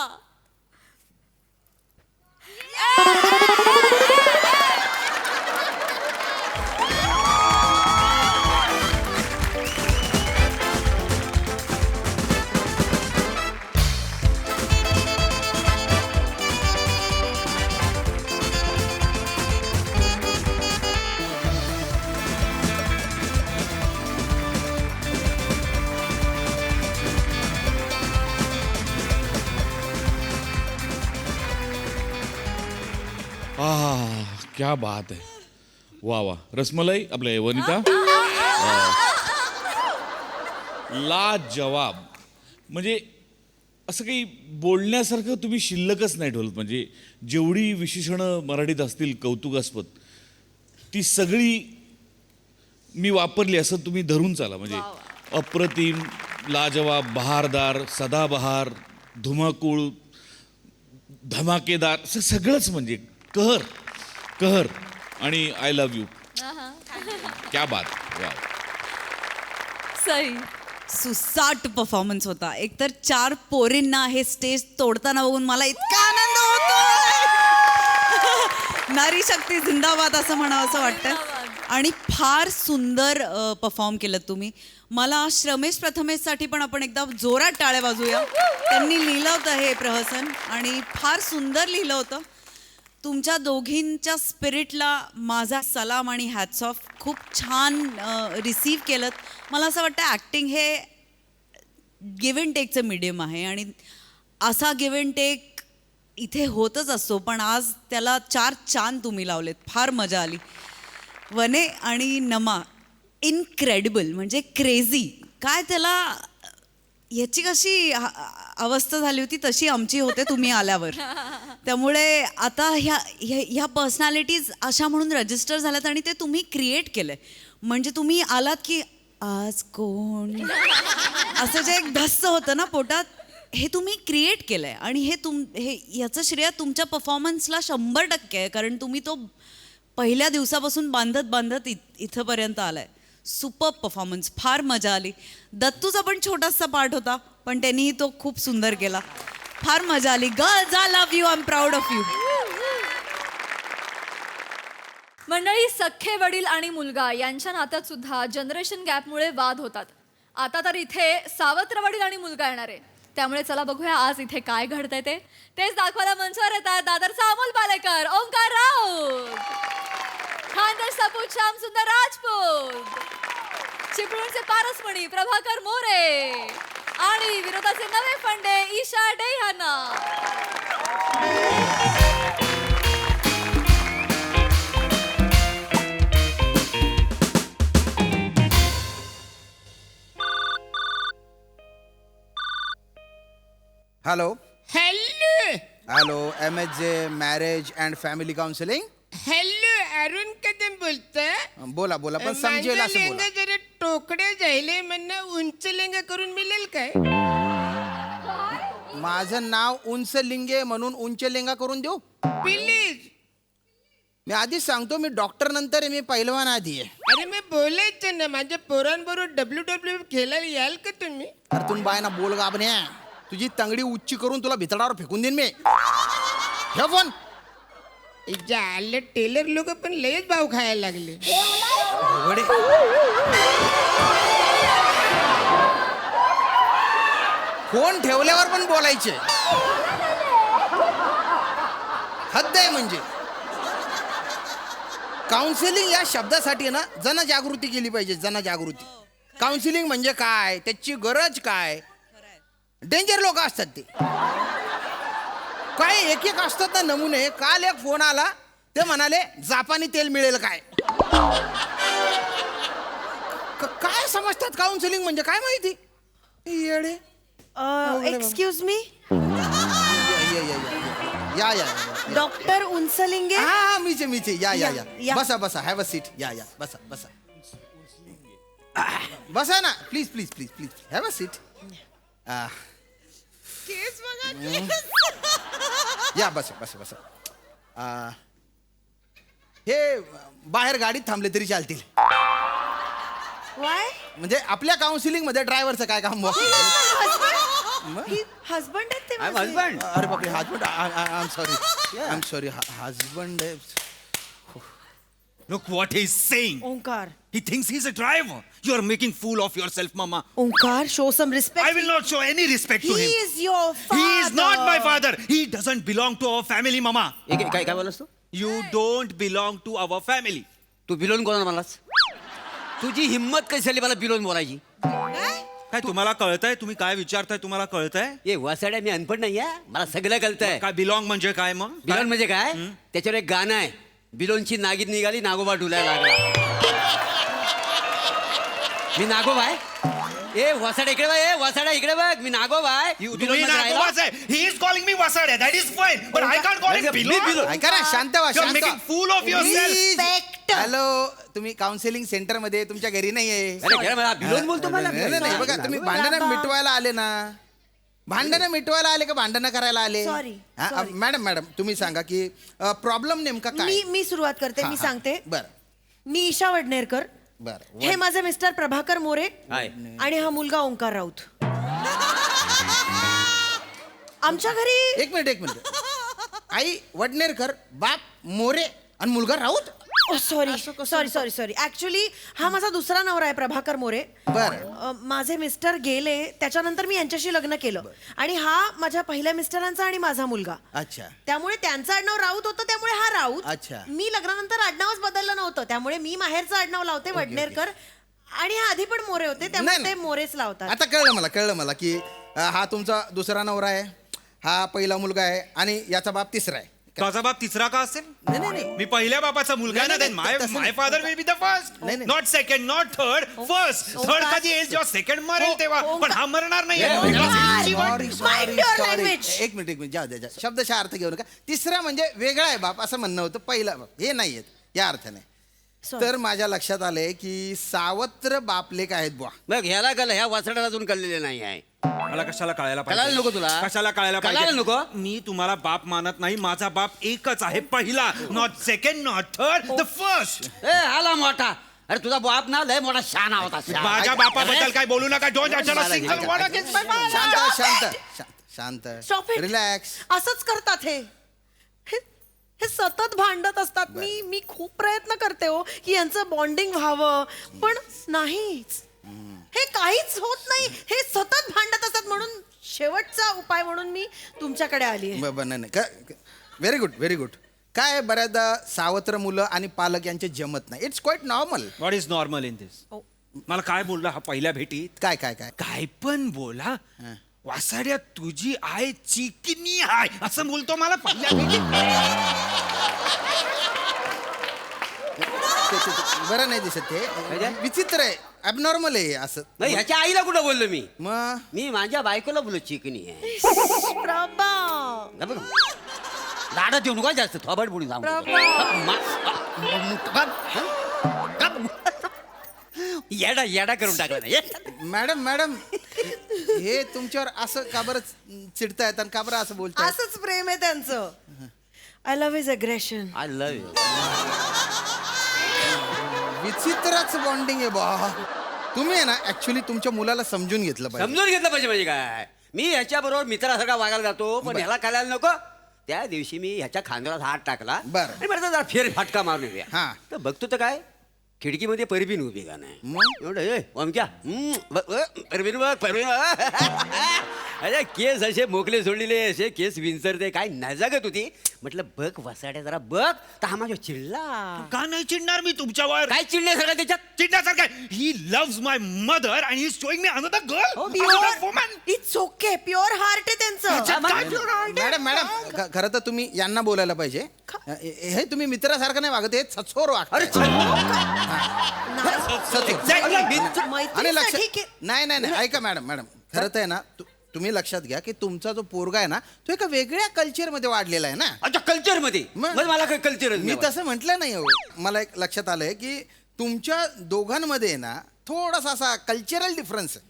क्या बात आहे. वा रसमलाई आपल्या वनिता लाजवाब. म्हणजे असं काही बोलण्यासारखं तुम्ही शिल्लकच नाही ठेवलं. म्हणजे जेवढी विशेषणं मराठीत असतील कौतुकास्पद ती सगळी मी वापरली असं तुम्ही धरून चाला. म्हणजे अप्रतिम, लाजवाब, बहारदार, सदाबहार, धुमाकूळ, धमाकेदार, सगळंच म्हणजे कहर आणि आय लव्ह यू. क्या बात. वाव. सई. सुसाट परफॉर्मन्स होता. एकतर 4 पोरींना हे स्टेज तोडताना बघून मला इतका आनंद होतो. नारी शक्ती जिंदाबाद असं म्हणावं असं वाटतं. आणि फार सुंदर परफॉर्म केलं तुम्ही. मला श्रमेश प्रथमेशसाठी पण आपण एकदा जोरात टाळ्या वाजूया. त्यांनी लिहिलं होतं हे प्रहसन आणि फार सुंदर लिहिलं होतं. तुमच्या दोघींच्या स्पिरिटला माझा सलाम आणि हॅट्स ऑफ. खूप छान रिसीव्ह केलं. मला असं वाटतं ॲक्टिंग हे गिव्ह अँड टेकचं मीडियम आहे आणि असा गिव्ह अँड टेक इथे होतच असतो, पण आज त्याला 4 चांद तुम्ही लावलेत. फार मजा आली. वने आणि नमा इनक्रेडिबल, म्हणजे क्रेझी. काय त्याला याची कशी अवस्था झाली होती तशी आमची होते तुम्ही आल्यावर. त्यामुळे आता ह्या पर्सनॅलिटीज अशा म्हणून रजिस्टर झाल्यात आणि ते तुम्ही क्रिएट केलंय. म्हणजे तुम्ही आलात की आज कोण असं जे एक धस्स होतं ना पोटात, हे तुम्ही क्रिएट केलंय आणि हे याचं श्रेय तुमच्या परफॉर्मन्सला 100% आहे. कारण तुम्ही तो पहिल्या दिवसापासून बांधत इथंपर्यंत आलाय. Super performance. फार मजा आली. दत्तूचा पण छोटासा पार्ट होता, पण त्यांनीही तो खूप सुंदर केला. फार मजा आली. Girls I love you. I am proud of you. मंडळी, सख्खे वडील आणि मुलगा यांच्या नात्यात सुद्धा जनरेशन गॅपमुळे वाद होतात. आता तर इथे सावत्र वडील आणि मुलगा येणार आहे. त्यामुळे चला बघूया आज इथे काय घडतंय तेच दाखवायला मंचावर येतात दादरचा अमोल पालेकर, ओंकार राऊत, खानदेश सपूत श्याम सुंदर राजपूत, चिपळूणचे पारसमणी प्रभाकर मोरे आणि विरोधाचे नवे फंडे ईशा डेहाना. Hello hello hello MSJ marriage and family counselling. Hello Arun Kadam बोलतोय. बोला बोला पण समजेल माझं असं लेंगा बोला. जरा टोकड्या जायले म्हणणं उंच लेंगा करून मिळेल काय? माझं नाव उंच लिंगे म्हणून उंच लेंगा करून देऊ प्लीज. मी आधीच सांगतो, मी डॉक्टर नंतर आहे, मी पहिलवान आधी आहे. अरे मी बोलायचं ना, माझ्या पोरांबरोबर WWE खेळायला याल का तुम्ही? अरे तुम्ही बाय ना बोल गाबण्या, तुझी तंगडी उच्ची करून तुला भितडावर फेकून देईन मी. हे फोन आले टेलर लोक पण लयच भाव खायला लागले. फोन ठेवल्यावर पण बोलायचे, हद्द आहे. म्हणजे काउन्सिलिंग या शब्दासाठी ना जनजागृती केली पाहिजे. जनजागृती. काउन्सिलिंग म्हणजे काय, त्याची गरज काय. डेंजर लोक असतात ते. काय एक एक असतात ना नमुने. काल एक फोन आला, ते म्हणाले जापानी तेल मिळेल काय. काय समजतात काउन्सिलिंग म्हणजे काय माहिती येडे. एक्सक्यूज मी, या या डॉक्टर उंचलिंगे. हा मीचे या या या बसा बसा. Have a seat. या या बसा बसा बसा ना. Please please please please have a seat. या बसा बसा बसा. हे बाहेर गाडीत थांबले तरी चालतील. म्हणजे आपल्या काउन्सिलिंग मध्ये ड्रायव्हरचं काय काम. हजबंड आहेत ते I'm माझे. husband. अरे बापरे, husband. I'm sorry. Husband. Look what he's saying. Omkar. He thinks he's a driver. You are making fool of yourself, Mama. Omkar, show some respect. I will not show any respect to He him. is your father. He is not my father. He doesn't belong to our family, Mama. काय बोलस तू? You don't belong to our family. तू बिलोन कोणा मलाच? तुझी हिम्मत कशी झाली मला बिलोन बोलायची? काय तुम्हाला कळतंय? तुम्ही काय विचारताय तुम्हाला कळतंय? ये वसाड्या मी अनपढ नाहीये, मला सगळं कळतंय. काय बिलॉंग म्हणजे काय मग? बिलोन म्हणजे काय? त्याच्यावर एक गाणं आहे, बिलोनची नागीत निघाली नागोबा डुलायला लागला. मी नागोबा आहे. ए वसाड्या इकडे बघ, ए वसाड्या इकडे बघ, मी नागोबा आहे. तुम्ही नागोबाच आहे. He is calling me वसाड्या. That is fine. But I can't call him बिलोन. ऐका ना, शांत व्हा. You are making fool of yourself. Hello, तुम्ही काउन्सिलिंग सेंटर मध्ये तुमच्या घरी नाहीये. अरे घरी मला बिलोन बोलतो मला. नाही बघा, तुम्ही भांडण मिटवायला आले ना. भांडणं मिटवायला आले का भांडणं करायला आले? Sorry, हा, sorry. मॅडम तुम्ही सांगा की प्रॉब्लेम नेमका काय? मी सुरुवात करते, मी सांगते. बरं मी ईशा वडनेरकर, बरं हे माझे मिस्टर प्रभाकर मोरे हाय. आणि हा मुलगा ओंकार राऊत. आमच्या घरी एक मिनिट आई वडनेरकर, बाप मोरे आणि मुलगा राऊत. सॉरी ऍक्च्युली हा माझा दुसरा नवरा आहे प्रभाकर मोरे. बरं माझे मिस्टर गेले त्याच्यानंतर मी यांच्याशी लग्न केलं आणि हा माझ्या पहिल्या मिस्टरांचा आणि माझा मुलगा. अच्छा त्यामुळे त्यांचं आडनाव राऊत होतं, त्यामुळे हा राऊत. अच्छा. मी लग्नानंतर आडनावच बदललं नव्हतं, त्यामुळे मी माहेरचं आडनाव लावते वडनेरकर आणि हा आधी पण मोरे होते त्यामुळे ते मोरेच लावतात. आता कळलं मला की हा तुमचा दुसरा नवरा आहे, हा पहिला मुलगा आहे आणि याचा बाप तिसरा आहे. माझा बाप तिसरा का असेल? नाही मी पहिल्या बापाचा मुलगा ना. Then my father will be the first, not second, not third, first. Third कधी येईल जेव्हा सेकंड मरेल तेव्हा, पण हा मरणार नाही. एक मिनिट जाऊ द्या, शब्दशः अर्थ घेऊ नका. तिसरा म्हणजे वेगळा आहे बाप असं म्हणणं होतं, पहिला बाप हे नाही आहेत या अर्थाने. तर माझ्या लक्षात आलंय की सावत्र बापलेक आहेत बुवा. मग ह्याला कळलं, ह्या वाचडाला अजून कळलेले नाही आहे. मला कशाला कळायला कळायला नको तुला? कशाला कळायला कळायला नको? मी तुम्हाला बाप मानत नाही. माझा बाप एकच आहे, पहिला. Not second, not third, the first. आला मोठा. अरे तुझा बाप ना लय मोठा शान होता. माझ्या बापाबद्दल काय बोलू नका. डोंट अचानक सिंगल वर्ड अगेन्स्ट माय फादर. शांत रिलॅक्स. असंच करतात हे सतत भांडत असतात. मी खूप प्रयत्न करते हो की यांचं बॉन्डिंग व्हावं, पण नाहीच. हे काहीच होत नाही, हे सतत भांडत असतात. म्हणून शेवटचा उपाय म्हणून मी तुमच्याकडे आली आहे. नाही व्हेरी गुड. काय बऱ्याचदा सावत्र मुलं आणि पालक यांचे जमत नाही. It's quite normal. What is normal in this? मला काय बोलला हा पहिल्या भेटीत? काय पण बोला. वासाड्या तुझी आय चिकनी आहे असं बोलतो मला पहिल्या भेटीत. बरं नाही दिसत ते, विचित्र आहे, ॲबनॉर्मल आहे असं. नाही, ह्याच्या आईला कुठं बोललो मी? मग मी माझ्या बायकोला बोललो चिकनी आहे. लाडात येऊ नका जास्त, थोबड बुडी जाऊ. येडा करून टाकला नाही. मॅडम हे तुमच्यावर असं का बरं चिडतायत आणि का बरं असं बोलताय? असंच प्रेम आहे त्यांचं. I love his aggression. I love you. विचित्रच बॉन्डिंग आहे बा. तुम्ही आहे ना ऍक्च्युली तुमच्या मुलाला समजून घेतलं पाहिजे म्हणजे काय. मी ह्याच्याबरोबर मित्रासारखा वागायला जातो, पण ह्याला कळायला नको. त्या दिवशी मी ह्याच्या खांद्यावर हात टाकला. बरं. आणि मला जरा फेर फटका मारून येऊया. तर बघतो तर काय खिडकीमध्ये परबीन उभी का नाही. एवढं ओमक्या परबीन बघ परबीन. अरे केस असे मोकले सोडलेले, असे केस विंचरते, काय नजागत होती. म्हटलं बघ वसाड्या जरा बघ. तर हा माझ्या चिडला. का नाही चिडणार मी तुमच्यावर? काय चिडण्यासारखं त्याच्यात? चिडण्यासारखं he loves my mother and he is showing me another girl. Woman. It's okay. Pure heart आहे त्यांचं. मॅडम खरं तर तुम्ही यांना बोलायला पाहिजे. हे तुम्ही मित्रासारखं नाही वागत, हे सचोर वागत. आणि लक्षात नाही ऐका मॅडम खरं तर आहे ना, तुम्ही लक्षात घ्या की तुमचा जो पोरगा आहे ना, तो एका वेगळ्या कल्चरमध्ये वाढलेला आहे ना. अच्छा, कल्चरमध्ये? मला काय कल्चर? मी तसं म्हटलं नाही हो. मला एक लक्षात आलंय की तुमच्या दोघांमध्ये ना थोडासा असा कल्चरल डिफरन्स आहे.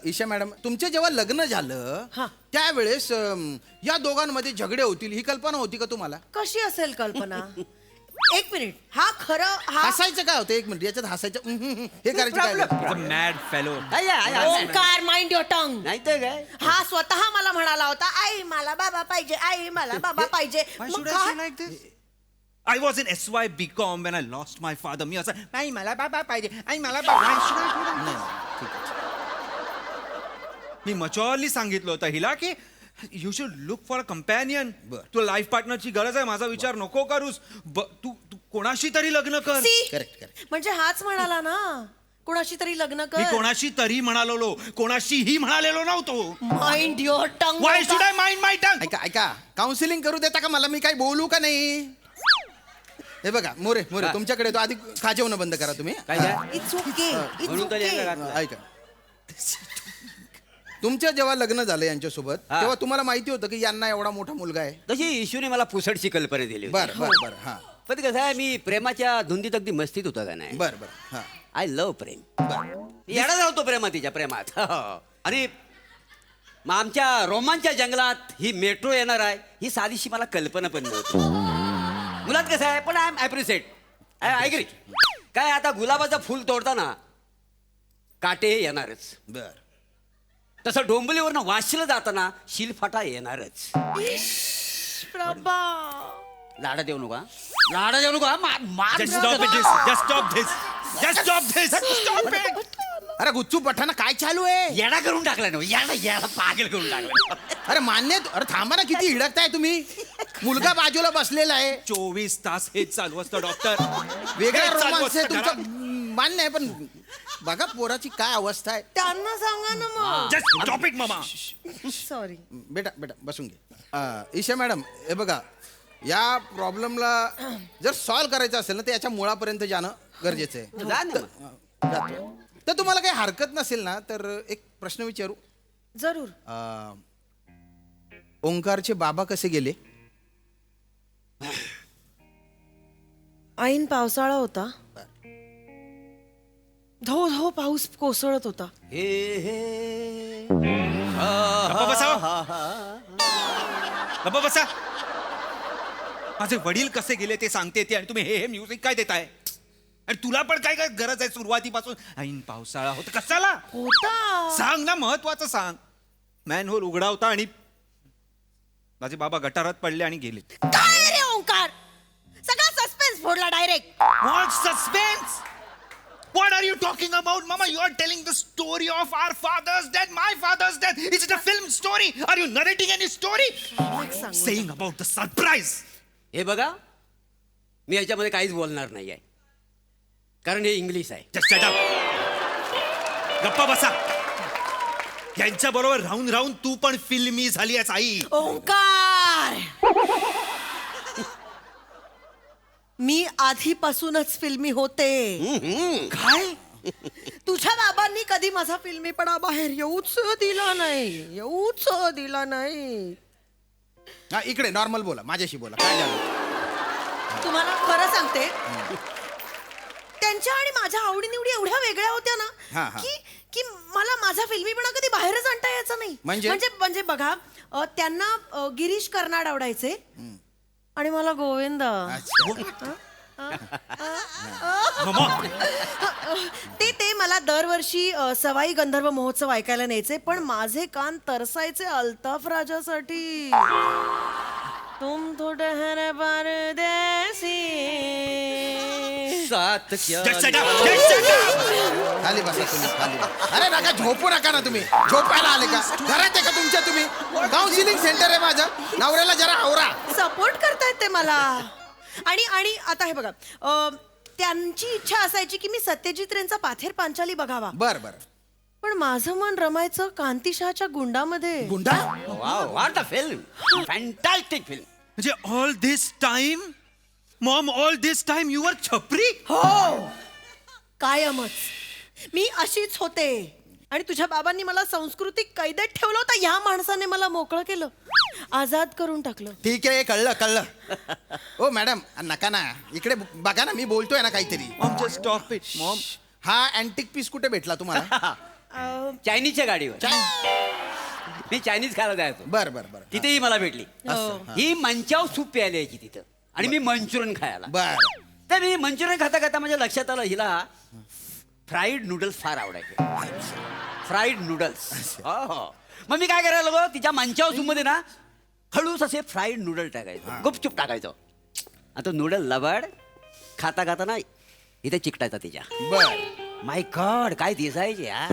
ईशा मॅडम, तुमचं जेव्हा लग्न झालं त्यावेळेस या दोघांमध्ये झगडे होतील ही कल्पना होती का तुम्हाला? कशी असेल कल्पना? एक मिनिट. हा खरं हसायचं काय होतं? एक मिनिट, याच्यात हसायचं हे करायचं काय? Mad fellow. Omkar, mind your tongue. नाही तर काय, हा स्वतः मला म्हणाला होता, आई मला बाबा पाहिजे, आई मला बाबा पाहिजे. I was in SY BCom when I lost my father. मी असं नाही मला बाबा पाहिजे, आई मला बाबा. मी मच्युअरली सांगितलं होतं हिला की you should look for a companion. तुला लाईफ पार्टनरची गरज आहे, माझा विचार नको करूस. तू कोणाशी तरी लग्न कर. करेक्ट. म्हणजे हाच म्हणाला ना कोणाशी तरी लग्न कर. मी कोणाशी तरी म्हणालो, कोणाशीही म्हणालेलो नव्हतो. Mind your tongue. Why should I mind my tongue? ऐका काउन्सिलिंग करू देता का मला? मी काही बोलू का नाही? हे बघा मोरे तुमच्याकडे तो आधी खाजेवणं बंद करा तुम्ही. It's okay. ऐका, तुमच्या जेव्हा लग्न झालं यांच्यासोबत तेव्हा तुम्हाला माहिती होतं की यांना एवढा मोठा मुलगा आहे? तशी इशूने मला पुसटची कल्पना दिली. बरं. हा, पण कसं आहे, मी प्रेमाच्या धुंदीत अगदी मस्तीत होता का नाही. बरं. आय लव्ह प्रेम. येणार होतो प्रेमात, तिच्या प्रेमात. आणि मग आमच्या रोमांच्या जंगलात ही मेट्रो येणार आहे ही साधीशी मला कल्पना पण नव्हती. मुलात कसं आहे पण I am appreciate I agree. काय आता गुलाबाचं फुल तोडताना काटे येणारच. बर. तसं डोंबिवलीवरनं वाशीला जाताना शिलफाटा येणारच. प्रभा लाडा देऊ नका, लाडा देऊ नका. Just stop it, just stop this. Just stop this. Stop it. अरे गुच्चू पठाणा काय चालू आहे? येडा करून टाकला ना, येडा पागल करून टाकला. अरे मान्य अरे थांबा ना, किती हिडकताय तुम्ही. मुलगा बाजूला बसलेला आहे. 24 तास हेच चालू असतं डॉक्टर. वेगळा हेच चालू रोमांस आहे असतं तुमचा. घरात. मान्य आहे पण बघा पोराची काय अवस्था आहे. त्यांना सांगा ना मग. Just stop it, मामा. सॉरी. बेटा बेटा बसून घे. ईशा मॅडम हे बघा, या प्रॉब्लेमला जर सॉल्व्ह करायचं असेल ना तर याच्या मुळापर्यंत जाणं गरजेचं आहे. जातो. तर तुम्हाला काही हरकत नसेल ना तर एक प्रश्न विचारू. जरूर. ओंकारचे बाबा कसे गेले? ऐन पावसाळा होता. धो धो पाऊस कोसळत होता. गप्पा बसा. गप्पा बसा. माझे वडील कसे गेले ते सांगते ते आणि तुम्ही हे म्युझिक काय देताय? आणि तुला पण काय काय गरज आहे सुरुवातीपासून? ऐन पावसाळा होता कशाला होता? सांग ना, महत्वाचं सांग. मॅनहोल उघडा होता आणि माझे बाबा गटारात पडले आणि गेले. काय रे ओंकार, सगळा सस्पेन्स फोडला direct. What suspense? What are you talking about, Mama? You are telling the story of our father's death, my father's death. Is it a film story? Are you narrating any story? Saying about the surprise. हे बघा, मी याच्यामध्ये काहीच बोलणार नाही आहे, कारण हे English आहे. Just shut up. गप्पा बसा. यांच्या बरोबर राहून राहून तू पण फिल्मी झाली आहेस आई. ओंकार, मी आधीपासूनच फिल्मी होते. काय? तुझ्या बाबांनी कधी माझा फिल्मीपणा बाहेर येऊच दिला नाही. हा इकडे नॉर्मल बोला, माझ्याशी बोला. काय झालं? तुम्हाला खरं सांगते, त्यांच्या आणि माझ्या आवडीनिवडी एवढ्या वेगळ्या होत्या हा, ना हा. की मला माझा फिल्मीपणा कधी बाहेरच आणता यायचा नाही. म्हणजे बघा, त्यांना गिरीश कर्नाड आवडायचे आणि मला गोविंद. ते मला दरवर्षी सवाई गंधर्व महोत्सव ऐकायला न्यायचे, पण माझे कान तरसायचे अल्ताफ राजासाठी. तुम तो ठहर परदेसी. खाली बसा तुम्ही, खाली बसा. अरे नका झोपू नका ना तुम्ही. झोपायला आले का? घरात आहे का तुमच्या तुम्ही? काउन्सिलिंग सेंटर आहे माझं. नवऱ्याला जरा आवरा. सपोर्ट करतायत ते मला. आणि आता हे बघा, त्यांची इच्छा असायची की मी सत्यजित रेंचा पाथेर पांचाली बघावा. बर बर. पण माझं मन रमायचं कांतीशहाच्या गुंडामध्ये. Gunda? What a film, fantastic film. म्हणजे all this time mom, all this time you were छपरी? हो, कायमच मी अशीच होते. आणि तुझ्या बाबांनी मला सांस्कृतिक कैदेत ठेवलं होतं. ह्या माणसाने मला मोकळं केलं, आजाद करून टाकलं. ठीक आहे, कळलं. ओ मॅडम नका ना, इकडे बघा ना, मी बोलतोय ना काहीतरी. Maugham just stop it. Maugham, हा अँटिक पीस कुठे भेटला तुम्हाला? चायनीजच्या गाडीवर. मी चायनीज खायला जायचो. बर. तिथेही मला भेटली. ही मंचाव सूप प्यायला यायची तिथं आणि मी मंचुरियन खायला. बर. तर मी मंचुरियन खाता माझ्या लक्षात आलं हिला फ्राईड नूडल्स फार आवडायचे. Fried noodles. मग मी काय करायला लागलो, तिच्या मंचाव सूप मध्ये ना हळूच असे फ्राईड नूडल टाकायचं, गुपचूप टाकायचं. आता नूडल लबाड खाता ना इथे चिकटायचा तिच्या. बर. माय गॉड, काय दिसायचे यार.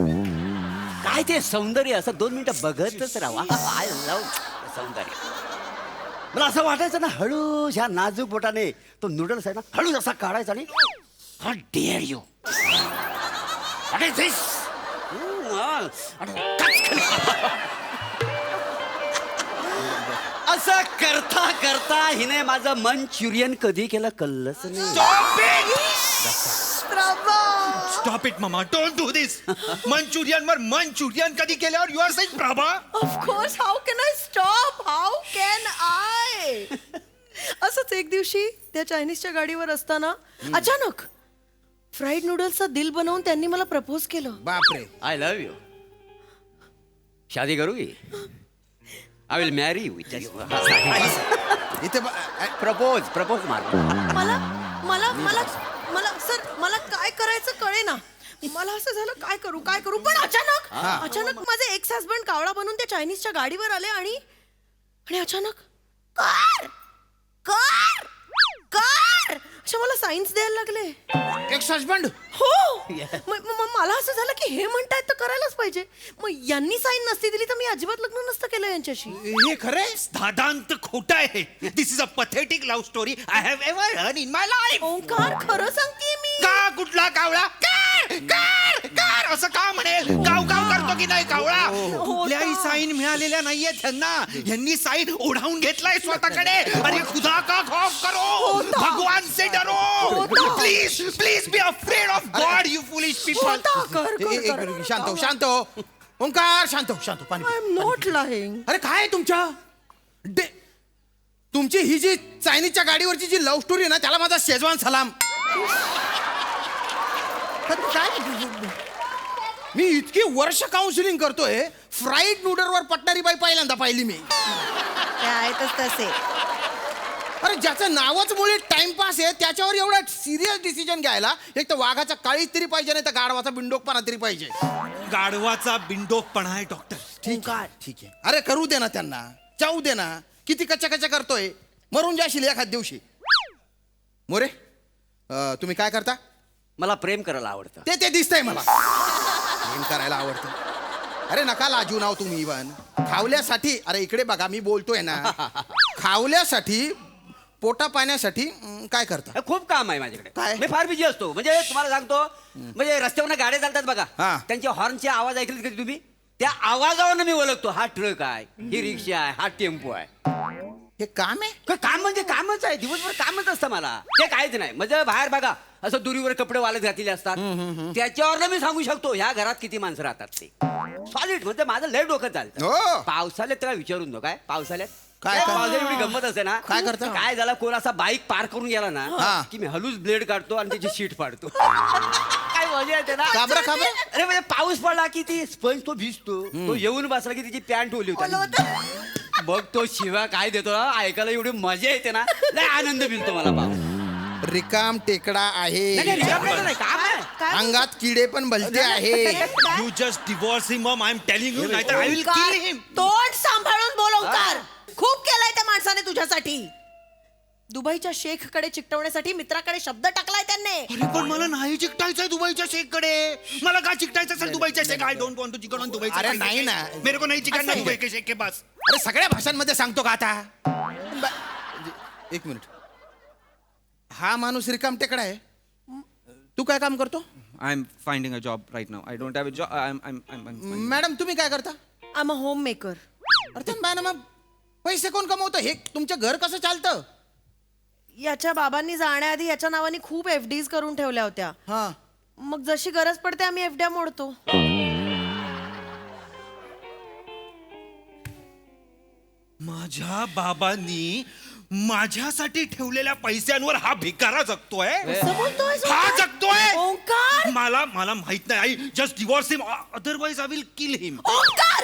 काय ते सौंदर्य, असं 2 मिनिटं बघतच राहा. आय लव्ह सौंदर्य. मला असं वाटायचं ना, हळूच ह्या नाजूक बोटाने तो नूडल्स आहे ना हळूच असा काढायचा आणि how dare you, what is this. असं करता करता हिने माझं मंचुरियन कधी केलं कळलंच नाही. स्टॉप इट मामा, डोंट डू दिस. मंचुरियन वर मंचुरियन कधी केल्यावर you are saying Prabha? Of course, how can I stop, how can I. असंच एक दिवशी त्या चायनीजच्या गाडीवर असताना अचानक फ्राईड नूडल्सचा दिल बनवून त्यांनी मला प्रपोज केलं. बापरे. I love you. शादी करूगी आय विल मॅरी यू इथे प्रपोज मार. मला मला मला मला सर मला काय करायचं कळे ना. मला असं झालं काय करू पण अचानक माझे एक्स हस्बंड कावळा बनून त्या चायनीजच्या गाडीवर आले आणि अचानक कार कार कार अशा मला सायन्स द्यायला लागले. एक्स हजबंड हो मला असं झालं की हे म्हणतायत तर करायलाच पाहिजे. मग यांनी साईन नसती दिली तर मी अजिबात लग्न नसतं केलं यांच्याशी. हे खरंय? दादांत खोटा आहे. This is a pathetic love story I have ever heard in my life. Omkar खरं सांगतेय मी. का कुठला कावळा कार कार कार असं का म्हणेल? गाव करतो की नाही कावळा? कुठल्याही साईन मिळालेल्या नाहीये त्यांना. यांनी साईन ओढावून घेतलाय स्वतःकडे. अरे खुदा का खौफ करो, भगवान से डरो. Please please be afraid of God you foolish people. शांत हो ओंकार, शांत हो पाणी. I am not lying. अरे काय तुमच्या तुमची ही जी चायनीजच्या गाडीवरची जी लव्ह स्टोरी आहे ना, त्याला माझा शेजवान सलाम. काय मी इतकी वर्ष काउन्सिलिंग करतोय, फ्राईड नूडलवर पटणारी बाई पहिल्यांदा पाहिली मी. आहेतच तसे. अरे ज्याचं नावच मुळे टाइमपास आहे त्याच्यावर एवढा सिरियस डिसिजन घ्यायला एक तर वाघाचा काळीच तरी पाहिजे, नाही तर गाढवाचा बिंडोकपणा तरी पाहिजे. गाढवाचा बिंडोकपणा आहे डॉक्टर. ठीक आहे. अरे करू दे ना त्यांना, जाऊ दे ना. किती कच्चा करतोय, मरून जाशील एखाद दिवशी. मोरे तुम्ही काय करता? मला प्रेम करायला आवडतं. ते दिसतंय मला. प्रेम करायला आवडतं. अरे नका लाजू नाव तुम्ही. इवन खावल्यासाठी, अरे इकडे बघा मी बोलतोय ना, खावल्यासाठी पोटा पाण्यासाठी काय करता? खूप काम आहे माझ्याकडे. काय? मी फार बिझी असतो. म्हणजे तुम्हाला सांगतो, म्हणजे रस्त्यावर गाड्या चालतात बघा, त्यांच्या हॉर्नचे आवाज ऐकलेत कधी तुम्ही? त्या आवाजावरनं मी ओळखतो हा ट्रक आहे, ही रिक्षा आहे, हा टेम्पो आहे. हे काम आहे? काम म्हणजे कामच आहे. दिवसभर कामच असतं मला. ते काहीच नाही. म्हणजे बाहेर बघा असं दुरीवर कपडे वाळत घातलेले असतात, त्याच्यावरनं मी सांगू शकतो ह्या घरात किती माणसं राहतात ते. सॉलिड. म्हणजे माझं लय डोकं चालतं. पावसाळ्यात त्याला विचारून दो. काय पावसाळ्यात काय पावसाळ्यात एवढी गंमत असते ना. काय करता? काय झालं, कोण असा बाईक पार करून गेला ना की मी हलूच ब्लेड काढतो आणि त्याची शीट फाडतो. काय मजा येते ना. अरे म्हणजे पाऊस पडला की ती स्पंज तो भिजतो, तो येऊन बसला की तिची पॅन्ट ओली होती. बघ तो शिवा काय देतो ना, ऐकायला एवढी मजा येते ना, लय आनंद मिळतो मला. पाऊस रिकाम टेकडा आहे, अंगात किडे पण भलते आहे. You just divorce him Maugham, I am telling you, नाहीतर आय विल किल हिम. तोंड सांभाळून बोल ओंकार. खूप केलाय त्या माणसाने तुझ्यासाठी. दुबईच्या शेख कडे चिकटवण्यासाठी मित्राकडे शब्द टाकलाय त्यांनी. अरे पण मला नाही चिकटायचंय दुबईच्या शेख कडे. मला काय चिकटायचं असेल दुबईच्या शेख? I don't want to chicken on Dubai. अरे नाही ना, मेरे को नहीं चिकन दुबई के शेख के पास. अरे सगळ्या भाषांमध्ये सांगतो का आता? एक मिनिट. हा माणूस रिकाम टेकडा आहे. तू काय काम करतो? I am finding a job right now. I don't have a job. Madam तुम्ही काय करता? I am a homemaker. अरे मग पैसे कोण कमवतं? हे तुमचं घर कसं चालतं? याच्या बाबांनी जाण्याआधी याच्या नावाने खूप FDs करून ठेवल्या होत्या. मग जशी गरज पडते आम्ही FD मोडतो. माझ्या बाबांनी माझ्यासाठी ठेवलेल्या पैशांवर हा भिकारा जगतोय. हा जगतोय. मला माहित नाही. I just divorce him, otherwise I will kill him.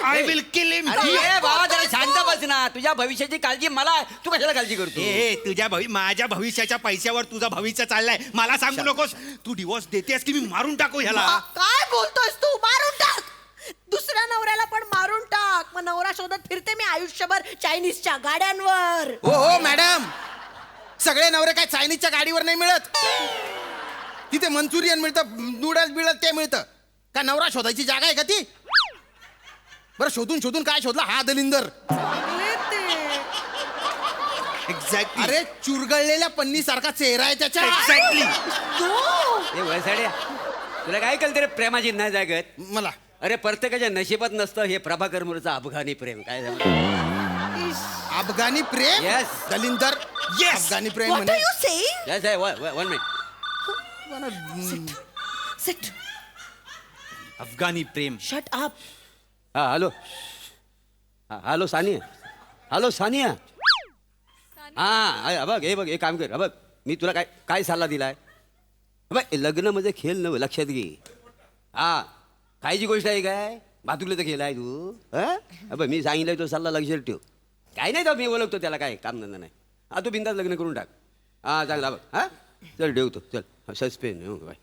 I will kill him. अरे बाबा जरा शांत बस ना. तुझ्या भविष्याची काळजी मला, तू कशाला काळजी करतो? तुझ्या माझ्या भविष्याच्या पैशावर तुझं भविष्य चाललंय. मला सांगू नकोस. तू डिवोर्स देतेस की मी मारून टाकू ह्याला? काय बोलतोस तू? मारून टाक. दुसऱ्या नवऱ्याला पण मारून टाक. मग नवरा शोधत फिरते मी आयुष्यभर चायनीजच्या गाड्यांवर. हो मॅडम, सगळे नवरे काय चायनीजच्या गाडीवर नाही मिळत. तिथे मंचुरियन मिळतं, नूडल्स बिळत ते मिळतं. काय नवरा शोधायची जागा आहे का ती? बरं शोधून काय शोधला हा दलिंदर? एक्झॅक्टली. अरे चुरगळलेल्या पन्नी सारखा चेहरा आहे त्याच्या. एक्झॅक्टली. तुला काय कळतं रे प्रेमाची नाही जागत? मला अरे प्रत्येकाच्या नशिबात नसतं हे प्रभाकर मुरचं अफगाणी प्रेम. काय अफगाणी प्रेम? येस दलिंदर. येस अफगाणी प्रेम What are you saying? Yes. One minute. Sit. अफगाणी प्रेम. Shut up. हा hello. Hello Sania. Hello Sania. हा बघ हे बघ हे काम कर. बघ मी तुला काय सल्ला दिलाय बघ. लग्न म्हणजे खेळ नव्हे, लक्षात घे. हा कायची गोष्ट आहे काय? भातुकले तर केलाय तू अबे मी सांगितलंय तो सल्ला लक्षात ठेव. काय नाही तर मी ओळखतो त्याला, काय काम धंदा नाही. हा तू बिंदास लग्न करून टाक. हा चांगला बघ. हा चल ठेवतो चल. सस्पेन काय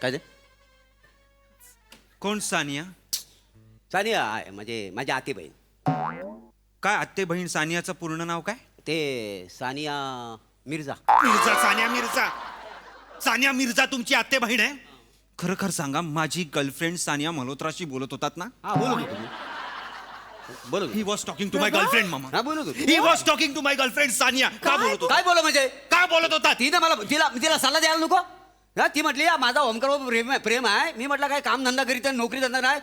काय ते कोण सानिया? सानिया आहे म्हणजे माझी आते बहीण. काय आत्ते बहीण सानियाचं पूर्ण नाव काय? ते सानिया मिर्झा. मिर्झा, सानिया मिर्झा. सानिया मिर्झा तुमची आत्ते बहीण आहे? खरं खरं सांगा, माझी गर्लफ्रेंड सानिया मल्होत्राशी बोलत होतात ना? हा बोलत होतो. बोलत he was talking to my girlfriend मामा. हा बोलत होतो. He was talking to my girlfriend Sania. का बोलत होता? काय बोल म्हणजे का बोलत होता? तिने मला तिला सल्ला द्यायला नको. हा ती म्हटली माझा ओमकार प्रेम आहे. मी म्हटलं काय काम धंदा करीत नोकरी धंदा नाही,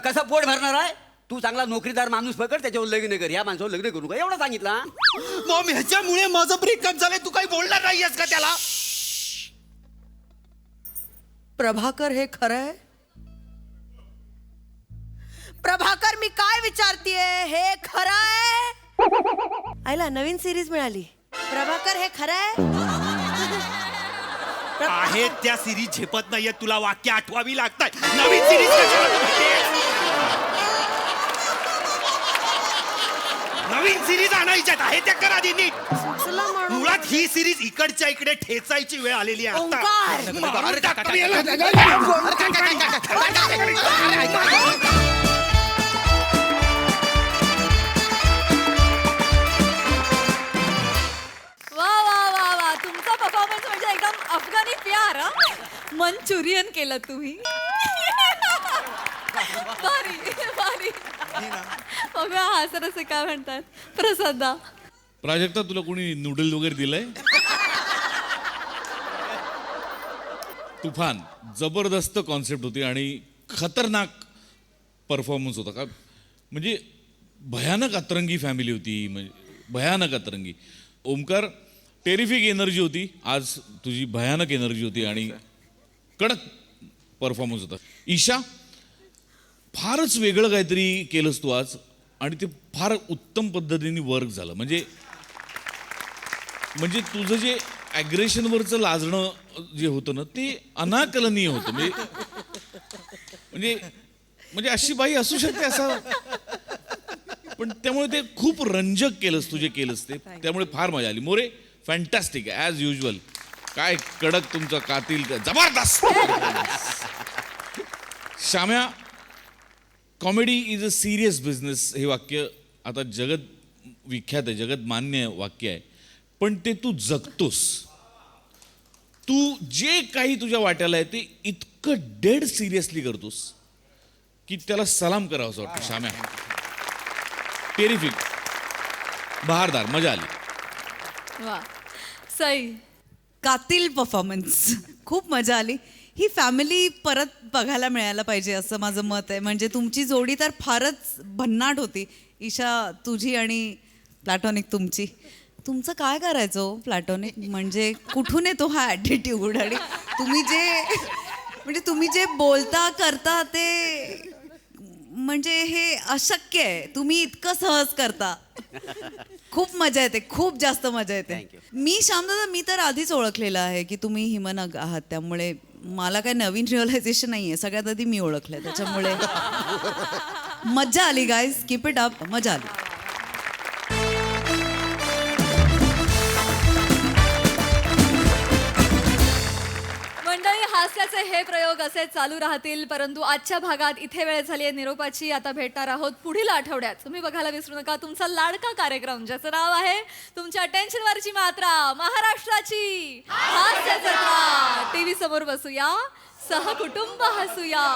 कसा पोट भरणार आहे. तू चांगला नोकरीदार माणूस पकड, त्याच्यावर लग्न कर. या माणसावर लग्न करू का एवढं सांगितलं. मग ह्याच्यामुळे माझं ब्रेकअप झालंय, तू काही बोलणार नाहीयेस का त्याला? प्रभाकर हे खरं आहे? प्रभाकर मी काय विचारतीये हे खरं आहे? आईला नवीन सिरीज मिळाली. प्रभाकर हे खरं आहे? आहे त्या सिरीज झेपत नाहीये, तुला वाक्य आठवावी लागतात. नवीन सिरीज नवीन सिरीज आणायच्यात आहे त्या करा आधी नीट. मुळात ही सिरीज इकडच्या इकडे ठेचायची वेळ आलेली आहे आता. मारून टाक तुम्ही याला. वा वा वा वा, तुमचा परफॉर्मन्स म्हणजे एकदम अफगाणी प्यार. मंचुरियन केलं तुम्ही. भारी भारी. बघा हासरसे काय म्हणतात. प्रसादा, प्राजक्ता तुला कोणी नूडल वगैरे दिलंय? तुफान जबरदस्त कॉन्सेप्ट होती आणि खतरनाक परफॉर्मन्स होता. का म्हणजे भयानक अतरंगी फॅमिली होती, म्हणजे भयानक अतरंगी. ओमकार टेरिफिक एनर्जी होती आज तुझी, भयानक एनर्जी होती आणि कडक परफॉर्मन्स होता. ईशा फारच वेगळं काहीतरी केलंस तू आज आणि ते फार उत्तम पद्धतीने वर्क झालं. म्हणजे तुझं जे ॲग्रेशनवरचं लाजणं जे होतं ना ते अनाकलनीय होतं. म्हणजे अशी बाई असू शकते असं, पण त्यामुळे ते खूप रंजक केलंस तुझे केलंस ते, त्यामुळे फार मजा आली. More fantastic as usual. काय कडक तुमचं कातील, जबरदस्त. श्याम्या, comedy is a serious business हे वाक्य आता जगत विख्यात आहे, जगत मान्य वाक्य आहे, पण ते तू जगतोस. तू जे काही तुझ्या वाट्याला आहे ते इतकं डेड सिरियसली करतोस की त्याला सलाम करावं असं वाटतं. श्याम्या टेरिफिक, बहारदार, मजा आली. वा सई, कातील परफॉर्मन्स, खूप मजा आली. ही फॅमिली परत बघायला मिळायला पाहिजे असं माझं मत आहे. म्हणजे तुमची जोडी तर फारच भन्नाट होती. ईशा तुझी आणि प्लॅटॉनिक तुमची. तुमचं काय करायचं हो प्लॅटॉनिक? म्हणजे कुठून येतो हा ॲटिट्यूड? आणि तुम्ही जे बोलता करता ते म्हणजे हे अशक्य आहे. तुम्ही इतकं सहज करता. खूप मजा येते, खूप जास्त मजा येते. मी श्यामदादा, मी तर आधीच ओळखलेलं आहे की तुम्ही हिमनग आहात, त्यामुळे मला काय नवीन रिअलायझेशन नाही आहे. सगळ्यात आधी मी ओळखलंय, त्याच्यामुळे मजा आली. गाईज कीप इट अप, मजा आली. मंडळी, हास्याचे हे प्रयोग असे चालू राहतील, परंतु आजच्या भागात इथे वेळ झाली आहे निरोपाची. आता भेटणार आहोत पुढील आठवड्यात. तुम्ही बघायला विसरू नका तुमचा लाडका कार्यक्रम, ज्याचं नाव आहे तुमच्या टेन्शनवरची मात्रा, महाराष्ट्राची हास्य जत्रा. टीव्ही समोर बसूया, सहकुटुंब हसूया.